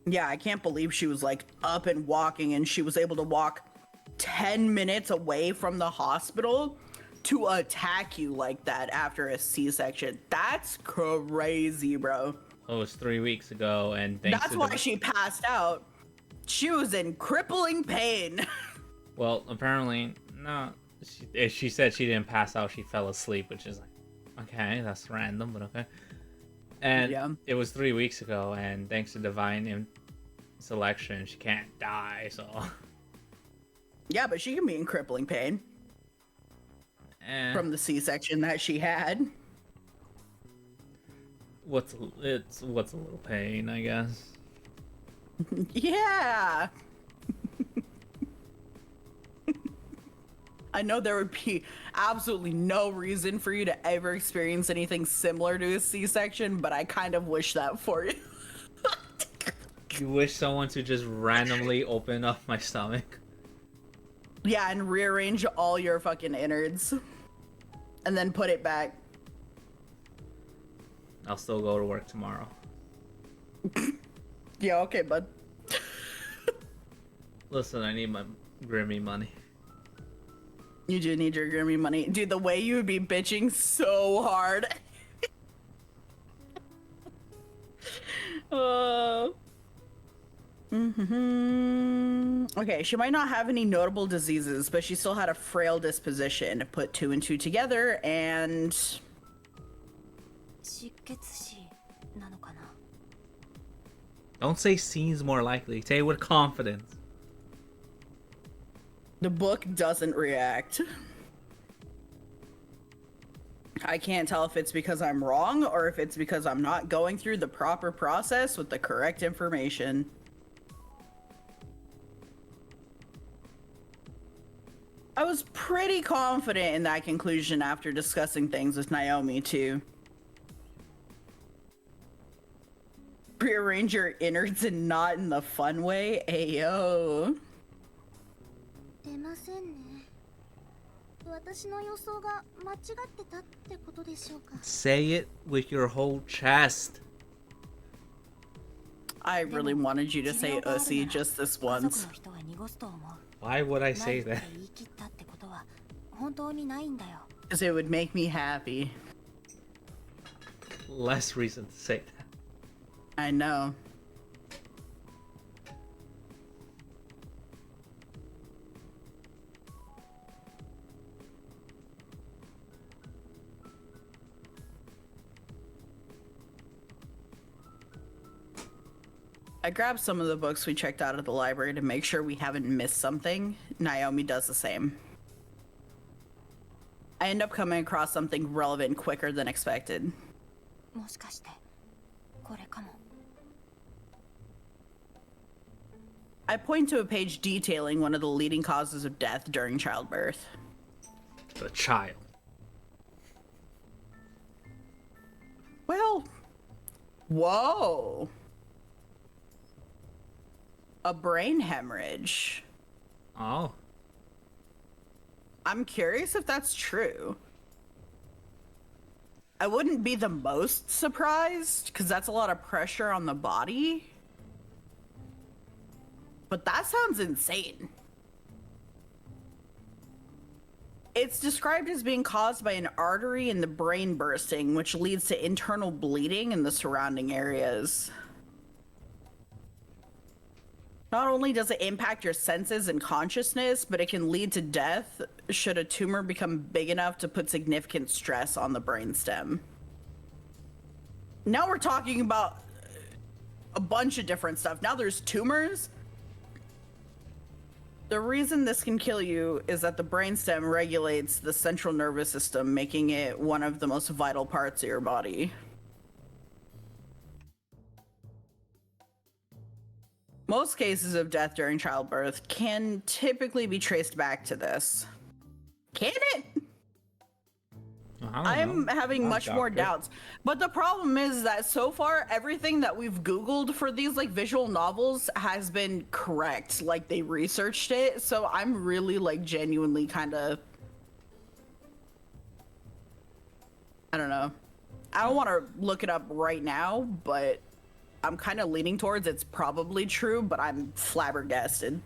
Yeah, I can't believe she was like up and walking and she was able to walk 10 minutes away from the hospital to attack you like that after a C-section. That's crazy, bro. Oh, it was 3 weeks ago, and That's why she passed out. She was in crippling pain. Well, apparently, no. She said she didn't pass out, she fell asleep, which is like, okay, that's random, but okay. And Yeah. it was 3 weeks ago, and thanks to divine selection, she can't die, so... Yeah, but she can be in crippling pain from the C-section that she had. What's a little pain, I guess. Yeah. I know there would be absolutely no reason for you to ever experience anything similar to a C-section, but I kind of wish that for you. You wish someone to just randomly open up my stomach? Yeah, and rearrange all your fucking innards. And then put it back. I'll still go to work tomorrow. Yeah, okay, bud. Listen, I need my Grimmy money. You do need your Grammy money. Dude, the way you would be bitching so hard. Okay, she might not have any notable diseases, but she still had a frail disposition. Put two and two together, and 失血死なのかな。 Don't say seems more likely. Say it with confidence. the book doesn't react. I can't tell if it's because I'm wrong or if it's because I'm not going through the proper process with the correct information. I was pretty confident in that conclusion after discussing things with Naomi, too. Rearrange your innards and not in the fun way? Ayo. 出ませんね。私の予想が間違ってたってことでしょうか。 Say it with your whole chest. I really wanted you to say Ussy just this 家族 once. の人は濁すと思う。 Why would I ナイ say フって that? 言い切ったってことは本当にないんだよ。 Because it would make me happy. Less reason to say that. I know. I grabbed some of the books we checked out at the library to make sure we haven't missed something. Naomi does the same. I end up coming across something relevant quicker than expected. もしかしてこれかも。 I point to a page detailing one of the leading causes of death during childbirth. The child. Well, whoa. A brain hemorrhage. Oh. I'm curious if that's true. I wouldn't be the most surprised, because that's a lot of pressure on the body. But that sounds insane. It's described as being caused by an artery in the brain bursting, which leads to internal bleeding in the surrounding areas. Not only does it impact your senses and consciousness, but it can lead to death should a tumor become big enough to put significant stress on the brainstem. Now we're talking about a bunch of different stuff. Now there's tumors. The reason this can kill you is that the brainstem regulates the central nervous system, making it one of the most vital parts of your body. Most cases of death during childbirth can typically be traced back to this. Can it? I'm having much more doubts. But the problem is that so far, everything that we've Googled for these like visual novels has been correct. Like they researched it. So I'm really like genuinely kind of, I don't know. I don't want to look it up right now, but I'm kind of leaning towards it's probably true, but I'm flabbergasted.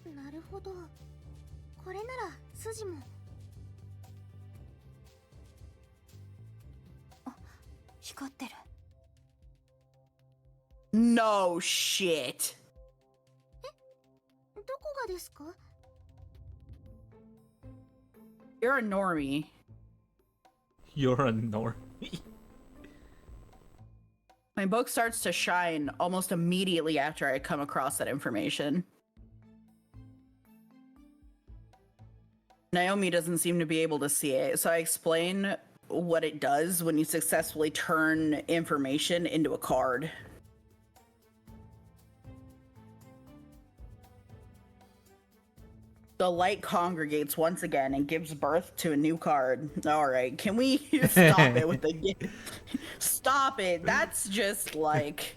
なるほど。これなら筋も。あ、光ってる。 No shit. どこがですか？ You're a normie. You're a normie. My book starts to shine almost immediately after I come across that information. Naomi doesn't seem to be able to see it, so I explain what it does when you successfully turn information into a card. The light congregates once again and gives birth to a new card. All right, can we stop it with the stop it? That's just like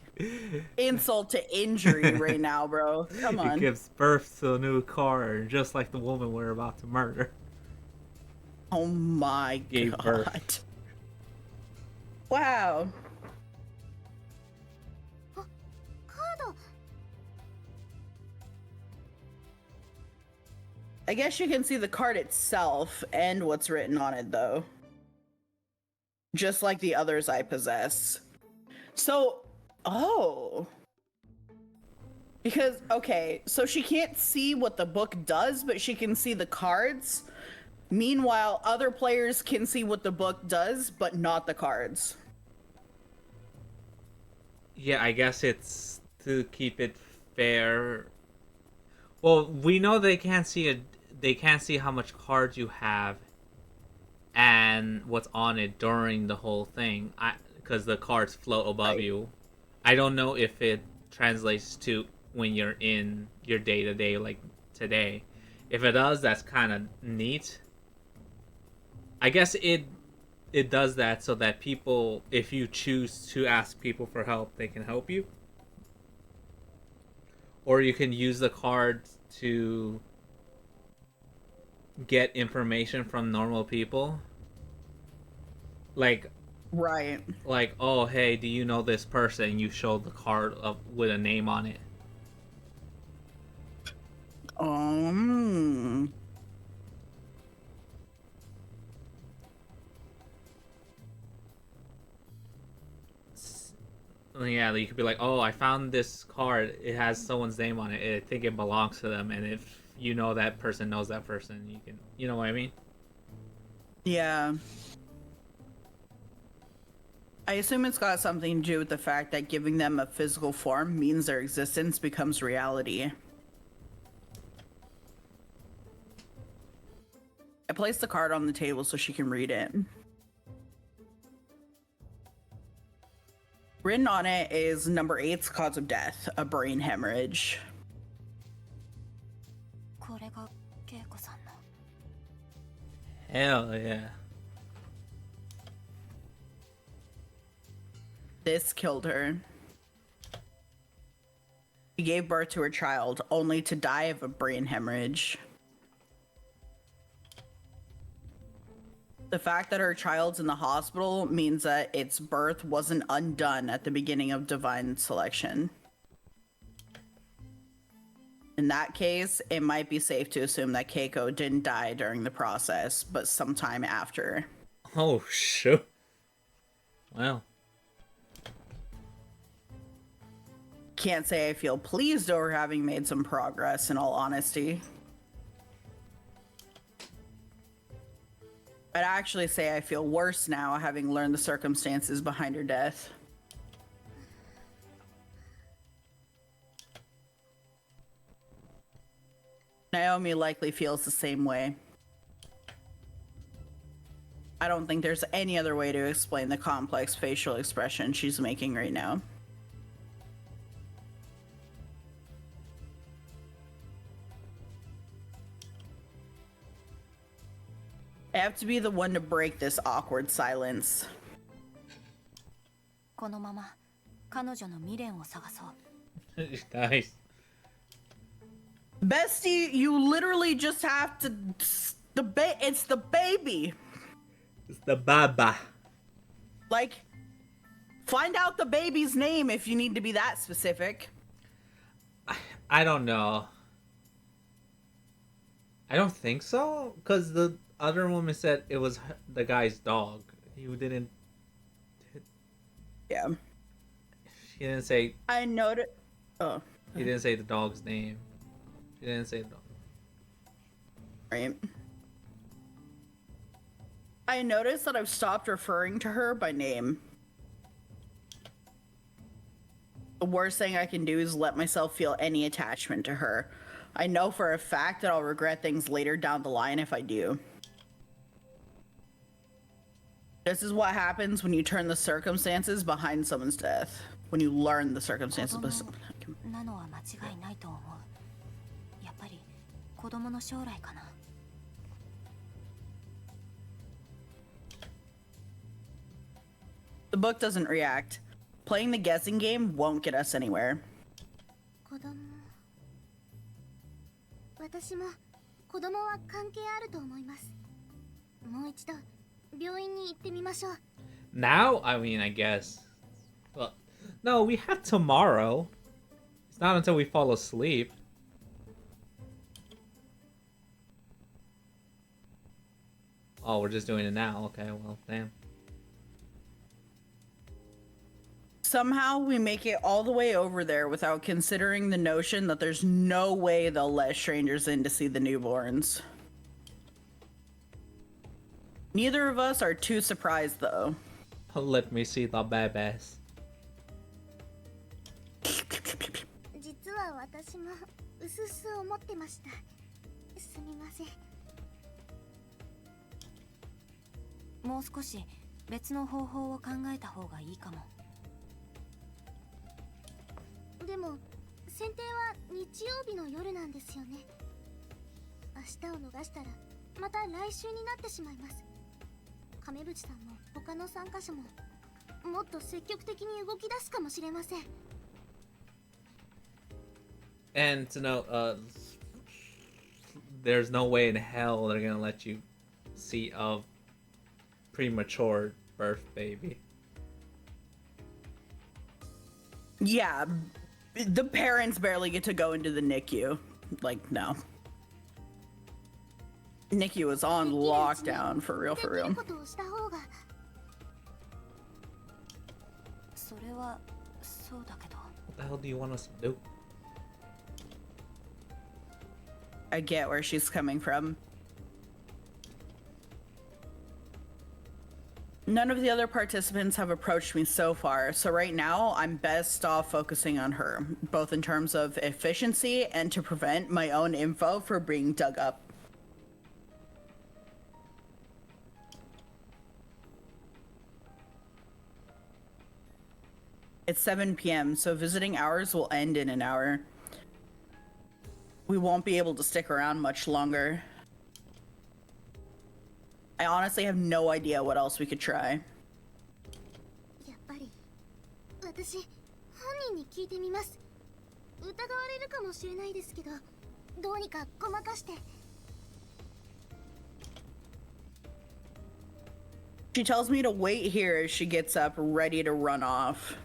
insult to injury right now, bro. Come It on. gives birth to a new car, just like the woman we're about to murder. Oh my Gave god. birth. Wow. カード I guess you can see the card itself and what's written on it, though. Just like the others I possess. So, oh. Because, okay, so she can't see what the book does, but she can see the cards. Meanwhile, other players can see what the book does, but not the cards. Yeah, I guess it's to keep it fair. Well, we know they can't see it. They can't see how much cards you have and what's on it during the whole thing. Because the cards float above Right. you. I don't know if it translates to when you're in your day to day, like today. If it does, that's kind of neat. I guess it does that so that people, if you choose to ask people for help, they can help you. Or you can use the cards to get information from normal people. Like, Right. oh, hey, do you know this person? You show the card up with a name on it. Um. Yeah, you could be like, oh, I found this card. It has someone's name on it. I think it belongs to them. And if you know that person knows that person, you can, you know what I mean? Yeah. I assume it's got something to do with the fact that giving them a physical form means their existence becomes reality. I placed the card on the table so she can read it. Written on it is number 8's cause of death, a brain hemorrhage. これが恵子さんの Hell yeah. This killed her. She gave birth to her child, only to die of a brain hemorrhage. The fact that her child's in the hospital means that its birth wasn't undone at the beginning of divine selection. In that case, it might be safe to assume that Keiko didn't die during the process, but sometime after. Oh, shoot. Well. Can't say I feel pleased over having made some progress, in all honesty. I'd actually say I feel worse now, having learned the circumstances behind her death. Naomi likely feels the same way. I don't think there's any other way to explain the complex facial expression she's making right now. I have to be the one to break this awkward silence. このまま彼女の未練を探そう Nice. Bestie, you literally just have to... It's the baby! It's the Baba. Like, find out the baby's name if you need to be that specific. I don't know. I don't think so, because the other woman said it was the guy's dog. You didn't. Yeah. She didn't say. I noticed... Oh. He didn't say the dog's name. She didn't say the dog. Right. I noticed that I've stopped referring to her by name. The worst thing I can do is let myself feel any attachment to her. I know for a fact that I'll regret things later down the line if I do. This is what happens when you turn the circumstances behind someone's death. When you learn the circumstances. なのは間違いないと思うやっぱり子供の将来かな The book doesn't react. Playing the guessing game won't get us anywhere. 子供。私も子供は関係あると思います。もう一度病院に行ってみましょう。 Now, I mean, I guess. Well, no, we have tomorrow. It's not until we fall asleep. Oh, we're just doing it now. Okay, well, damn. Somehow we make it all the way over there without considering the notion that there's no way they'll let strangers in to see the newborns. Neither of us are too surprised, though. Let me see the babies. 実は私もうすうす思ってました。すみません。もう少し別の方法を考えた方がいいかも。でも選定は日曜日の夜なんですよね。明日を逃したらまた来週になってしまいます。亀渕さんも他の参加者ももっと積極的に動き出すかもしれません。 And to know, there's no way in hell they're gonna let you see a premature birth baby. Yeah, the parents barely get to go into the NICU. Like, no. NICU is on lockdown, for real, for real. それはそうだけど。 What the hell do you want us to do? I get where she's coming from. None of the other participants have approached me so far, so right now I'm best off focusing on her, both in terms of efficiency and to prevent my own info from being dug up. It's 7 p.m., so visiting hours will end in an hour. We won't be able to stick around much longer. I honestly have no idea what else we could try. やっぱり私本人に聞いてみます。疑われるかもしれないですけど、どうにかごまかして。 She tells me to wait here as she gets up, ready to run off.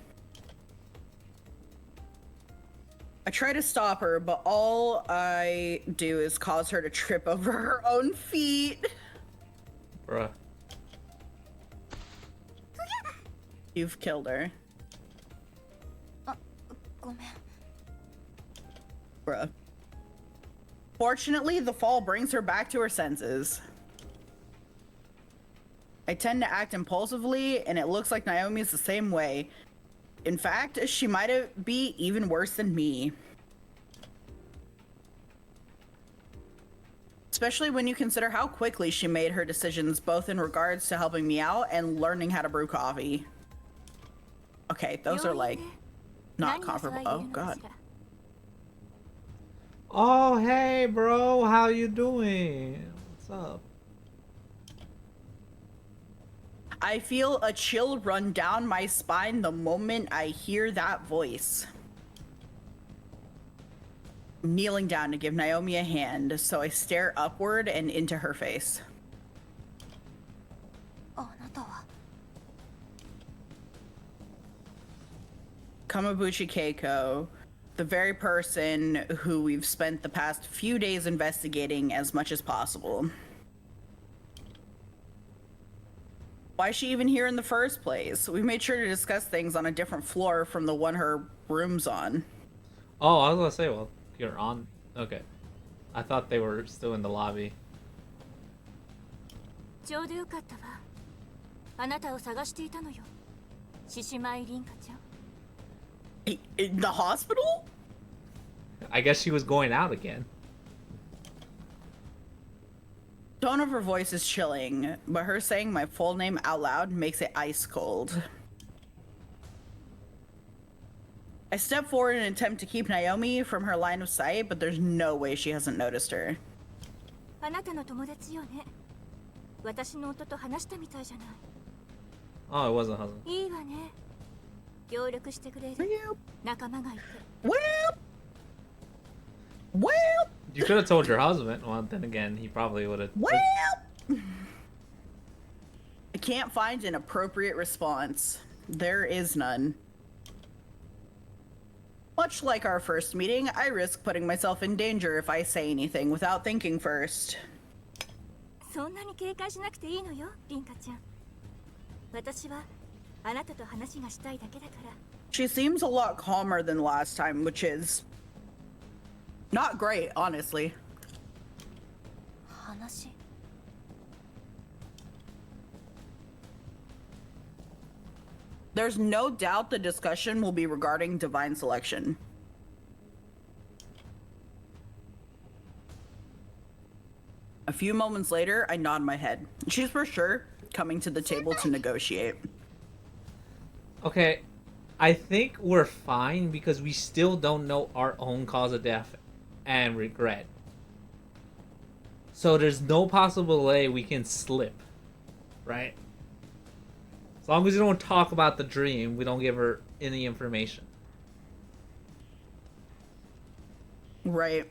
I try to stop her, but all I do is cause her to trip over her own feet. Bruh. You've killed her. ごめん。 Bruh. Fortunately, the fall brings her back to her senses. I tend to act impulsively, and it looks like Naomi's the same way. In fact, she might be even worse than me. Especially when you consider how quickly she made her decisions, both in regards to helping me out and learning how to brew coffee. Okay, those are like not comparable. Oh god. Oh, hey, bro. How you doing? What's up? I feel a chill run down my spine the moment I hear that voice. I'm kneeling down to give Naomi a hand, so I stare upward and into her face. あなたは Kamabuchi Keiko, the very person who we've spent the past few days investigating as much as possible. Why is she even here in the first place? We made sure to discuss things on a different floor from the one her room's on. Oh, I was gonna say, well, you're on. Okay. I thought they were still in the lobby. ちょうどよかったわ。あなたを探していたのよ。獅子舞凛花ちゃん。In the hospital? I guess she was going out again. Tone of her voice is chilling, but her saying my full name out loud makes it ice cold. I step forward in an attempt to keep Naomi from her line of sight, but there's no way she hasn't noticed her. あなたの友達よね。私の夫と話したみたいじゃない。 Oh, it wasn't husband. いいわね。協力してくれる Well, 仲間がいて well, well, You could have told your husband. Well, then again, he probably would have. well. I can't find an appropriate response. There is none. Much like our first meeting, I risk putting myself in danger if I say anything without thinking first. そんなに警戒しなくていいのよリンカちゃん私はあなたと話がしたいだけだから She seems a lot calmer than last time, which is not great, honestly. 話 There's no doubt the discussion will be regarding divine selection. A few moments later, I nod my head. She's for sure coming to the table to negotiate. Okay, I think we're fine because we still don't know our own cause of death and regret. So there's no possible way we can slip, right? As long as we don't talk about the dream, we don't give her any information. Right.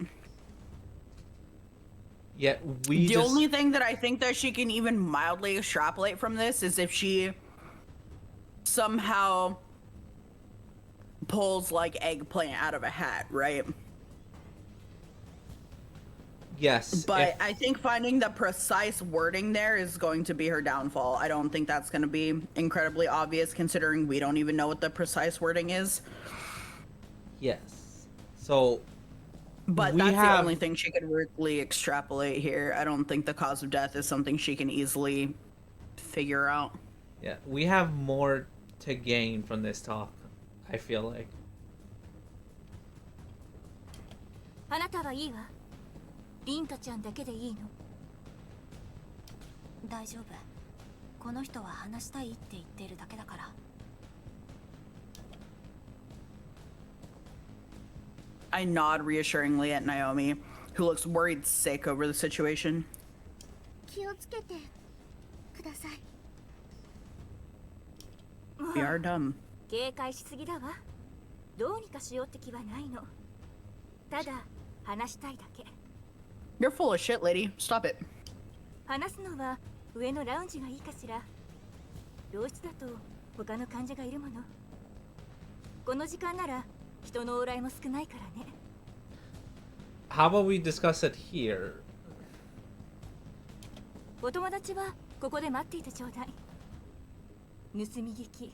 Yet we The just... only thing that I think that she can even mildly extrapolate from this is if she somehow pulls like eggplant out of a hat, right? Yes. But if- I think finding the precise wording there is going to be her downfall. I don't think that's going to be incredibly obvious considering we don't even know what the precise wording is. Yes. So... But We that's have- the only thing she could really extrapolate here. I don't think the cause of death is something she can easily figure out. Yeah, we have more to gain from this talk, I feel like. あなたはいいわリンカちゃんだけでいいの大丈夫この人は話したいって言ってるだけだから I nod reassuringly at Naomi, who looks worried sick over the situation. 気をつけてください We are dumb. 警戒しすぎだわどうにかしようって気はないのただ話したいだけ You're full of shit, lady. Stop it. 話すのは上のラウンジがいいかしら病室だと他の患者がいるものこの時間なら人の往来も少ないからね How about we discuss it here? お友達はここで待っていてちょうだい盗み聞き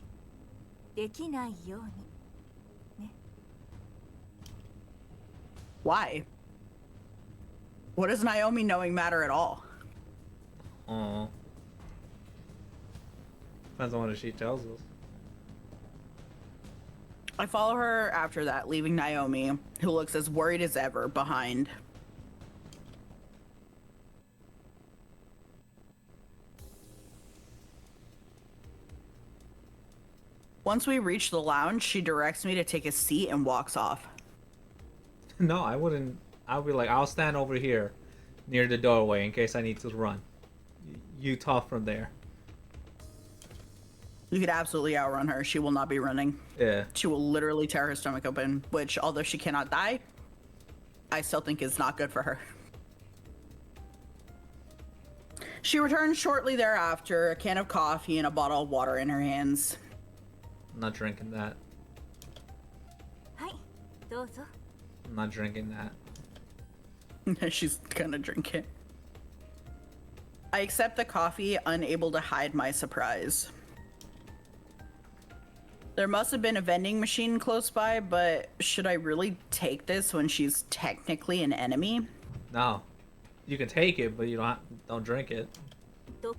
できないように Why? What does Naomi knowing matter at all? Oh. Depends on what she tells us. I follow her after that, leaving Naomi, who looks as worried as ever, behind. Once we reach the lounge, she directs me to take a seat and walks off. No, I wouldn't. I'll be like, I'll stand over here near the doorway in case I need to run. You talk from there. You could absolutely outrun her. She will not be running. Yeah. She will literally tear her stomach open, which, although she cannot die, I still think is not good for her. She returns shortly thereafter, a can of coffee and a bottle of water in her hands. I'm not drinking that. はいどうぞ I'm not drinking that. She's gonna drink it. I accept the coffee, unable to hide my surprise. There must have been a vending machine close by, but should I really take this when she's technically an enemy? No. You can take it, but you don't drink it. 毒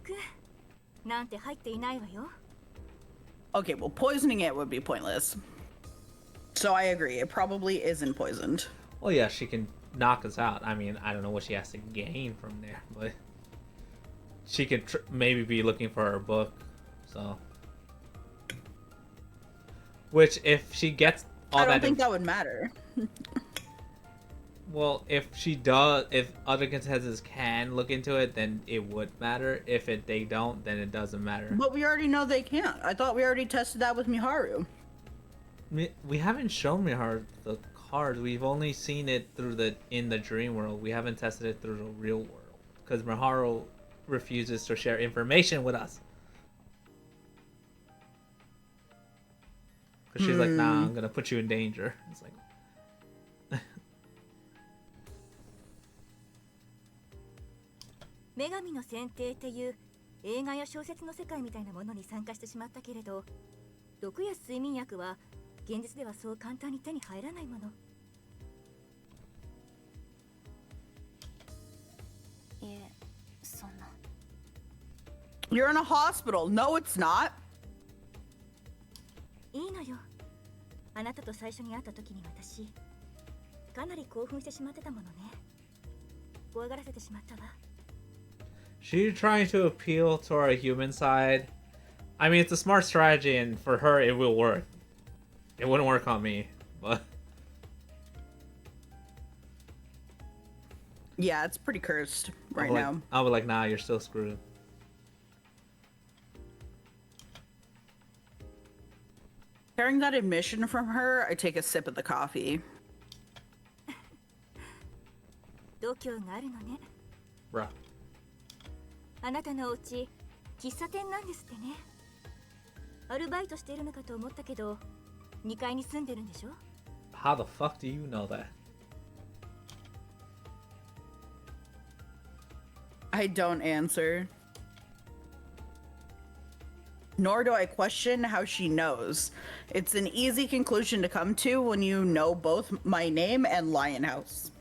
なんて入っていないわよ Okay, well, poisoning it would be pointless. So I agree, it probably isn't poisoned. Well, yeah, she can knock us out. I mean, I don't know what she has to gain from there, but she could maybe be looking for her book. So, which if she gets all I don't that, think that would matter. well, if she does, if other contestants can look into it, then it would matter. If they don't, then it doesn't matter. But we already know they can't. I thought we already tested that with Miharu. we haven't shown Miharu the card. We've only seen it in the dream world. We haven't tested it through the real world because Miharu refuses to share information with us. Because she's like, nah, I'm gonna put you in danger. It's like, 女神の選定っていう映画や小説の世界みたいなものに参加してしまったけれど、毒や睡眠薬は現実ではそう簡単に手に入らないもの。いえ、そんな。You're in a hospital. No, it's not. いいのよ。あなたと最初に会った時に私、かなり興奮してしまってたものね。怖がらせてしまったわ。she's trying to appeal to our human side. I mean, it's a smart strategy, and for her, it will work. It wouldn't work on me, but Yeah, it's pretty cursed right like, now. I'll be like, nah, you're still screwed. Hearing that admission from her, I take a sip of the coffee. 度胸があるのね。 Bruh. あなたのお家、喫茶店なんですってね。アルバイトしているのかと思ったけど、2階に住んでるんでしょ？ How the fuck do you know that? I don't answer. Nor do I question how she knows. It's an easy conclusion to come to when you know both my name and Lionhouse.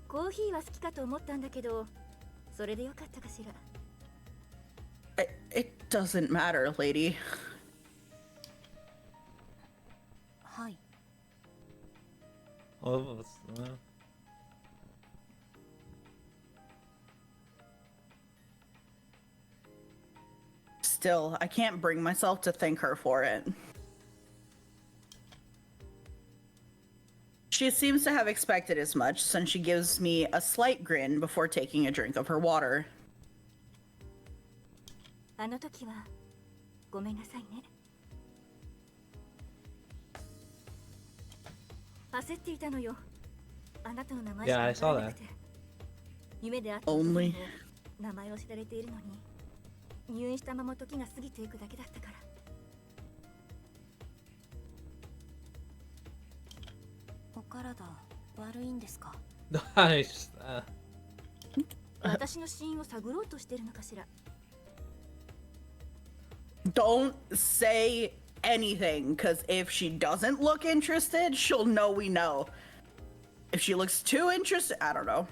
コーヒーは好きかと思ったんだけど、それでよかったかしら。It doesn't matter, lady. はい。 Oh, Still, I can't bring myself to thank her for it. She seems to have expected as much, since she gives me a slight grin before taking a drink of her water. あの時はごめんなさいね。焦っていたのよ。あなたの名前し Yeah, か I わ saw からなくて。夢であった時 Only. にも名前を知られているのに、入院したまま時が過ぎていくだけだったから。お体悪いんですか？ nice. 私の死因を探ろうとしてるのかしら。 Don't say anything, because if she doesn't look interested, she'll know we know. If she looks too interested, I don't know.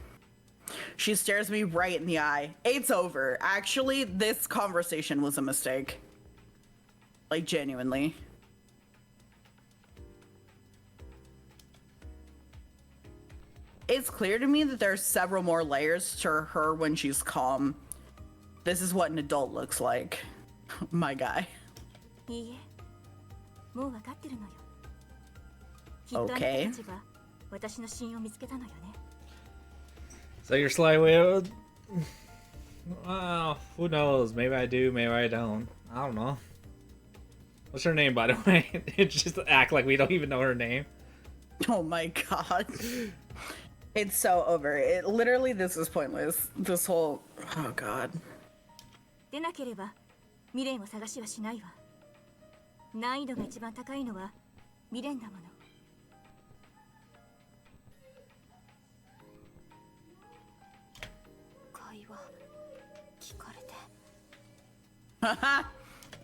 She stares me right in the eye. It's over. Actually, this conversation was a mistake. Like, genuinely. It's clear to me that there are several more layers to her when she's calm. This is what an adult looks like. My guy. いいえ、もう分かってるのよ。きっとあなた Okay. たちが私の死因を見つけたのよね。 So you're slightly. Well, who knows? Maybe I do, maybe I don't. I don't know. What's her name, by the way? Just act like we don't even know her name. Oh my god. It's so over. It literally, this is pointless. This whole, oh god. でなければ未練を探しはしないわ。難易度が一番高いのは未練だもの。会話聞かれて。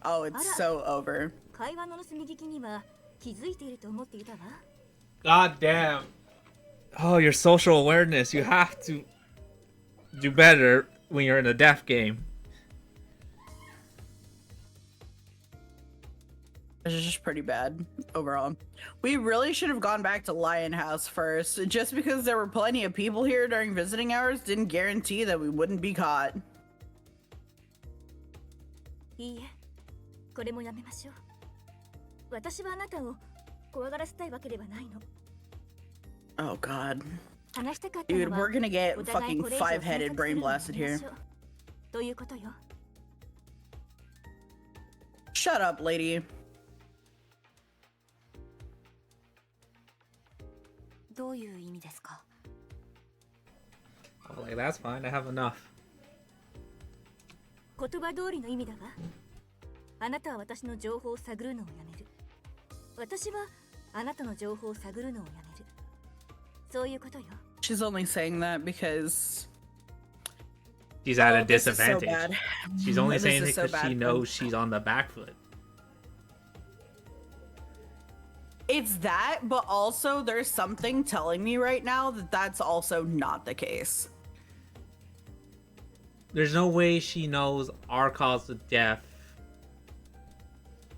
Oh, it's so over. 会話の盗み聞きには気づいていると思っていたわ。 God damn. Oh, your social awareness. You have to do better when you're in a deaf game. It's just pretty bad overall. We really should have gone back to Lion House first. Just because there were plenty of people here during visiting hours didn't guarantee that we wouldn't be caught. いいえ、これもやめましょう。私はあなたを怖がらせたいわけではないの。 Oh god. 話したかった Dude, のは we're gonna get お互い fucking これ以上 five-headed 詮索する brain のをや blasted め here. ましょう。ということよ。 Shut up, lady. どういう意味ですか? I was like, that's fine, I have enough. 言葉通りの意味だわ。あなたは私の情報を探るのをやめる。私はあなたの情報を探るのをやめる。そういうことよ。 She's only saying that because She's at a this is so disadvantage. bad. She's only This saying is it so because she bad. knows she's on the back foot. It's that, but also there's something telling me right now that that's also not the case. There's no way she knows our cause of death.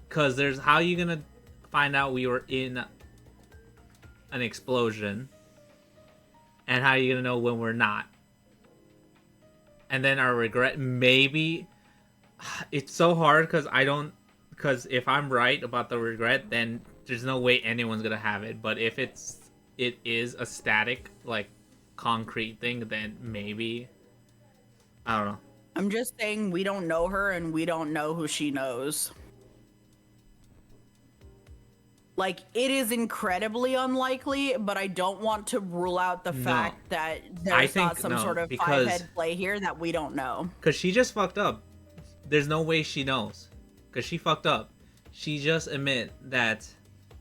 Because there's how you gonna find out we were in an explosion? And how are you gonna know when we're not? And then our regret, maybe. It's so hard because if I'm right about the regret, then there's no way anyone's gonna have it. But if it is a static, like, concrete thing, then maybe. I don't know. I'm just saying we don't know her and we don't know who she knows. Like, it is incredibly unlikely, but I don't want to rule out the fact that there's not some sort of five-head play here that we don't know. Because she just fucked up. There's no way she knows. Because she fucked up. She just admit that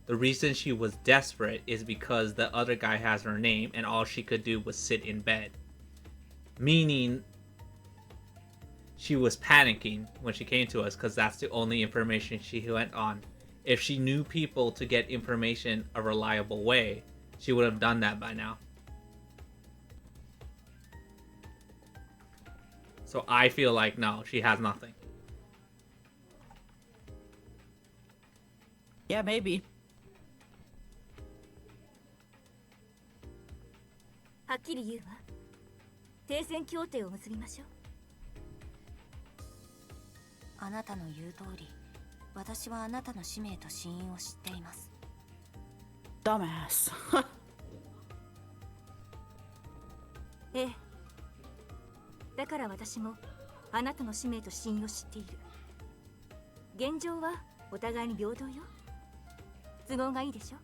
the reason she was desperate is because the other guy has her name and all she could do was sit in bed. Meaning, she was panicking when she came to us because that's the only information she went on. If she knew people to get information a reliable way, she would have done that by now. So I feel like, no, she has nothing. Yeah, maybe. はっきり言うわ。停戦協定を結びましょう。あなたの言う通り、私はあなたの使命と真意を知っています。 Dumbass. ええ。だから私もあなたの使命と真意を知っている。現状はお互いに平等よ。都合がいいでしょ。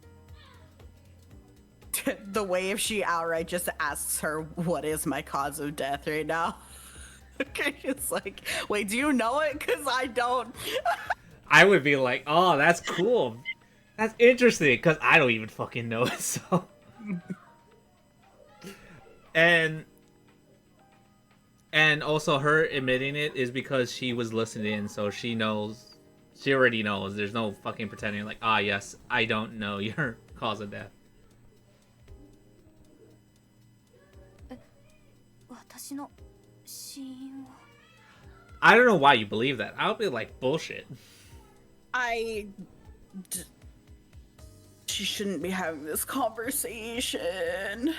The way if she outright just asks her, what is my cause of death right now? Okay, it's like, wait, do you know it? Because I don't. I would be like, oh, that's cool. That's interesting, because I don't even fucking know it, so. And also her admitting it is because she was listening, so she knows. She already knows. There's no fucking pretending like, ah, yes, I don't know your cause of death. 私の死因を I don't know why you believe that. I would be like, bullshit. She shouldn't be having this conversation.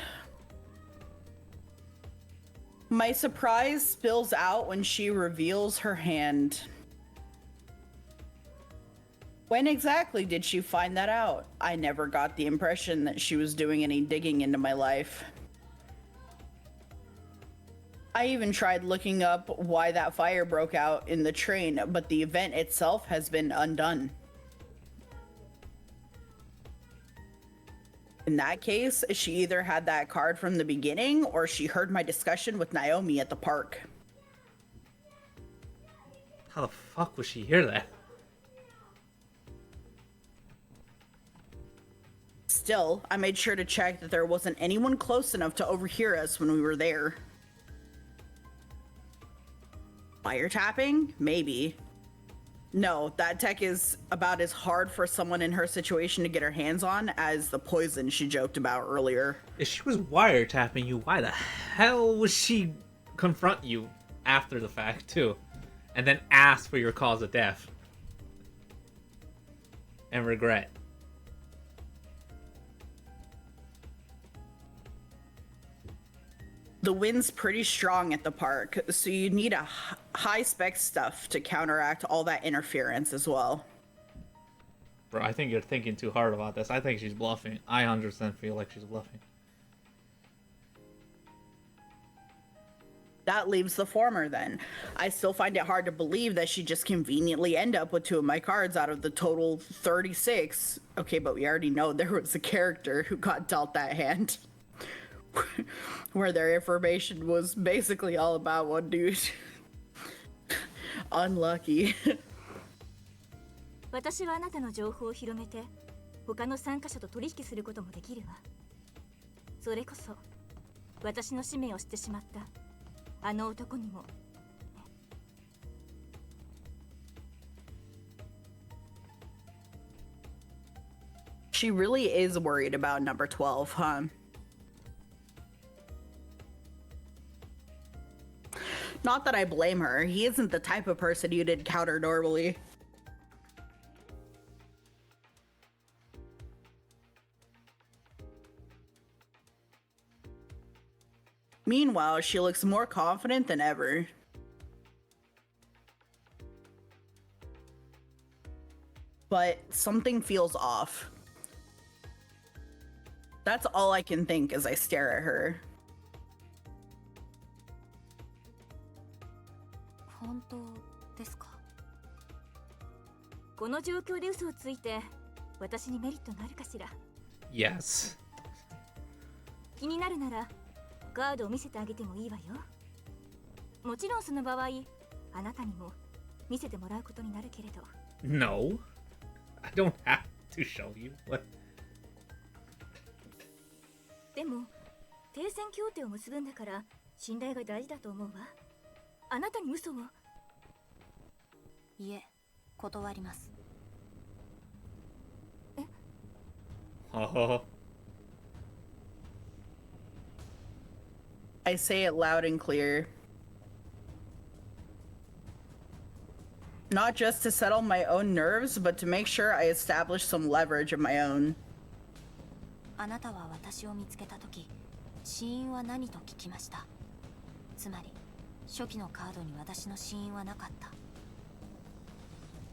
My surprise spills out when she reveals her hand. When exactly did she find that out? I never got the impression that she was doing any digging into my life. I even tried looking up why that fire broke out in the train, but the event itself has been undone. In that case, she either had that card from the beginning or she heard my discussion with Naomi at the park. How the fuck would she hear that? Still, I made sure to check that there wasn't anyone close enough to overhear us when we were there. Wiretapping? Maybe. No, that tech is about as hard for someone in her situation to get her hands on as the poison she joked about earlier. If she was wiretapping you, why the hell would she confront you after the fact, too? And then ask for your cause of death. And regret. The wind's pretty strong at the park, so you need a high-spec stuff to counteract all that interference as well. Bro, I think you're thinking too hard about this. I think she's bluffing. I 100% feel like she's bluffing. That leaves the former then. I still find it hard to believe that she just conveniently end up with 2 of my cards out of the total 36. Okay, but we already know there was a character who got dealt that hand. Where their information was basically all about one dude. Unlucky. 私はあなたの情報を広めて他の参加者と取引することもできるわ。それこそ私の使命をしてしまったあの男にも。She really is worried about number 12, huh? Not that I blame her. He isn't the type of person you'd encounter normally. Meanwhile, she looks more confident than ever. But something feels off. That's all I can think as I stare at her. 本当ですか？この状況で嘘をついて私にメリットがあるかしら。 Yes. 気になるならカードを見せてあげてもいいわよ。もちろんその場合あなたにも見せてもらうことになるけれど。 No. I don't have to show you. What? でも停戦協定を結ぶんだから信頼が大事だと思うわ。あなたに嘘を。いえ、断ります。Oh. I say it loud and clear. Not just to settle my own nerves, but to make sure I establish some leverage of my own. あなたは私を見つけたとき、死因は何と聞きました。つまり、初期のカードに私の死因はなかった。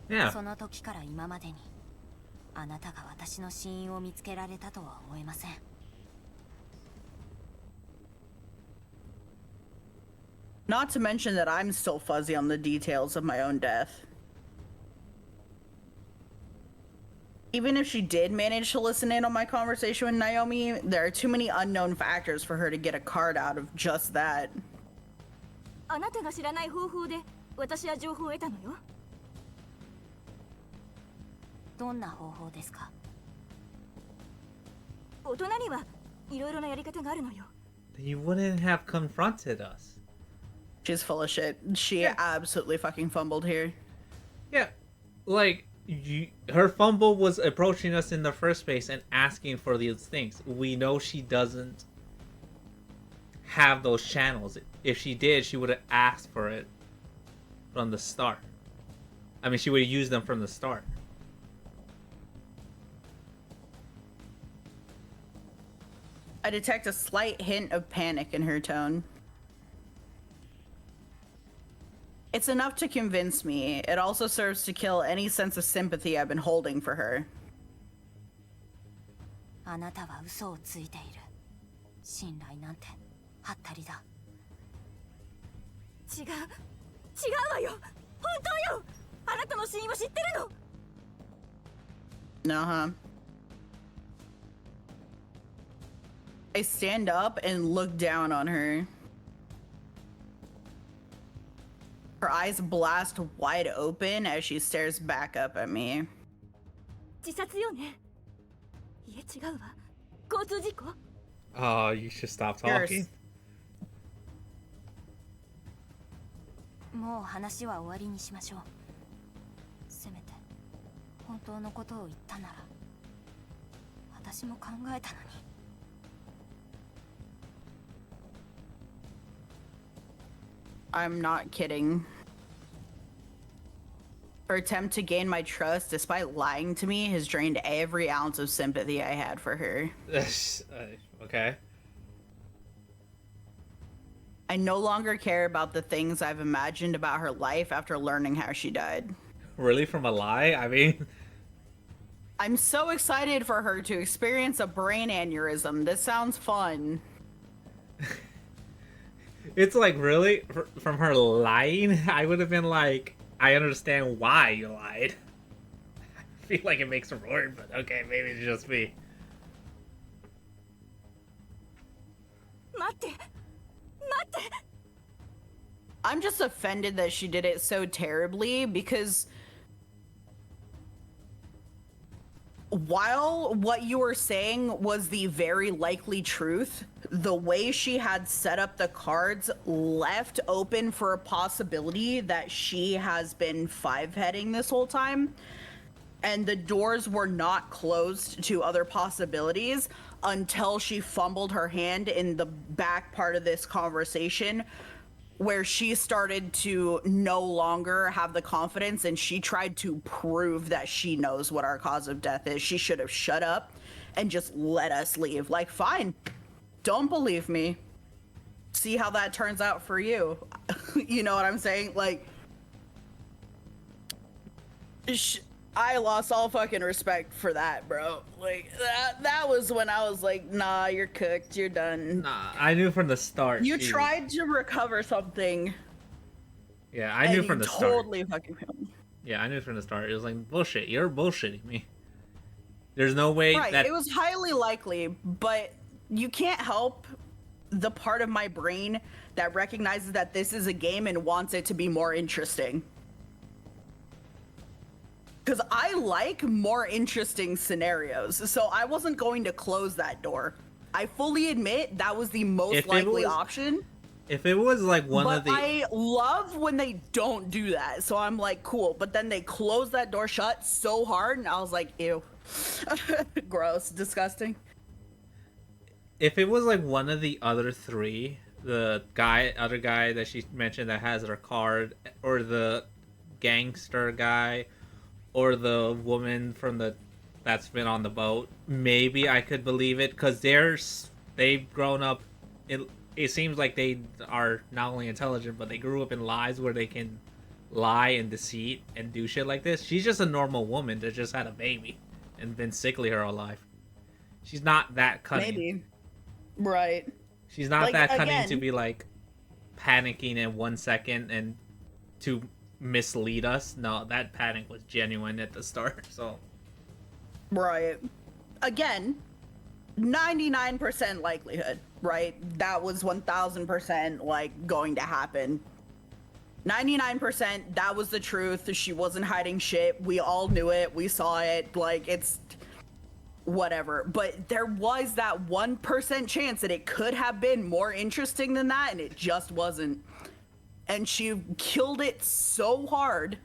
Yeah. その時から今までに、あなたが私の死因を見つけられたとは思えません。Not to mention that I'm still fuzzy on the details of my own death. Even if she did manage to listen in on my conversation with Naomi, there are too many unknown factors for her to get a card out of just that. あなたが知らない方法で私は情報を得たのよ。どんな方法ですか？大人にはいろいろなやり方があるのよ。 You wouldn't have confronted us. She's full of shit. She absolutely fucking fumbled here. Yeah. Like, her fumble was approaching us in the first place and asking for these things. We know she doesn't have those channels. If she did, she would have asked for it from the start. I mean, she would have used them from the start. I detect a slight hint of panic in her tone. It's enough to convince me. It also serves to kill any sense of sympathy I've been holding for her. あなたは嘘をついている。信頼なんてはったりだ。違うわよ。本当よ。あなたの死因を知ってるの。 Uh-huh. I stand up and look down on her. Her eyes blast wide open as she stares back up at me. 自殺よね。いえ違うわ。交通事故。 Oh, you should stop Yours. talking. もう話は終わりにしましょう。せめて本当のことを言ったなら、私も考えたのに。I'm not kidding. Her attempt to gain my trust despite lying to me has drained every ounce of sympathy I had for her. Okay. I no longer care about the things I've imagined about her life after learning how she died. Really, from a lie? I mean... I'm so excited for her to experience a brain aneurysm. This sounds fun. It's like, really? From her lying? I would have been like, I understand why you lied. I feel like it makes her word, but okay, maybe it's just me. 待って待って I'm just offended that she did it so terribly because while what you were saying was the very likely truth, the way she had set up the cards left open for a possibility that she has been five-heading this whole time. And the doors were not closed to other possibilities until she fumbled her hand in the back part of this conversation, where she started to no longer have the confidence and she tried to prove that she knows what our cause of death is. She should have shut up and just let us leave. Like, fine, don't believe me. See how that turns out for you. You know what I'm saying? Like, I lost all fucking respect for that, bro. Like, that was when I was like, nah, you're cooked, you're done. Nah, I knew from the start. You tried to recover something. Yeah, I knew from the start. Totally fucking failed. Yeah, I knew from the start. It was like, bullshit. You're bullshitting me. There's no way Right, that... it was highly likely, but you can't help the part of my brain that recognizes that this is a game and wants it to be more interesting. Because I like more interesting scenarios, so I wasn't going to close that door. I fully admit that was the most likely option. If it was like one of the... But I love when they don't do that, so I'm like, cool. But then they close that door shut so hard, and I was like, ew. Gross, disgusting. If it was like one of the other three, the other guy that she mentioned that has her card, or the gangster guy, or the woman from that's been on the boat, maybe I could believe it, because they've grown up. It seems like they are not only intelligent, but they grew up in lives where they can lie and deceit and do shit like this. She's just a normal woman that just had a baby and been sickly her whole life. She's not that cunning. Maybe. Right. She's not like, that cunning again, to be like panicking in 1 second and to mislead us. No, that panic was genuine at the start. So, right. Again, 99% likelihood, right? That was 1000% like going to happen. 99%, that was the truth. She wasn't hiding shit. We all knew it. We saw it. Like, it's whatever. But there was that 1% chance that it could have been more interesting than that, and it just wasn't. And she killed it so hard.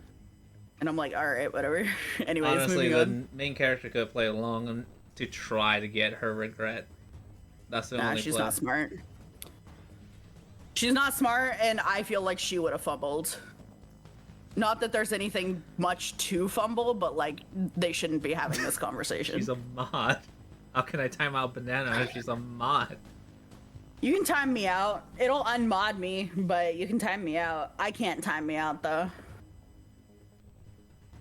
And I'm like, all right, whatever. Anyways, honestly, moving on. the main character could play along to try to get her regret. That's the only she's play. not smart. She's not smart, and I feel like she would have fumbled. Not that there's anything much to fumble, but like, they shouldn't be having this conversation. She's a mod. How can I time out Banana if she's a mod? You can time me out. It'll unmod me, but you can time me out. I can't time me out, though.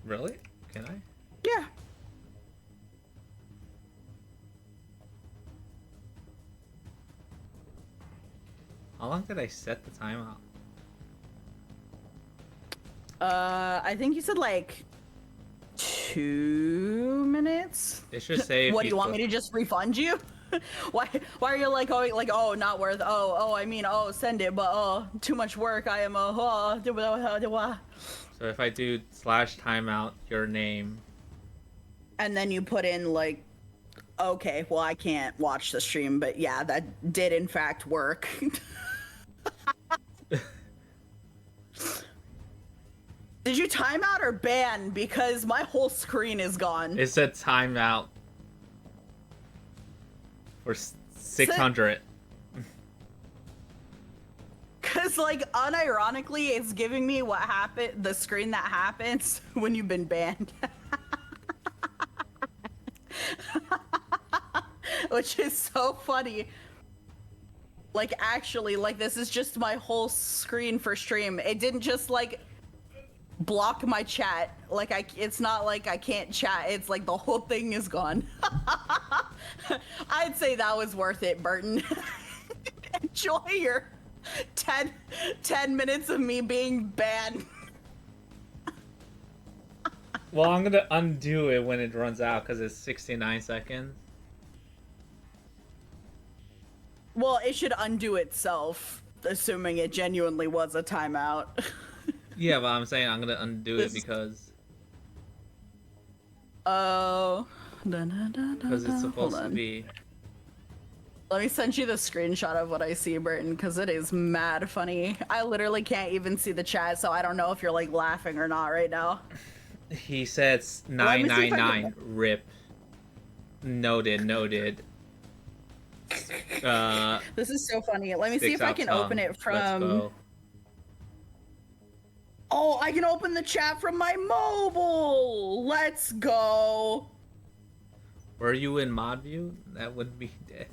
Really? Can I? Yeah. How long did I set the timeout? I think you said like 2 minutes. It should say. What do you want me to just refund you? Why are you like not worth? I mean, send it, but too much work. I am So if I do /timeout your name, and then you put in like, okay, well, I can't watch the stream, but yeah, that did in fact work. Did you time out or ban? Because my whole screen is gone. it said timeout for 600. Cause like unironically, it's giving me what happened, the screen that happens when you've been banned. Which is so funny. Like actually, like this is just my whole screen for stream. It didn't just like block my chat. Like it's not like I can't chat. It's like the whole thing is gone. I'd say that was worth it, Burton. Enjoy your 10 minutes of me being banned. Well, I'm gonna undo it when it runs out because it's 69 seconds. Well, it should undo itself, assuming it genuinely was a timeout. Yeah, but I'm saying I'm gonna undo it This- because Oh. it's supposed to be. Let me send you the screenshot of what I see, Burton, because it is mad funny. I literally can't even see the chat, so I don't know if you're like laughing or not right now. He says Let me see if I 999 rip. Noted. This is so funny. Let me see if I can open it Let's from. go. Oh, I can open the chat from my mobile. Let's go. Were you in mod view? That would be dead.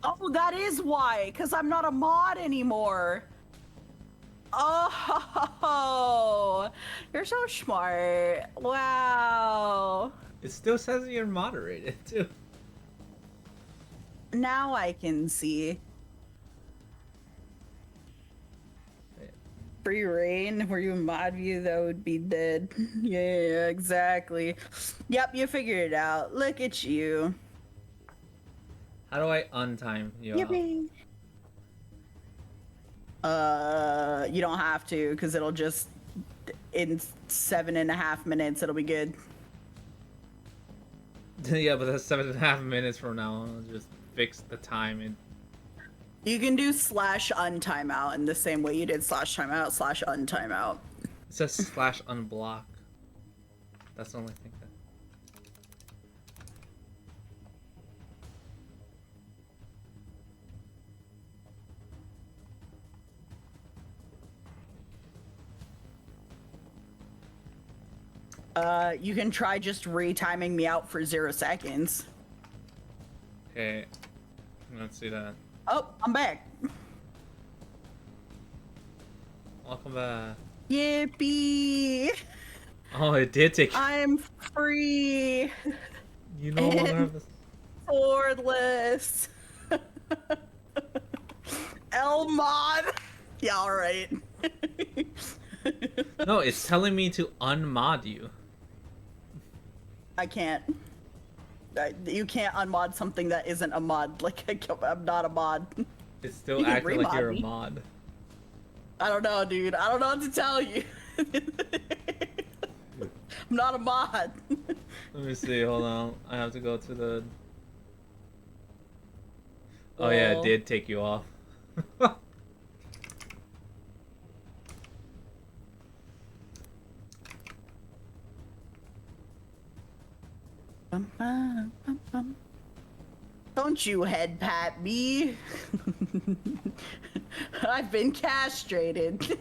Oh, that is why, because I'm not a mod anymore. Oh, you're so smart. Wow. It still says you're moderated too. Now I can see. Free reign, were you in mod view, that would be dead. Yeah, exactly. Yep, you figured it out. Look at you. How do I untime you? Yippee. You don't have to, because it'll just, in 7.5 minutes, it'll be good. Yeah, but that's 7.5 minutes from now. I'll just fix the time and. You can do /untimeout in the same way you did /timeout/untimeout. It says /unblock. That's the only thing that. You can try just retiming me out for 0 seconds. Okay. Let's see that. Oh, I'm back. Welcome back. Yippee! Oh, it did take. I'm free. You no longer have this. Swordless. Elmod. Yeah, all right. No, it's telling me to unmod you. I can't. You can't unmod something that isn't a mod. Like, I'm not a mod. It's still You can acting like remod you're me. a mod. I don't know, dude. I don't know what to tell you. I'm not a mod. Let me see. Hold on. I have to go to the. Oh yeah, it Well. did take you off. Don't you head pat me. I've been castrated.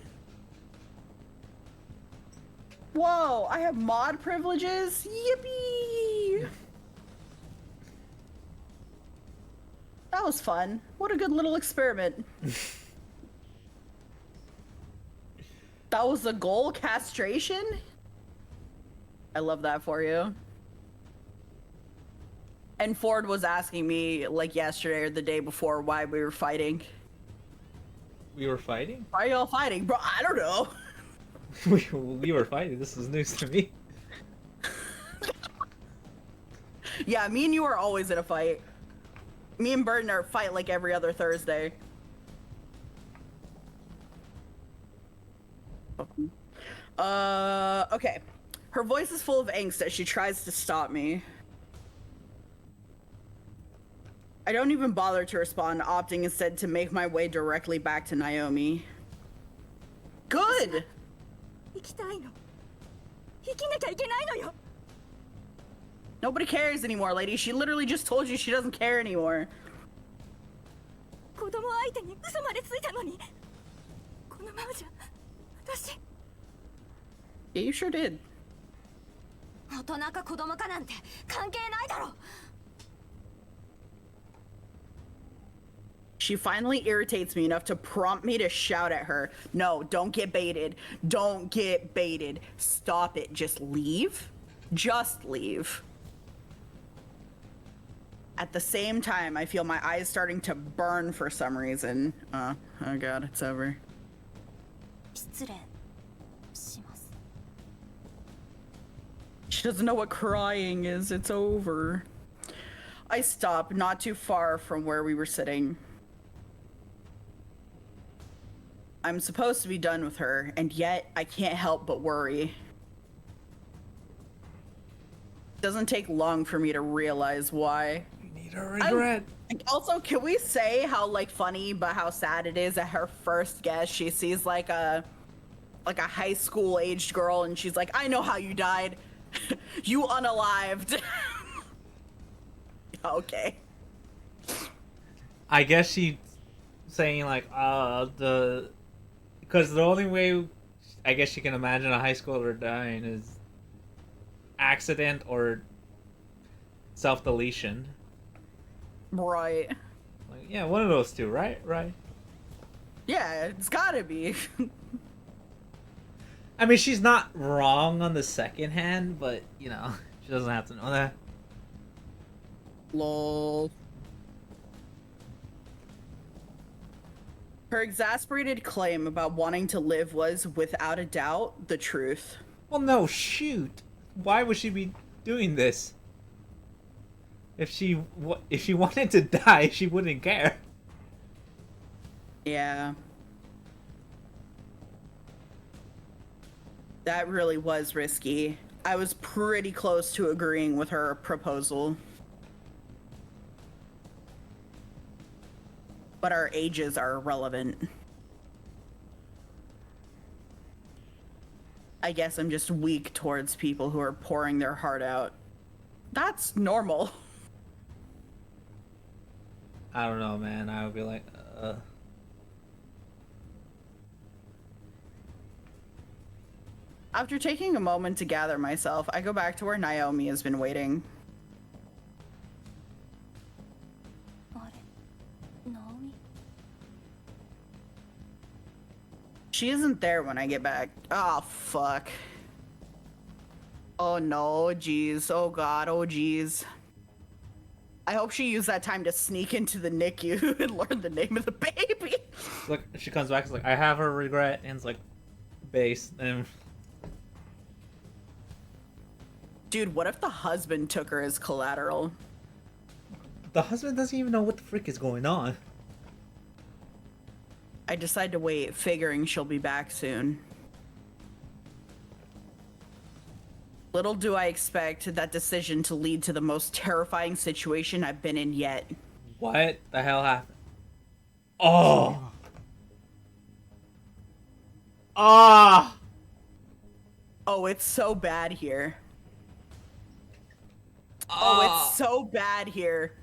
Whoa, I have mod privileges? Yippee! That was fun. What a good little experiment. That was the goal, castration? I love that for you. And Ford was asking me, like, yesterday or the day before why we were fighting. We were fighting? Why are y'all fighting? Bro, I don't know. we were fighting. This is news to me. Yeah, me and you are always in a fight. Me and Burton are fight like every other Thursday. Okay. Her voice is full of angst as she tries to stop me. I don't even bother to respond, opting instead to make my way directly back to Naomi. Good! 生きたいの生きなきゃいけないのよ Nobody cares anymore, lady. She literally just told you she doesn't care anymore. 子供相手に嘘までついたのにこのままじゃ私 Yeah, you sure did. 大人か子供かなんて関係ないだろ She finally irritates me enough to prompt me to shout at her. No, don't get baited. Don't get baited. Stop it. Just leave. Just leave. At the same time, I feel my eyes starting to burn for some reason. Oh god, it's over. 失礼します。 She doesn't know what crying is. It's over. I stop not too far from where we were sitting. I'm supposed to be done with her, and yet I can't help but worry. Doesn't take long for me to realize why. You need a regret. Also, can we say how like funny but how sad it is at her first guess she sees like a high school aged girl and she's like, I know how you died. You unalived. Okay. I guess she's saying like because the only way I guess she can imagine a high schooler dying is accident or self-deletion. Right. Like, yeah, one of those two, right? Right. Yeah, it's gotta be. I mean, she's not wrong on the second hand, but, you know, she doesn't have to know that. Lol. Her exasperated claim about wanting to live was, without a doubt, the truth. Well, no, shoot. Why would she be doing this? If she wanted to die, she wouldn't care. Yeah. That really was risky. I was pretty close to agreeing with her proposal. But our ages are irrelevant. I guess I'm just weak towards people who are pouring their heart out. That's normal. I don't know, man. I would be like, After taking a moment to gather myself, I go back to where Naomi has been waiting. あれ、ナオミ。 She isn't there when I get back. Oh, fuck. Oh no, jeez. Oh god, oh jeez. I hope she used that time to sneak into the NICU and learn the name of the baby. look, she comes back, it's like, I have a regret, and it's like, base, and... Dude, what if the husband took her as collateral? The husband doesn't even know what the frick is going on. I decide to wait, figuring she'll be back soon. Little do I expect that decision to lead to the most terrifying situation I've been in yet. What the hell happened? Oh! Ah! Oh, it's so bad here. Oh, it's so bad here.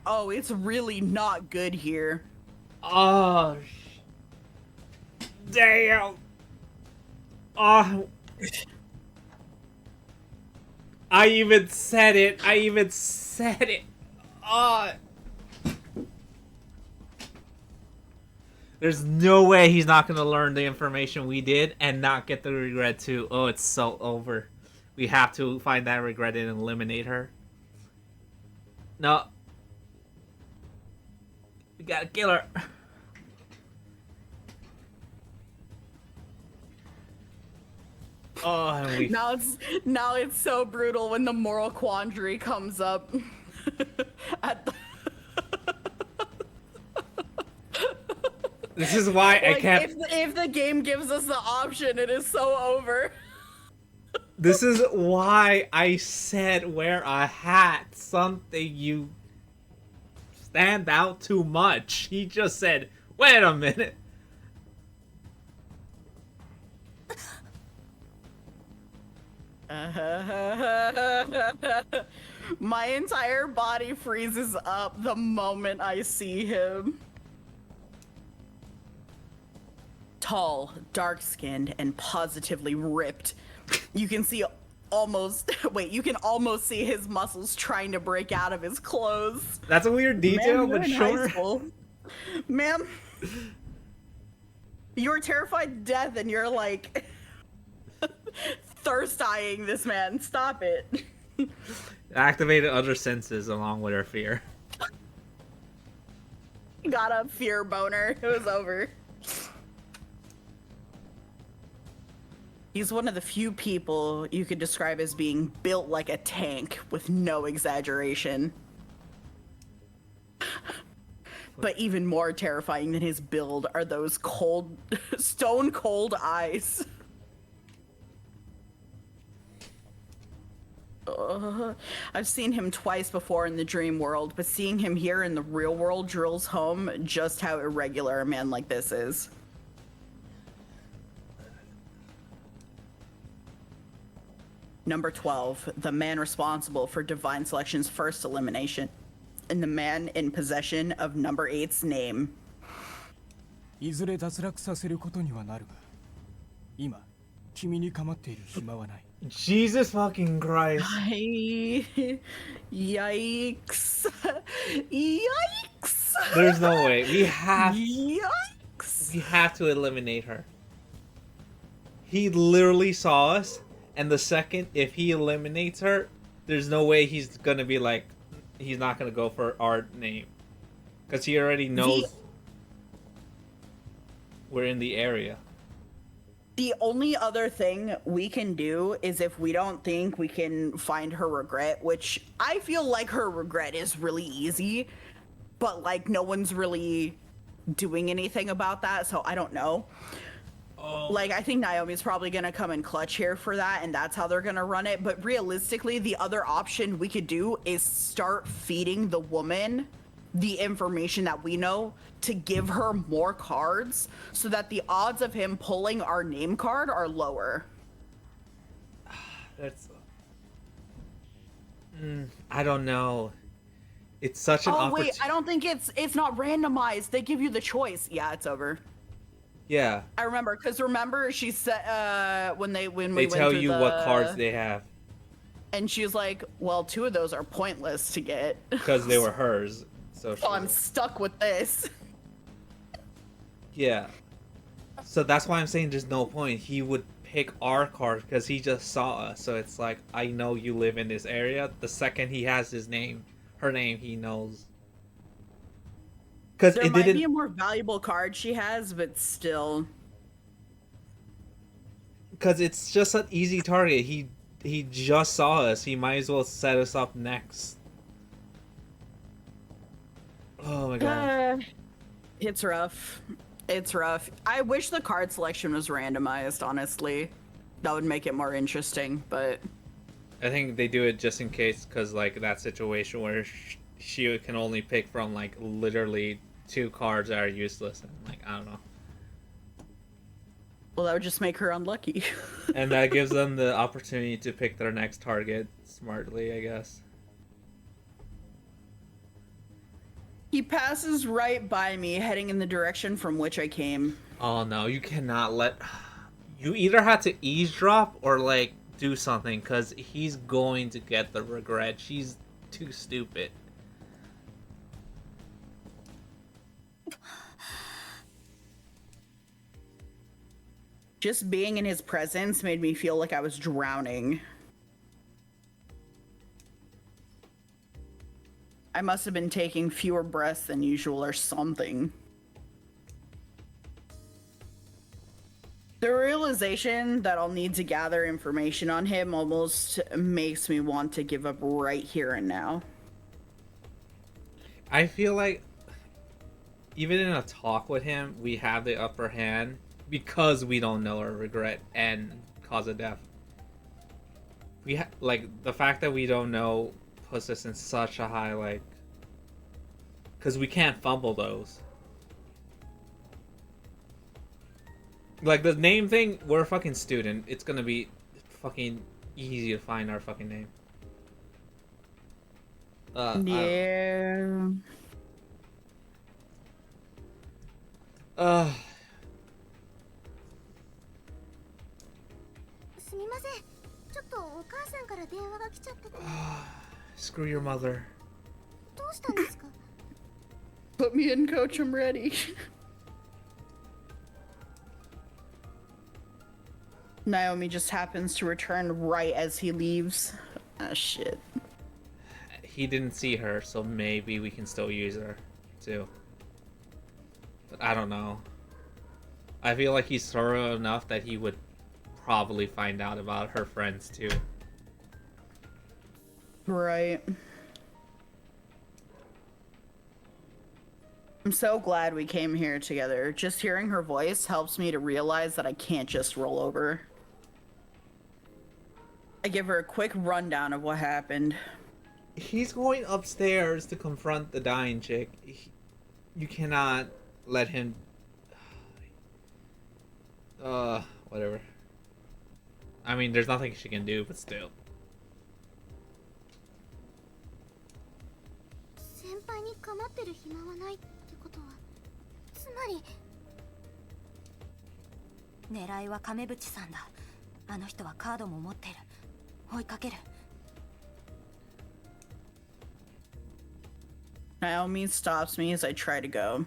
Oh, it's really not good here. Oh, damn. Oh. I even said it. Oh. There's no way he's not going to learn the information we did and not get the regret too. Oh, it's so over. We have to find that regret and eliminate her. No. We gotta kill her. Oh, and we... Now it's so brutal when the moral quandary comes up. This is why like, I kept... If the game gives us the option, it is so over. This is why I said wear a hat. Something you stand out too much. He just said, wait a minute. My entire body freezes up the moment I see him. Tall, dark-skinned, and positively ripped. You can see you can almost see his muscles trying to break out of his clothes. That's a weird detail, but sure. Ma'am, you're terrified to death and you're like thirst eyeing this man. Stop it. Activated other senses along with her fear. Got a fear boner. It was over. He's one of the few people you could describe as being built like a tank with no exaggeration. But even more terrifying than his build are those cold, stone cold eyes. I've seen him twice before in the dream world, but seeing him here in the real world drills home just how irregular a man like this is. Number 12, the man responsible for Divine Selection's first elimination, and the man in possession of number 8's name. いずれ脱落させることにはなるが、今君に構っている暇はない。 Jesus fucking Christ. Yikes. Yikes. There's no way. We have Yikes. to eliminate her. He literally saw us, and the second if he eliminates her, there's no way he's gonna be like, he's not gonna go for our name, because he already knows we're in the area. The only other thing we can do is if we don't think we can find her regret, which I feel like her regret is really easy, but like no one's really doing anything about that, so I don't know. Like, I think Naomi's probably gonna come in clutch here for that, and that's how they're gonna run it. But realistically, the other option we could do is start feeding the woman the information that we know to give her more cards so that the odds of him pulling our name card are lower. That's... I don't know. It's such an wait, I don't think it's not randomized. They give you the choice. Yeah, it's over. Yeah. I remember, because remember she said when we They went tell through you what cards they have. And she was like, well, 2 of those are pointless to get. Because they were hers. So I'm stuck with this. Yeah. So that's why I'm saying there's no point. He would pick our card because he just saw us. So it's like, I know you live in this area. The second he has her name, he knows. Because There might be a more valuable card she has, but still. Because it's just an easy target. He just saw us. He might as well set us up next. Oh my god. It's rough. It's rough. I wish the card selection was randomized, honestly. That would make it more interesting, but... I think they do it just in case, because like that situation where she can only pick from like literally 2 cards that are useless, and like, I don't know. Well, that would just make her unlucky. And that gives them the opportunity to pick their next target smartly, I guess. He passes right by me, heading in the direction from which I came. Oh no, you cannot let... You either have to eavesdrop or like do something, because he's going to get the regret. She's too stupid. Just being in his presence made me feel like I was drowning. I must have been taking fewer breaths than usual or something. The realization that I'll need to gather information on him almost makes me want to give up right here and now. I feel like even in a talk with him, we have the upper hand because we don't know our regret and cause of death. We like the fact that we don't know puts us in such a high, like, because we can't fumble those. Like the name thing, we're a fucking student. It's gonna be fucking easy to find our fucking name. Yeah. Screw your mother. Put me in, coach, I'm ready. Naomi just happens to return right as he leaves. Ah, shit. he didn't see her, so maybe we can still use her too. But I don't know. I feel like he's thorough enough that he would probably find out about her friends too. Right. I'm so glad we came here together. Just hearing her voice helps me to realize that I can't just roll over. I give her a quick rundown of what happened. He's going upstairs to confront the dying chick. You cannot let him... whatever. I mean, there's nothing she can do, but still. 先輩に構ってる暇はないってことは、つまり狙いは亀渕さんだ。あの人はカードも持ってる。追いかける。 Naomi stops me as I try to go.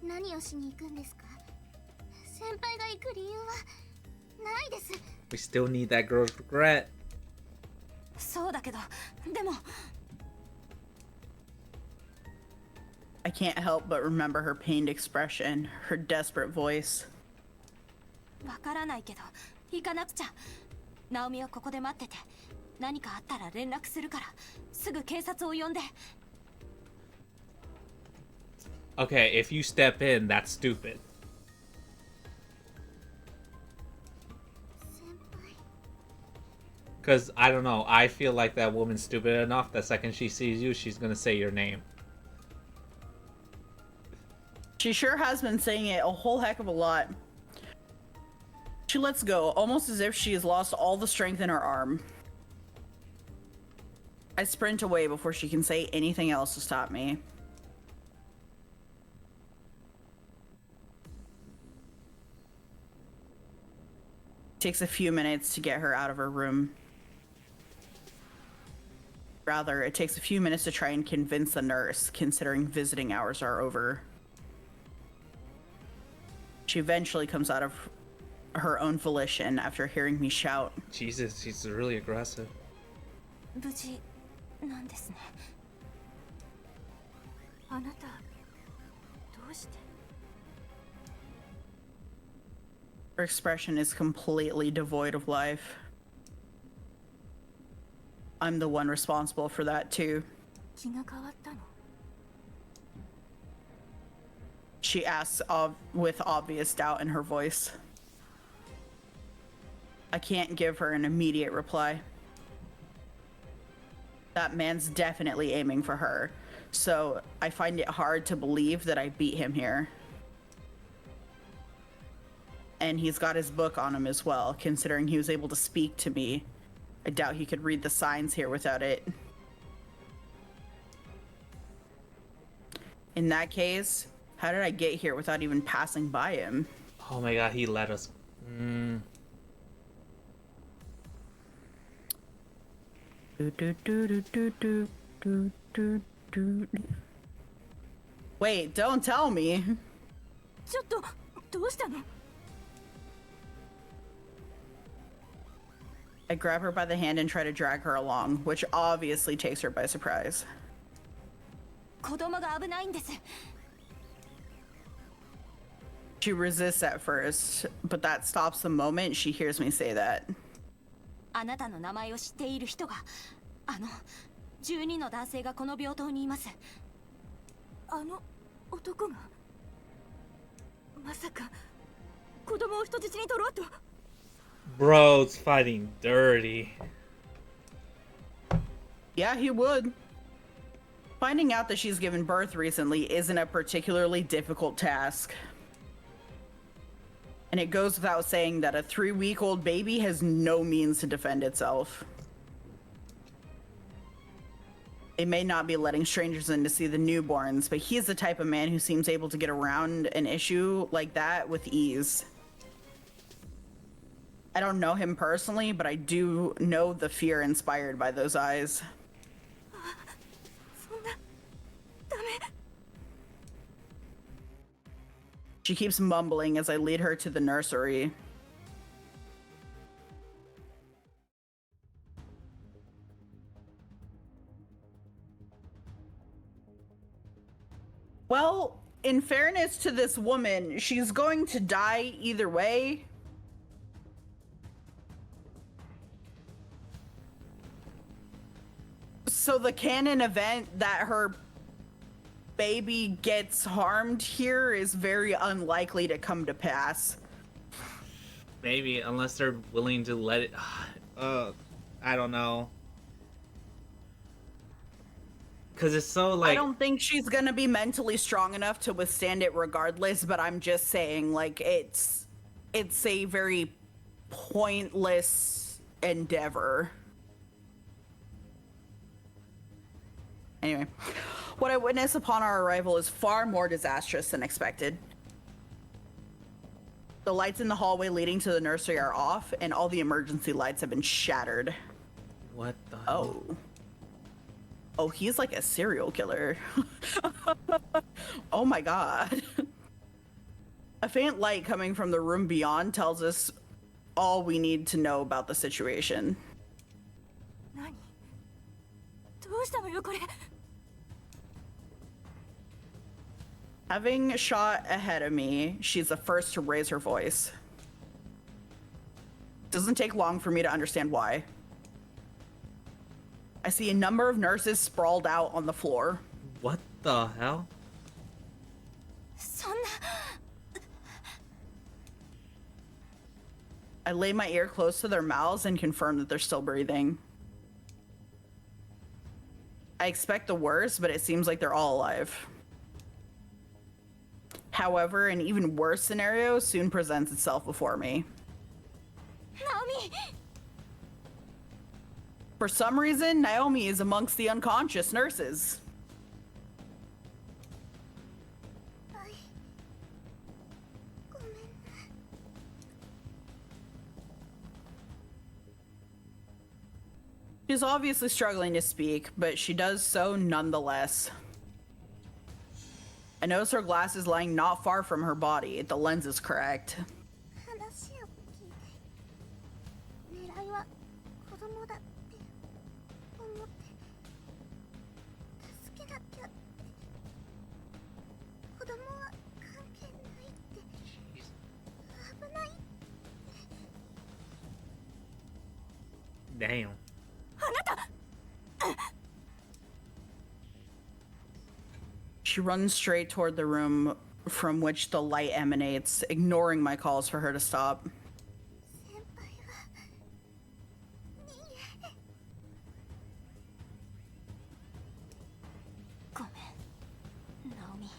何をしに行くんですか？先輩が行く理由はないです。 We still need that girl's regret. そうだけど、でも I can't help but remember her pained expression, her desperate voice. わからないけど、行かなくちゃ。ナオミはここで待ってて。何かあったら連絡するから、すぐ警察を呼んで。 Okay, if you step in, that's stupid. 先輩。 Because, I don't know, I feel like that woman's stupid enough the second she sees you, she's gonna say your name. She sure has been saying it a whole heck of a lot. She lets go, almost as if she has lost all the strength in her arm. I sprint away before she can say anything else to stop me. Takes a few minutes to get her out of her room. Rather, it takes a few minutes to try and convince the nurse, considering visiting hours are over. She eventually comes out of her own volition after hearing me shout. Jesus, she's really aggressive. 無事なんですね。あなたどうして？ Her expression is completely devoid of life. I'm the one responsible for that too. 気が変わったの？ She asks with obvious doubt in her voice. I can't give her an immediate reply. That man's definitely aiming for her, so I find it hard to believe that I beat him here. And he's got his book on him as well, considering he was able to speak to me. I doubt he could read the signs here without it. In that case, how did I get here without even passing by him? Oh my god, he let us... Wait, don't tell me. ちょっとどうしたの？ I grab her by the hand and try to drag her along, which obviously takes her by surprise. 子供が危ないんです。 She resists at first, but that stops the moment she hears me say that. あなたの名前を知っている人が、12の男性がこの病棟にいます。あの男がまさか子供を人質に取ろうと。 Bro's fighting dirty. Yeah, he would. Finding out that she's given birth recently isn't a particularly difficult task. And it goes without saying that a 3-week-old baby has no means to defend itself. They may not be letting strangers in to see the newborns, but he's the type of man who seems able to get around an issue like that with ease. I don't know him personally, but I do know the fear inspired by those eyes. そんなダメ。 She keeps mumbling as I lead her to the nursery. in fairness to this woman, she's going to die either way. So the canon event that her baby gets harmed here is very unlikely to come to pass. Maybe, unless they're willing to let it. I don't know. Because it's so like. I don't think she's gonna be mentally strong enough to withstand it regardless, but I'm just saying, like, it's a very pointless endeavor. Anyway, what I witnessed upon our arrival is far more disastrous than expected. The lights in the hallway leading to the nursery are off, and all the emergency lights have been shattered. What the hell? Oh, he's like a serial killer. Oh my god. A faint light coming from the room beyond tells us all we need to know about the situation. 何どうしたのよこれ Having shot ahead of me, she's the first to raise her voice. Doesn't take long for me to understand why. I see a number of nurses sprawled out on the floor. What the hell? そんな I lay my ear close to their mouths and confirm that they're still breathing. I expect the worst, but it seems like they're all alive. However, an even worse scenario soon presents itself before me. ナオミ For some reason, Naomi is amongst the unconscious nurses. はいごめんね She's obviously struggling to speak, but she does so nonetheless. I notice her glasses lying not far from her body. The lens is correct. 話を聞いて狙いは子供だって思って助けなきゃって子供は関係ないって危ない Damn. あなた She runs straight toward the room from which the light emanates, ignoring my calls for her to stop. 先輩は逃げ ごめんナオミ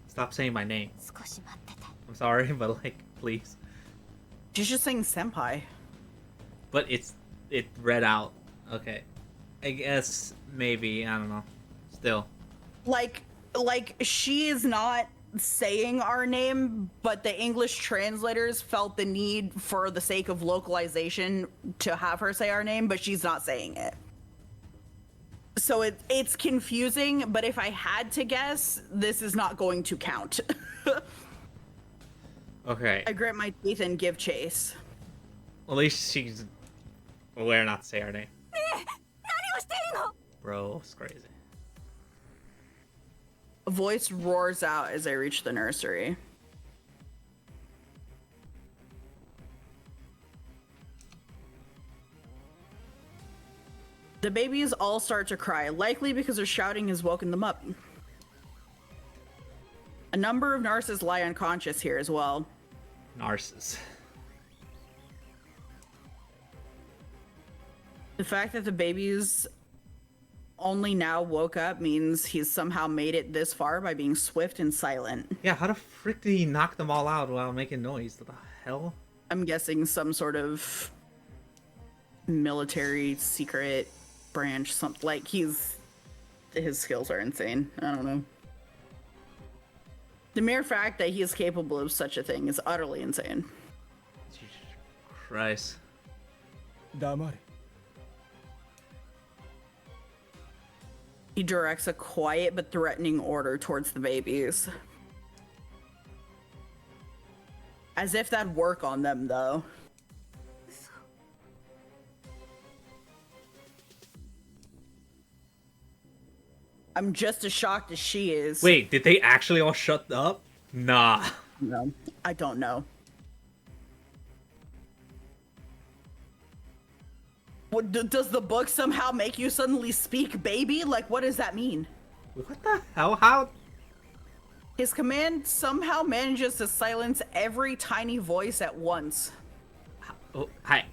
Stop saying my name. 少し待ってて I'm sorry, but like, please. She's just saying senpai. But it read out. Okay. I guess maybe, I don't know. Still. Like she is not saying our name, but the English translators felt the need for the sake of localization to have her say our name, but she's not saying it. So it's confusing, but if I had to guess, this is not going to count. Okay. I grit my teeth and give chase. At least she's aware not to say her name. 何をしているの Bro, it's crazy. A voice roars out as I reach the nursery. The babies all start to cry, likely because their shouting has woken them up. A number of nurses lie unconscious here as well. Narcissus. The fact that the babies only now woke up means he's somehow made it this far by being swift and silent. Yeah, how the frick did he knock them all out while making noise? What the hell? I'm guessing some sort of military secret branch, something like his skills are insane. I don't know. The mere fact that he is capable of such a thing is utterly insane. Jesus Christ. 黙れ He directs a quiet but threatening order towards the babies. As if that'd work on them, though. I'm just as shocked as she is. Wait, did they actually all shut up? Nah. No, I don't know. What, does the book somehow make you suddenly speak baby? Like, what does that mean? What the hell? How? His command somehow manages to silence every tiny voice at once. Oh, hi.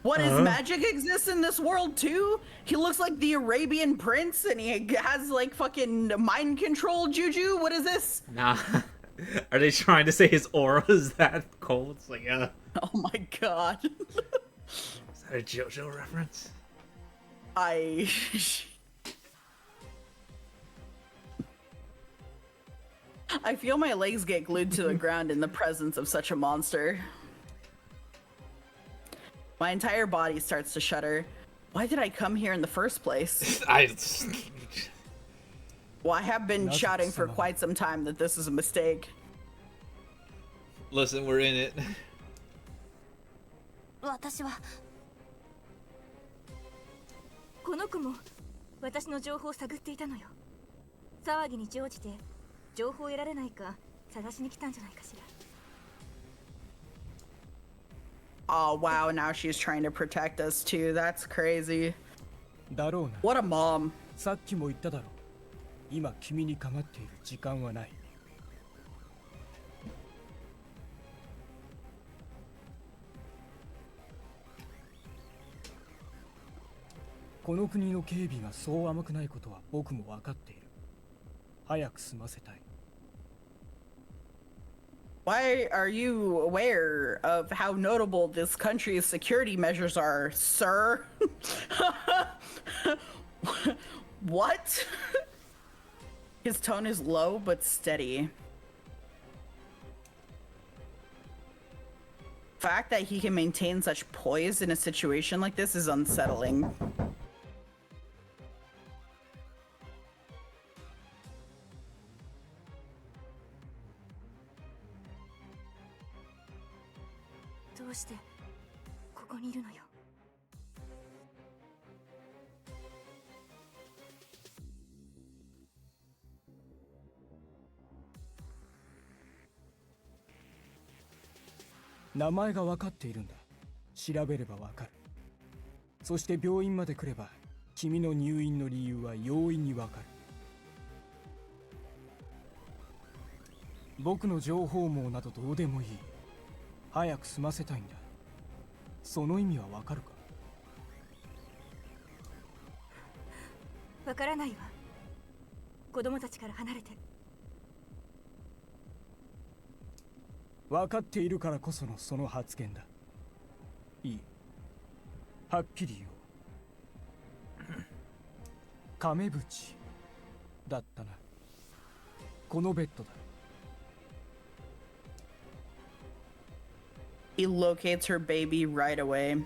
What, his magic exists in this world too? He looks like the Arabian prince and he has like fucking mind control juju? What is this? Nah. Are they trying to say his aura is that cold? It's like, Oh my god. is that a JoJo reference? I feel my legs get glued to the ground in the presence of such a monster. My entire body starts to shudder. Why did I come here in the first place? Well, I have been shouting for quite some time that this is a mistake. Listen, we're in it. 私はこの子も私の情報を探っていたのよ。騒ぎに乗じて情報を得られないか探しに来たんじゃないかしら。Oh wow, now she's trying to protect us too. That's crazy. だろうな。 What a mom. さっきも言っただろう。今君に構っている時間はない。この国の警備がそう甘くないことは僕も分かっている。早く済ませたい。Why are you aware of how notable this country's security measures are, sir? What? His tone is low but steady. The fact that he can maintain such poise in a situation like this is unsettling. How どうしてここにいるのよ。名前が分かっているんだ。調べれば分かる。そして病院まで来れば君の入院の理由は容易に分かる。僕の情報網などどうでもいい。早く済ませたいんだ。その意味は分かるか？わからないわ。子供たちから離れて。分かっているからこそのその発言だ。いい。はっきり言おう。亀渕だったな。このベッドだ。He locates her baby right away.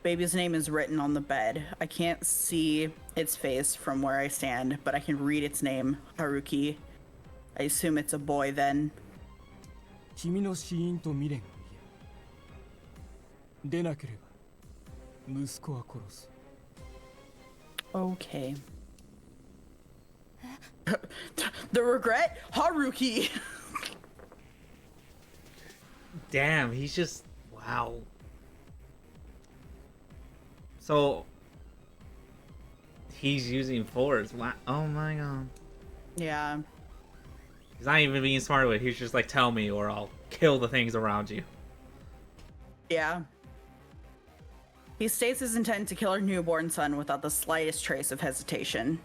Baby's name is written on the bed. I can't see its face from where I stand, but I can read its name, Haruki. I assume it's a boy then. 君の死因と未練を言え。出なければ息子は殺す。Okay. The regret? Haruki! Damn, he's just... Wow. So... He's using force. Wow. Oh my god. Yeah. He's not even being smart with it. He's just like, tell me or I'll kill the things around you. Yeah. He states his intent to kill her newborn son without the slightest trace of hesitation.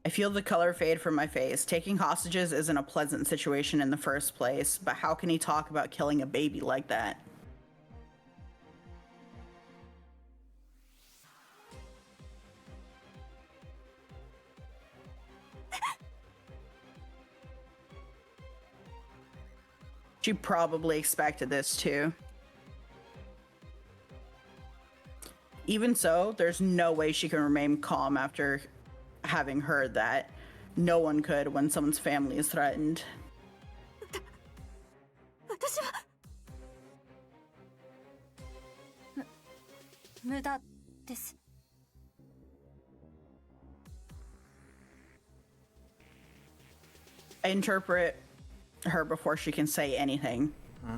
I feel the color fade from my face. Taking hostages isn't a pleasant situation in the first place, but how can he talk about killing a baby like that? She probably expected this too. Even so, there's no way she can remain calm after having heard that. No one could when someone's family is threatened. 私は無駄です。 I interpret her before she can say anything. Huh?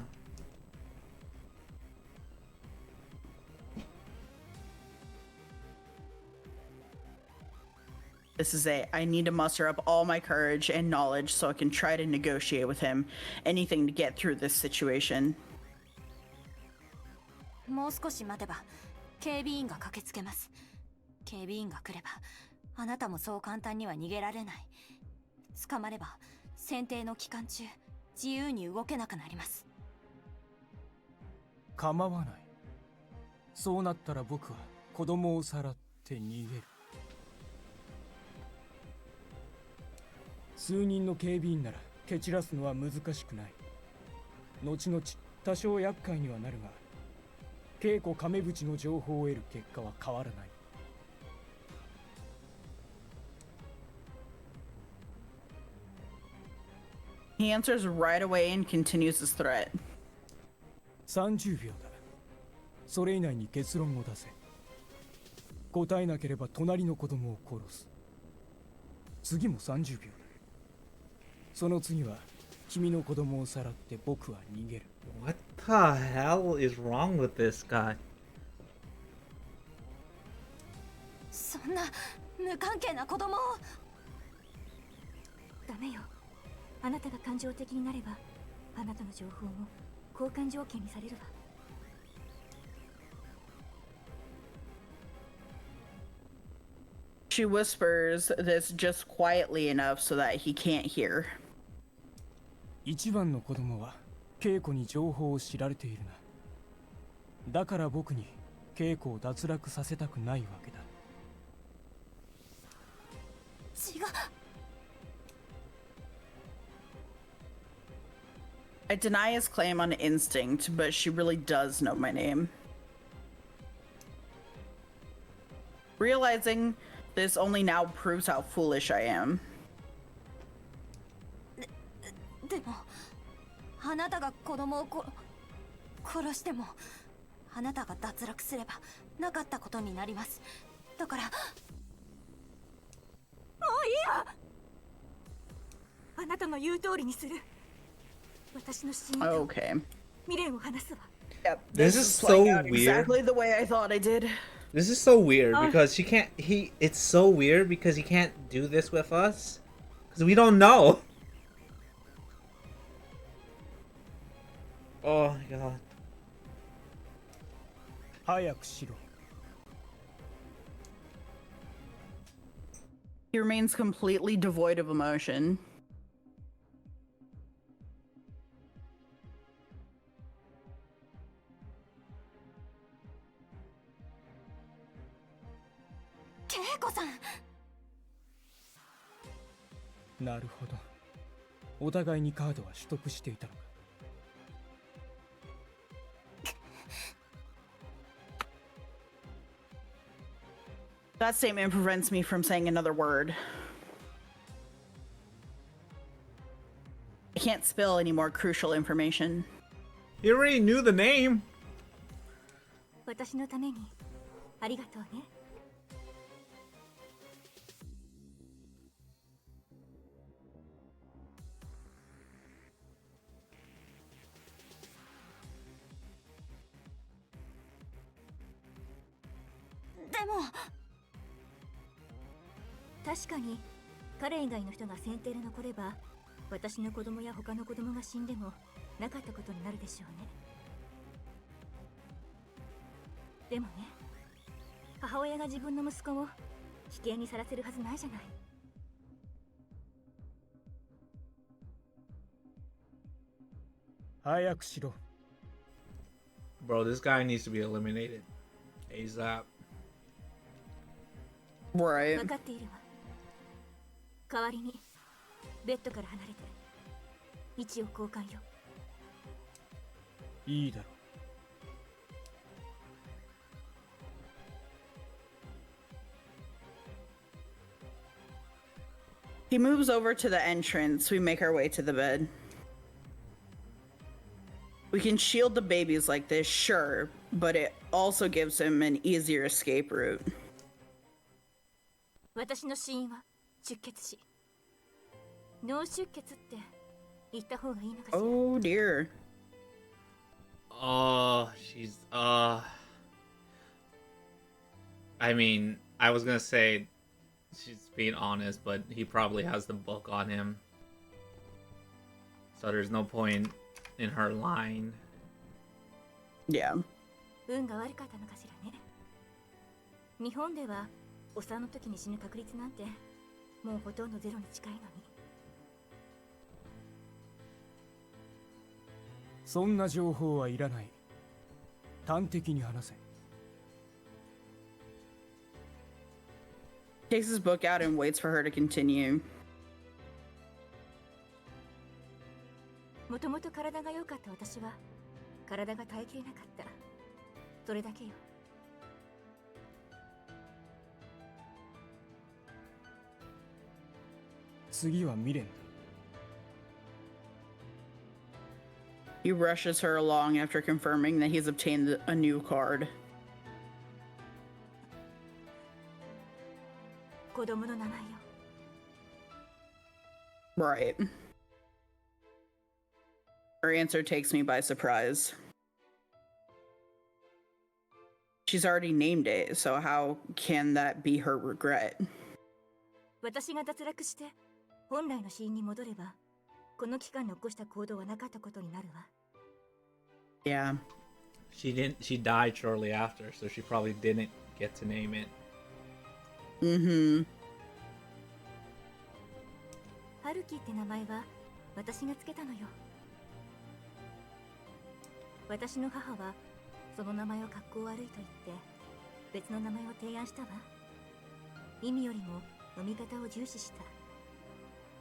This is it. I need to muster up all my courage and knowledge so I can try to negotiate with him. Anything to get through this situation. もう少し待てば警備員が駆けつけます。警備員が来ればあなたもそう簡単には逃げられない。捕まれば選定の期間中自由に動けなくなります。構わない。そうなったら僕は子供をさらって逃げる。数人の警備員なら蹴散らすのは難しくない。後々多少厄介にはなるが、稽古亀淵の情報を得る結果は変わらない。He answers right away and continues his threat. 30秒だ。それ以内に結論を出せ。答えなければ隣の子供を殺す。次も30秒だ。その次は君の子供をさらって僕は逃げる。What the hell is wrong with this guy? そんな無関係な子供を。ダメよ。あなたが感情的になればあなたの情報も交換条件にされるわ。She whispers this just quietly enough so that he can't hear. 一番の子供は稽古に情報を知られているな。だから僕に稽古を脱落させたくないわけだ。違う。I deny his claim on instinct, but she really does know my name. Realizing this only now proves how foolish I am. でもあなたが子供を殺してもあなたが脱落すればなかったことになります。だからもういいよ。あなたの言う通りにする。私の死因と Okay. 未練を話すわ。Yep. This is so playing out weird. exactly the way I thought I did. This is so weird because she can't. It's so weird because he can't do this with us because we don't know. Oh my god. 早くしろ。 He remains completely devoid of emotion. 恵子さん。なるほど。お互いにカードは取得していたのか。That statement prevents me from saying another word. I can't spill any more crucial information. He already knew the name. 私のためにありがとうね。でも確かに彼以外の人がセンテール残れば私の子供や他の子供が死んでもなかったことになるでしょうね。でもね、母親が自分の息子を危険にさらせるはずないじゃない。早くしろ。 Bro, this guy needs to be eliminated ASAP. Right. 分かっているわ。代わりにベッドから離れて位置を交換よ。いいだろう。 He moves over to the entrance. We make our way to the bed. We can shield the babies like this, sure, but it also gives him an easier escape route. 私の死因は出血死。脳出血って言った方がいいのかしら。Oh dear. Oh, she's I mean, I was gonna say she's being honest, but he probably has the book on him. So there's no point in her lying. Yeah. 運が悪かったのかしらね。日本ではお産の時に死ぬ確率なんてもうほとんどゼロに近いのに。そんな情報はいらない。端的に話せ。Takes his book out and waits for her to continue. もともと体が良かった私は体が耐えきれなかった。それだけよ。次は未練だ。He rushes her along after confirming that he's obtained a new card. 子供の名前よ。Right. Her answer takes me by surprise. She's already named it, so how can that be her regret? 私が脱落して本来の死因に戻ればこの期間に起こした行動はなかったことになるわ。Yeah. She died shortly after, so she probably didn't get to name it. Mm-hmm. 春樹って名前は私がつけたのよ。私の母はその名前を格好悪いと言って別の名前を提案したわ。意味よりも読み方を重視し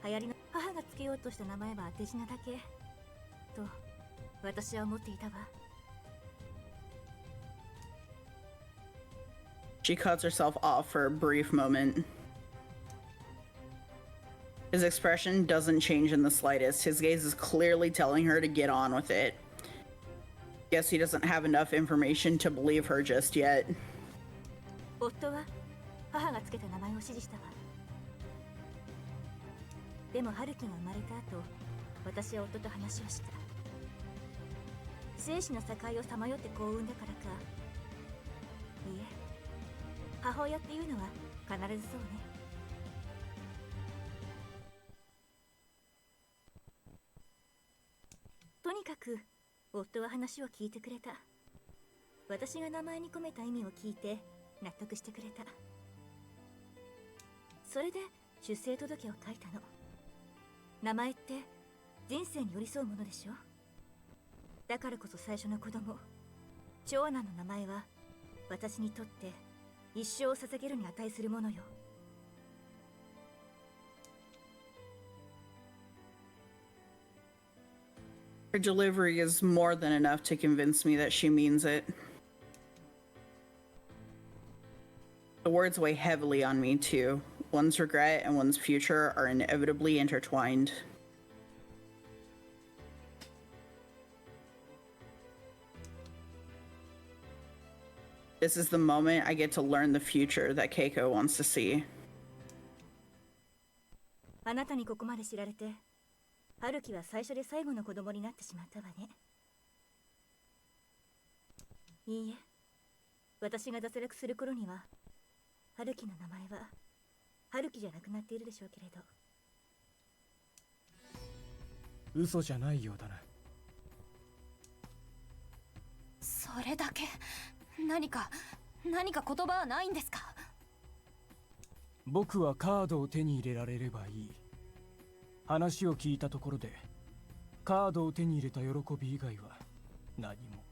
た。流行りの母がつけようとした名前は当て字なだけと私は思っていたわ。She cuts herself off for a brief moment. His expression doesn't change in the slightest. His gaze is clearly telling her to get on with it. Guess he doesn't have enough information to believe her just yet. 夫は母がつけた名前を指示したわ。でも春樹が生まれた後、私は夫と話をした。生死の境をさまよって子を産んだからか。いいえ、母親っていうのは必ずそうね。とにかく夫は話を聞いてくれた。私が名前に込めた意味を聞いて納得してくれた。それで出生届を書いたの。名前って人生に寄り添うものでしょ。だからこそ最初の子供、長男の名前は私にとって一生を捧げるに値するものよ。Her delivery is more than enough to convince me that she means it. The words weigh heavily on me, too. One's regret and one's future are inevitably intertwined. This is the moment I get to learn the future that Keiko wants to see. あなたにここまで知られて、春樹は最初で最後の子供になってしまったわね。いいえ、私が脱落する頃には、春樹の名前は春樹じゃなくなっているでしょうけれど。嘘じゃないようだな。それだけ。何か言葉はないんですか？僕はカードを手に入れられればいい。話を聞いたところでカードを手に入れた喜び以外は何も。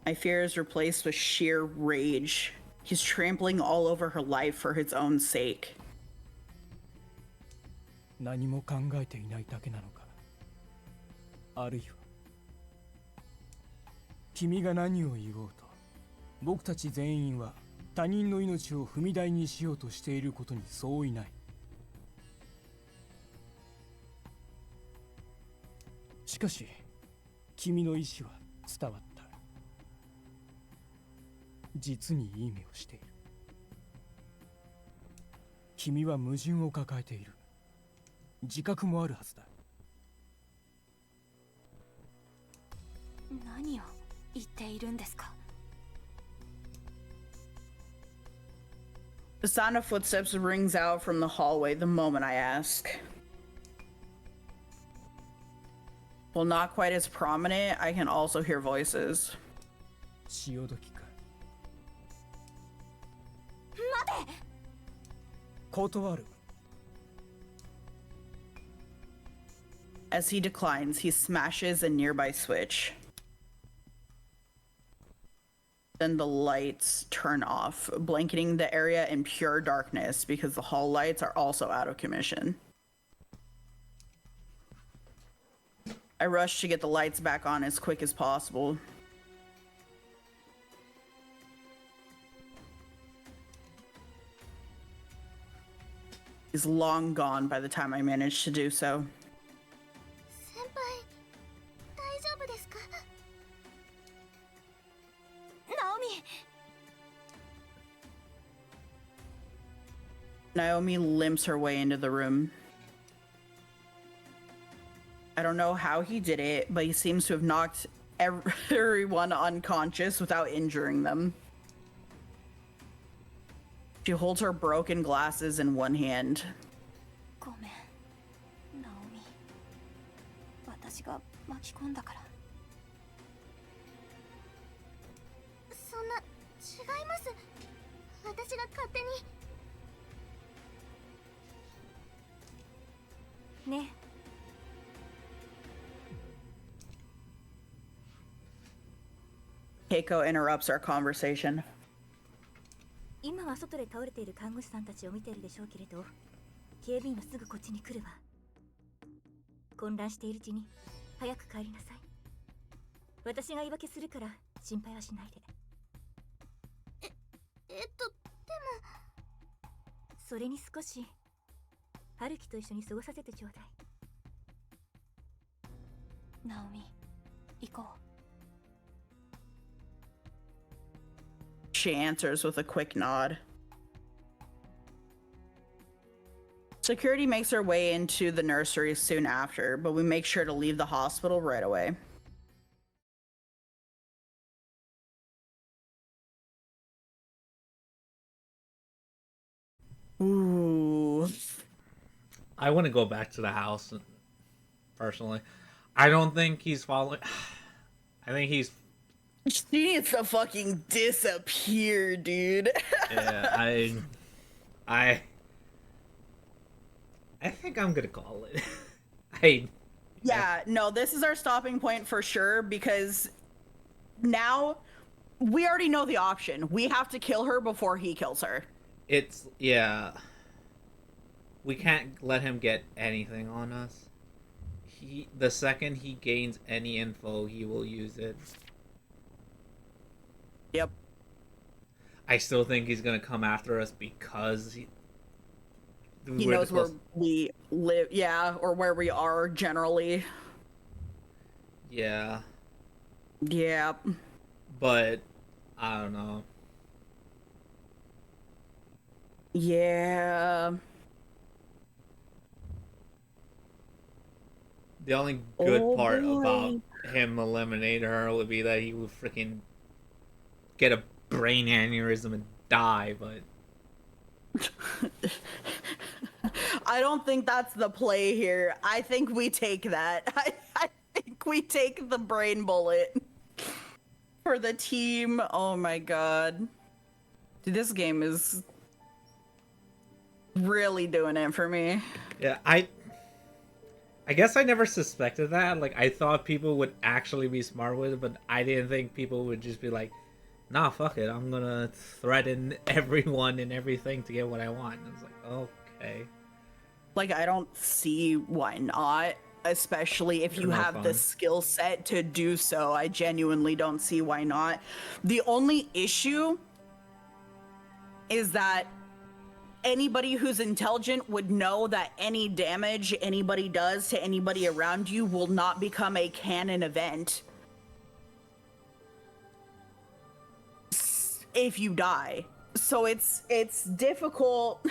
My fear is replaced with sheer rage. He's trampling all over her life for his own sake. 何も考えていないだけなのか。あるいは君が何を言おうと僕たち全員は他人の命を踏み台にしようとしていることに相違ない。しかし君の意志は伝わった。実にいい目をしている。君は矛盾を抱えている。自覚もあるはずだ。何を言っているんですか？ The sound of footsteps rings out from the hallway the moment I ask. While not quite as prominent, I can also hear voices. 潮時か。待て！断る。As he declines, he smashes a nearby switch. Then the lights turn off, blanketing the area in pure darkness because the hall lights are also out of commission. I rush to get the lights back on as quick as possible. He's long gone by the time I manage to do so. 先輩大丈夫ですか？ナオミ！ Naomi limps her way into the room. I don't know how he did it, but he seems to have knocked everyone unconscious without injuring them. She holds her broken glasses in one hand. ごめん、ナオミ。私が巻き込んだから。そんな違います。私が勝手に。ね。Keiko interrupts our conversation. 今は外で倒れている看護師さんたちを見ているでしょうけれど、警備員はすぐこっちに来るわ。混乱しているうちに早く帰りなさい。私が言い訳するから心配はしないで。でもそれに少し春樹と一緒に過ごさせてちょうだい。ナオミ、行こう。She answers with a quick nod. Security makes their way into the nursery soon after, but we make sure to leave the hospital right away. Ooh. I want to go back to the house, personally. I don't think he's following. I think he's. She needs to fucking disappear, dude. Yeah, I think I'm gonna call it. Yeah, no, this is our stopping point for sure because now we already know the option. We have to kill her before he kills her. Yeah. We can't let him get anything on us. The second he gains any info, he will use it. Yep. I still think he's gonna come after us because he knows where we live, yeah, or where we are generally. Yeah. Yeah. But I don't know. Yeah. The only good part boy. about him eliminating her would be that he would freaking get a brain aneurysm and die, but I don't think that's the play here. I think we take that. I think we take the brain bullet for the team. Oh my god. Dude, this game is really doing it for me. yeah, I guess I never suspected that. Like, I thought people would actually be smart with it, but I didn't think people would just be like, nah, fuck it, I'm gonna threaten everyone and everything to get what I want. And it's like, okay. Like, I don't see why not, especially if you have the skill set to do so. I genuinely don't see why not. The only issue is that anybody who's intelligent would know that any damage anybody does to anybody around you will not become a canon event if you die. So it's difficult.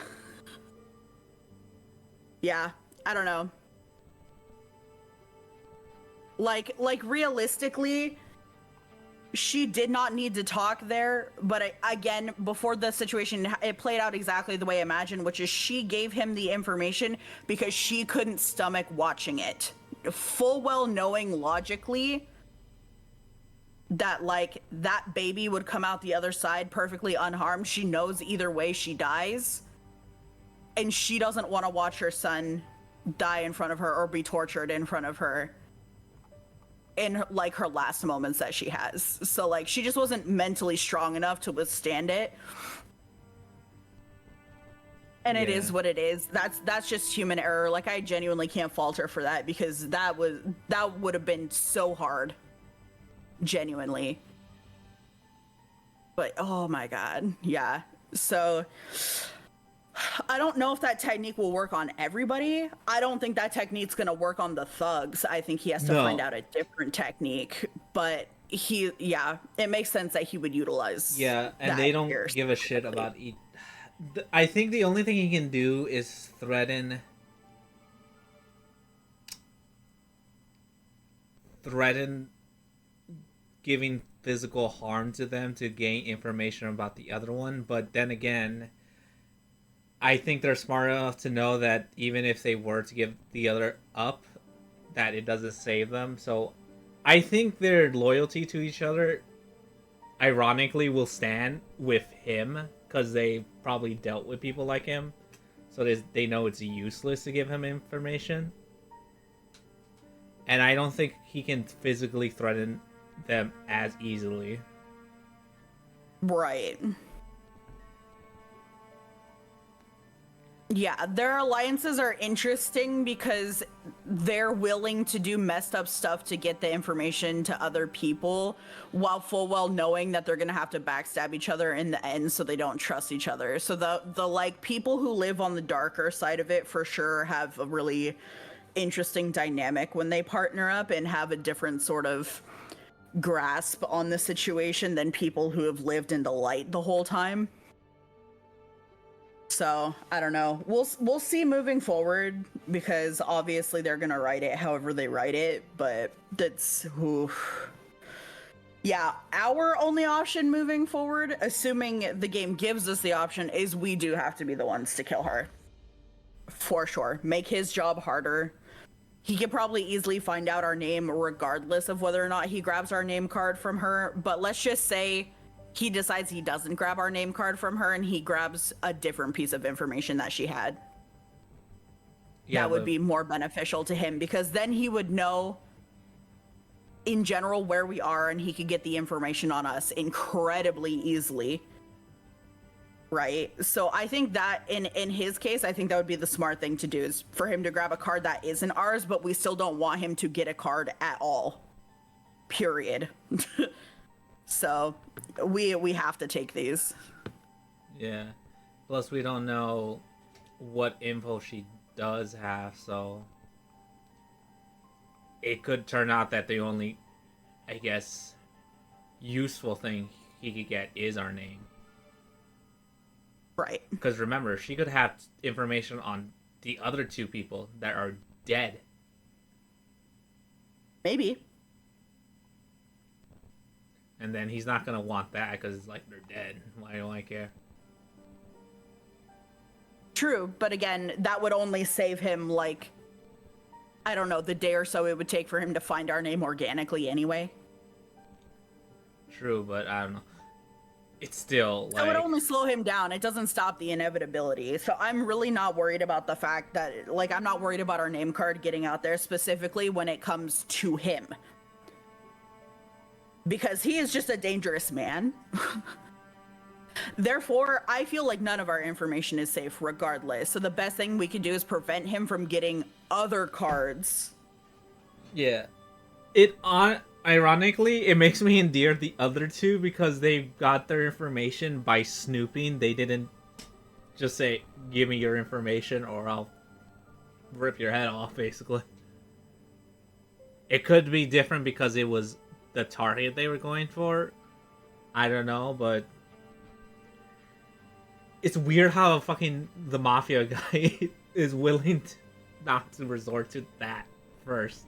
Yeah, I don't know. Like realistically, she did not need to talk there, but again, before the situation, it played out exactly the way I imagined, which is she gave him the information because she couldn't stomach watching it. Full well knowing logically that, like, that baby would come out the other side perfectly unharmed. She knows either way she dies, and she doesn't want to watch her son die in front of her or be tortured in front of her in like her last moments that she has. So like she just wasn't mentally strong enough to withstand it. And it is what it is. That's just human error. Like I genuinely can't fault her for that because that would have been so hard. Genuinely. But oh my god. Yeah. So I don't know if that technique will work on everybody. I don't think that technique's gonna work on the thugs. I think he has to find out a different technique. But it makes sense that he would utilize. Yeah, and they don't give a shit about each. I think the only thing he can do is threaten giving physical harm to them to gain information about the other one. But then again, I think they're smart enough to know that even if they were to give the other up, that it doesn't save them. So I think their loyalty to each other, ironically, will stand with him because they probably dealt with people like him. So they know it's useless to give him information. And I don't think he can physically threaten them as easily. Right. Yeah, their alliances are interesting because they're willing to do messed up stuff to get the information to other people while full well knowing that they're going to have to backstab each other in the end so they don't trust each other. So the like people who live on the darker side of it for sure have a really interesting dynamic when they partner up and have a different sort of grasp on the situation than people who have lived in the light the whole time. So I don't know. We'll see moving forward because obviously they're gonna write it however they write it. But that's yeah. Our only option moving forward, assuming the game gives us the option, is we do have to be the ones to kill her. For sure. Make his job harder. He could probably easily find out our name regardless of whether or not he grabs our name card from her. But let's just say he decides he doesn't grab our name card from her and he grabs a different piece of information that she had. Yeah, that would be more beneficial to him because then he would know in general where we are and he could get the information on us incredibly easily. Right? So I think that in his case, I think that would be the smart thing to do is for him to grab a card that isn't ours, but we still don't want him to get a card at all. Period. So we have to take these. Yeah. Plus we don't know what info she does have, so it could turn out that the only, I guess, useful thing he could get is our name. Right. Because remember, she could have information on the other two people that are dead. Maybe. And then he's not going to want that because it's like, they're dead. Why do I care? True, but again, that would only save him, like, I don't know, the day or so it would take for him to find our name organically anyway. True, but I don't know. It's still, like... It would only slow him down. It doesn't stop the inevitability. So I'm really not worried about the fact that, like, I'm not worried about our name card getting out there specifically when it comes to him. Because he is just a dangerous man. Therefore, I feel like none of our information is safe regardless. So the best thing we can do is prevent him from getting other cards. Yeah. Ironically, it makes me endear the other two because they got their information by snooping. They didn't just say, "Give me your information, or I'll rip your head off." Basically, it could be different because it was the target they were going for. I don't know, but it's weird how fucking the mafia guy is willing to not to resort to that first.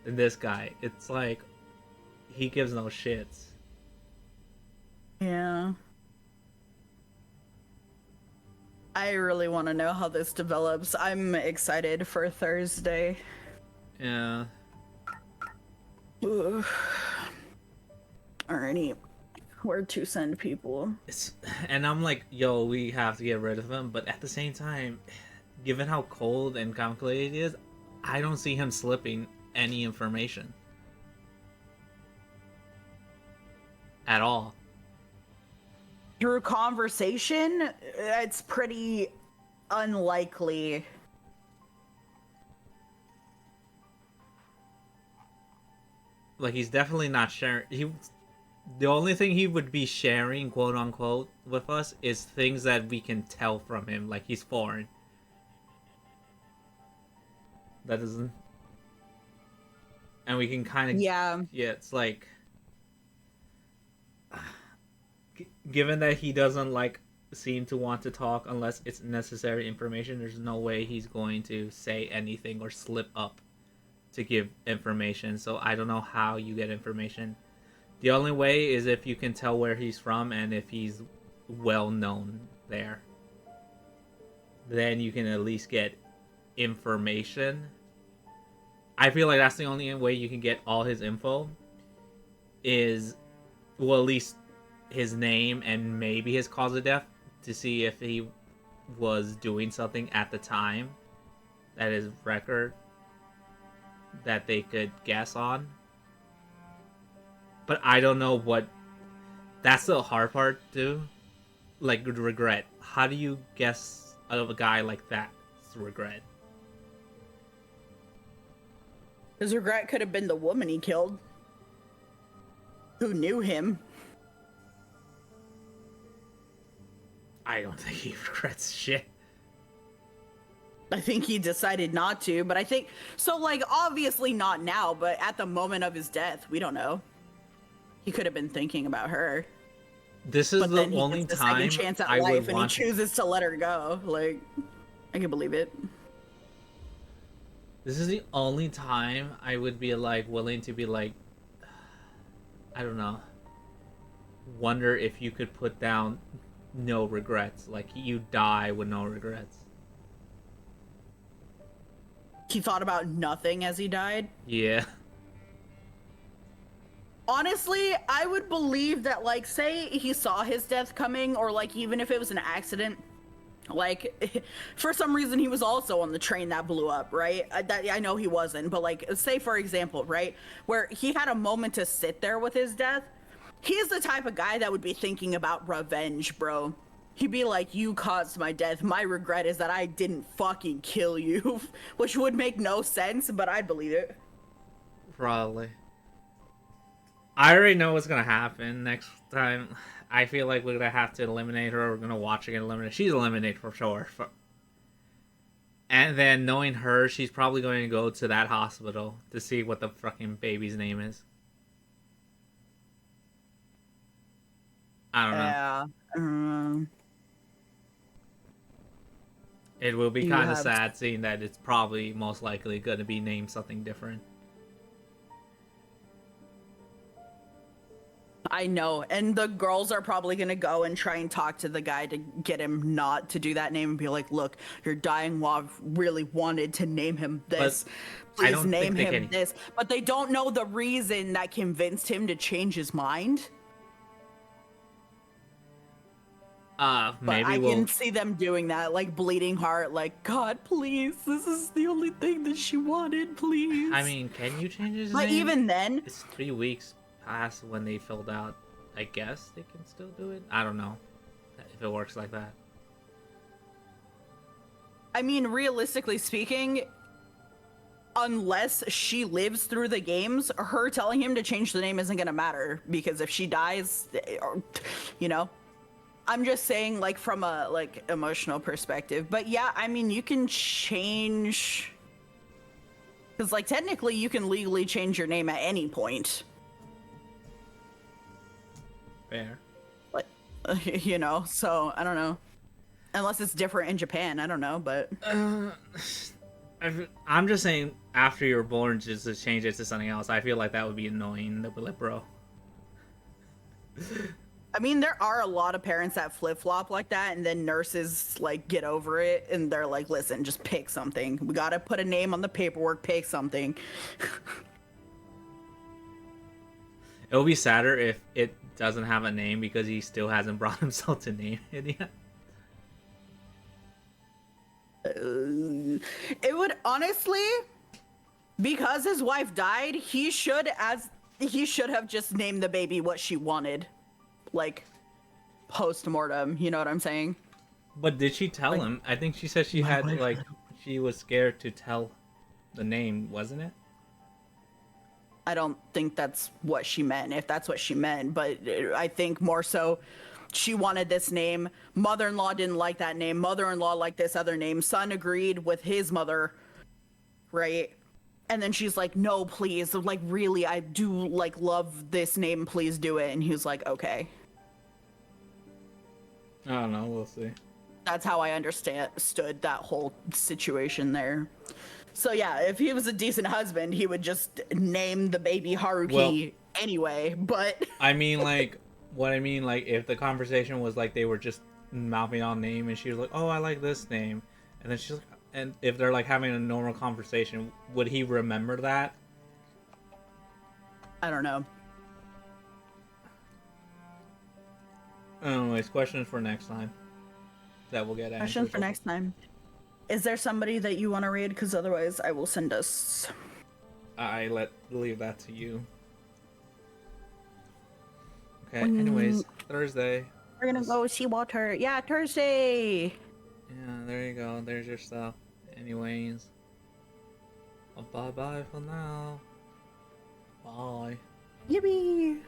And this guy, it's like he gives no shits. Yeah. I really want to know how this develops. I'm excited for Thursday. Yeah. Ugh. Alrighty. Where to send people? And I'm like, yo, we have to get rid of him. But at the same time, given how cold and calculated he is, I don't see him slipping any information at all. Through conversation, it's pretty unlikely. Like, he's definitely not sharing. The only thing he would be sharing, quote unquote, with us is things that we can tell from him, like he's foreign. That isn't. And we can kind of. Yeah. Yeah, it's like. Given that he doesn't, like, seem to want to talk unless it's necessary information, there's no way he's going to say anything or slip up to give information. So I don't know how you get information. The only way is if you can tell where he's from and if he's well known there. Then you can at least get information. I feel like that's the only way you can get all his info is, well, at least his name and maybe his cause of death to see if he was doing something at the time that is record that they could guess on. But I don't know what. That's the hard part too. Like, regret. How do you guess of a guy like that's regret? His regret could have been the woman he killed. Who knew him. I don't think he regrets shit. I think he decided not to, but I think so. Like, obviously not now, but at the moment of his death, we don't know. He could have been thinking about her. This is But the then he only gets the time second chance at I life, would and want. he chooses to let her go. Like, I can believe it. This is the only time I would be like willing to be like, I don't know. Wonder if you could put down no regrets. Like, you die with no regrets. He thought about nothing as he died. Yeah. Honestly, I would believe that, like, say he saw his death coming, or, like, even if it was an accident, like, for some reason he was also on the train that blew up, right? I know he wasn't, but, like, say, for example, right, where he had a moment to sit there with his death, he's the type of guy that would be thinking about revenge, bro. He'd be like, you caused my death. My regret is that I didn't fucking kill you. Which would make no sense, but I'd believe it. Probably. I already know what's gonna happen next time. I feel like we're gonna have to eliminate her. We're gonna watch her get eliminated. She's eliminated for sure. And then, knowing her, she's probably going to go to that hospital to see what the fucking baby's name is. I don't know. Yeah. It will be You kind of have- sad seeing that it's probably most likely going to be named something different. I know, and the girls are probably gonna go and try and talk to the guy to get him not to do that name and be like, look, your dying wife really wanted to name him this. I Please don't name think they him can- this. But they don't know the reason that convinced him to change his mind. But Maybe I we'll. can see them doing that, like bleeding heart, like, God, please, this is the only thing that she wanted, please. I mean, can you change his but name? even then, It's 3 weeks past when they filled out. I guess they can still do it. I don't know if it works like that. I mean, realistically speaking, unless she lives through the games, her telling him to change the name isn't gonna matter, because if she dies, you know. I'm just saying, like, from a like emotional perspective. But yeah, I mean, you can change, because like technically, you can legally change your name at any point. Fair. Like, you know. So I don't know, unless it's different in Japan. I don't know, but I'm just saying, after you're born, just to change it to something else. I feel like that would be annoying. They'll be like, bro. I mean, there are a lot of parents that flip flop like that, and then nurses like get over it, and they're like, "Listen, just pick something. We gotta put a name on the paperwork. Pick something." It would be sadder if it doesn't have a name because he still hasn't brought himself to name it yet. It would honestly, because his wife died, he should have just named the baby what she wanted, like post mortem. You know what I'm saying? But did she tell him? I think she said she had wife- like she was scared to tell the name, wasn't it? I don't think that's what she meant. If that's what she meant, but I think more so, she wanted this name. Mother-in-law didn't like that name. Mother-in-law liked this other name. Son agreed with his mother, right? And then she's like, "No, please, like really, I do like love this name. Please do it." And he was like, "Okay." I don't know. We'll see. That's how I understood that whole situation there. So yeah, if he was a decent husband, he would just name the baby Haruki anyway. But I mean, like, what I mean, like, if the conversation was like they were just mouthing on name, and she was like, "Oh, I like this name," and then she's like, and if they're like having a normal conversation, would he remember that? I don't know. Anyways, questions for next time. That will get answered. Question for next time. Is there somebody that you want to read? Because otherwise, I will send us. Leave that to you. Okay. Anyways, Thursday. We're gonna go see Walter. Yeah, Thursday. Yeah, there you go. There's your stuff. Anyways, bye bye for now. Bye. Yippee!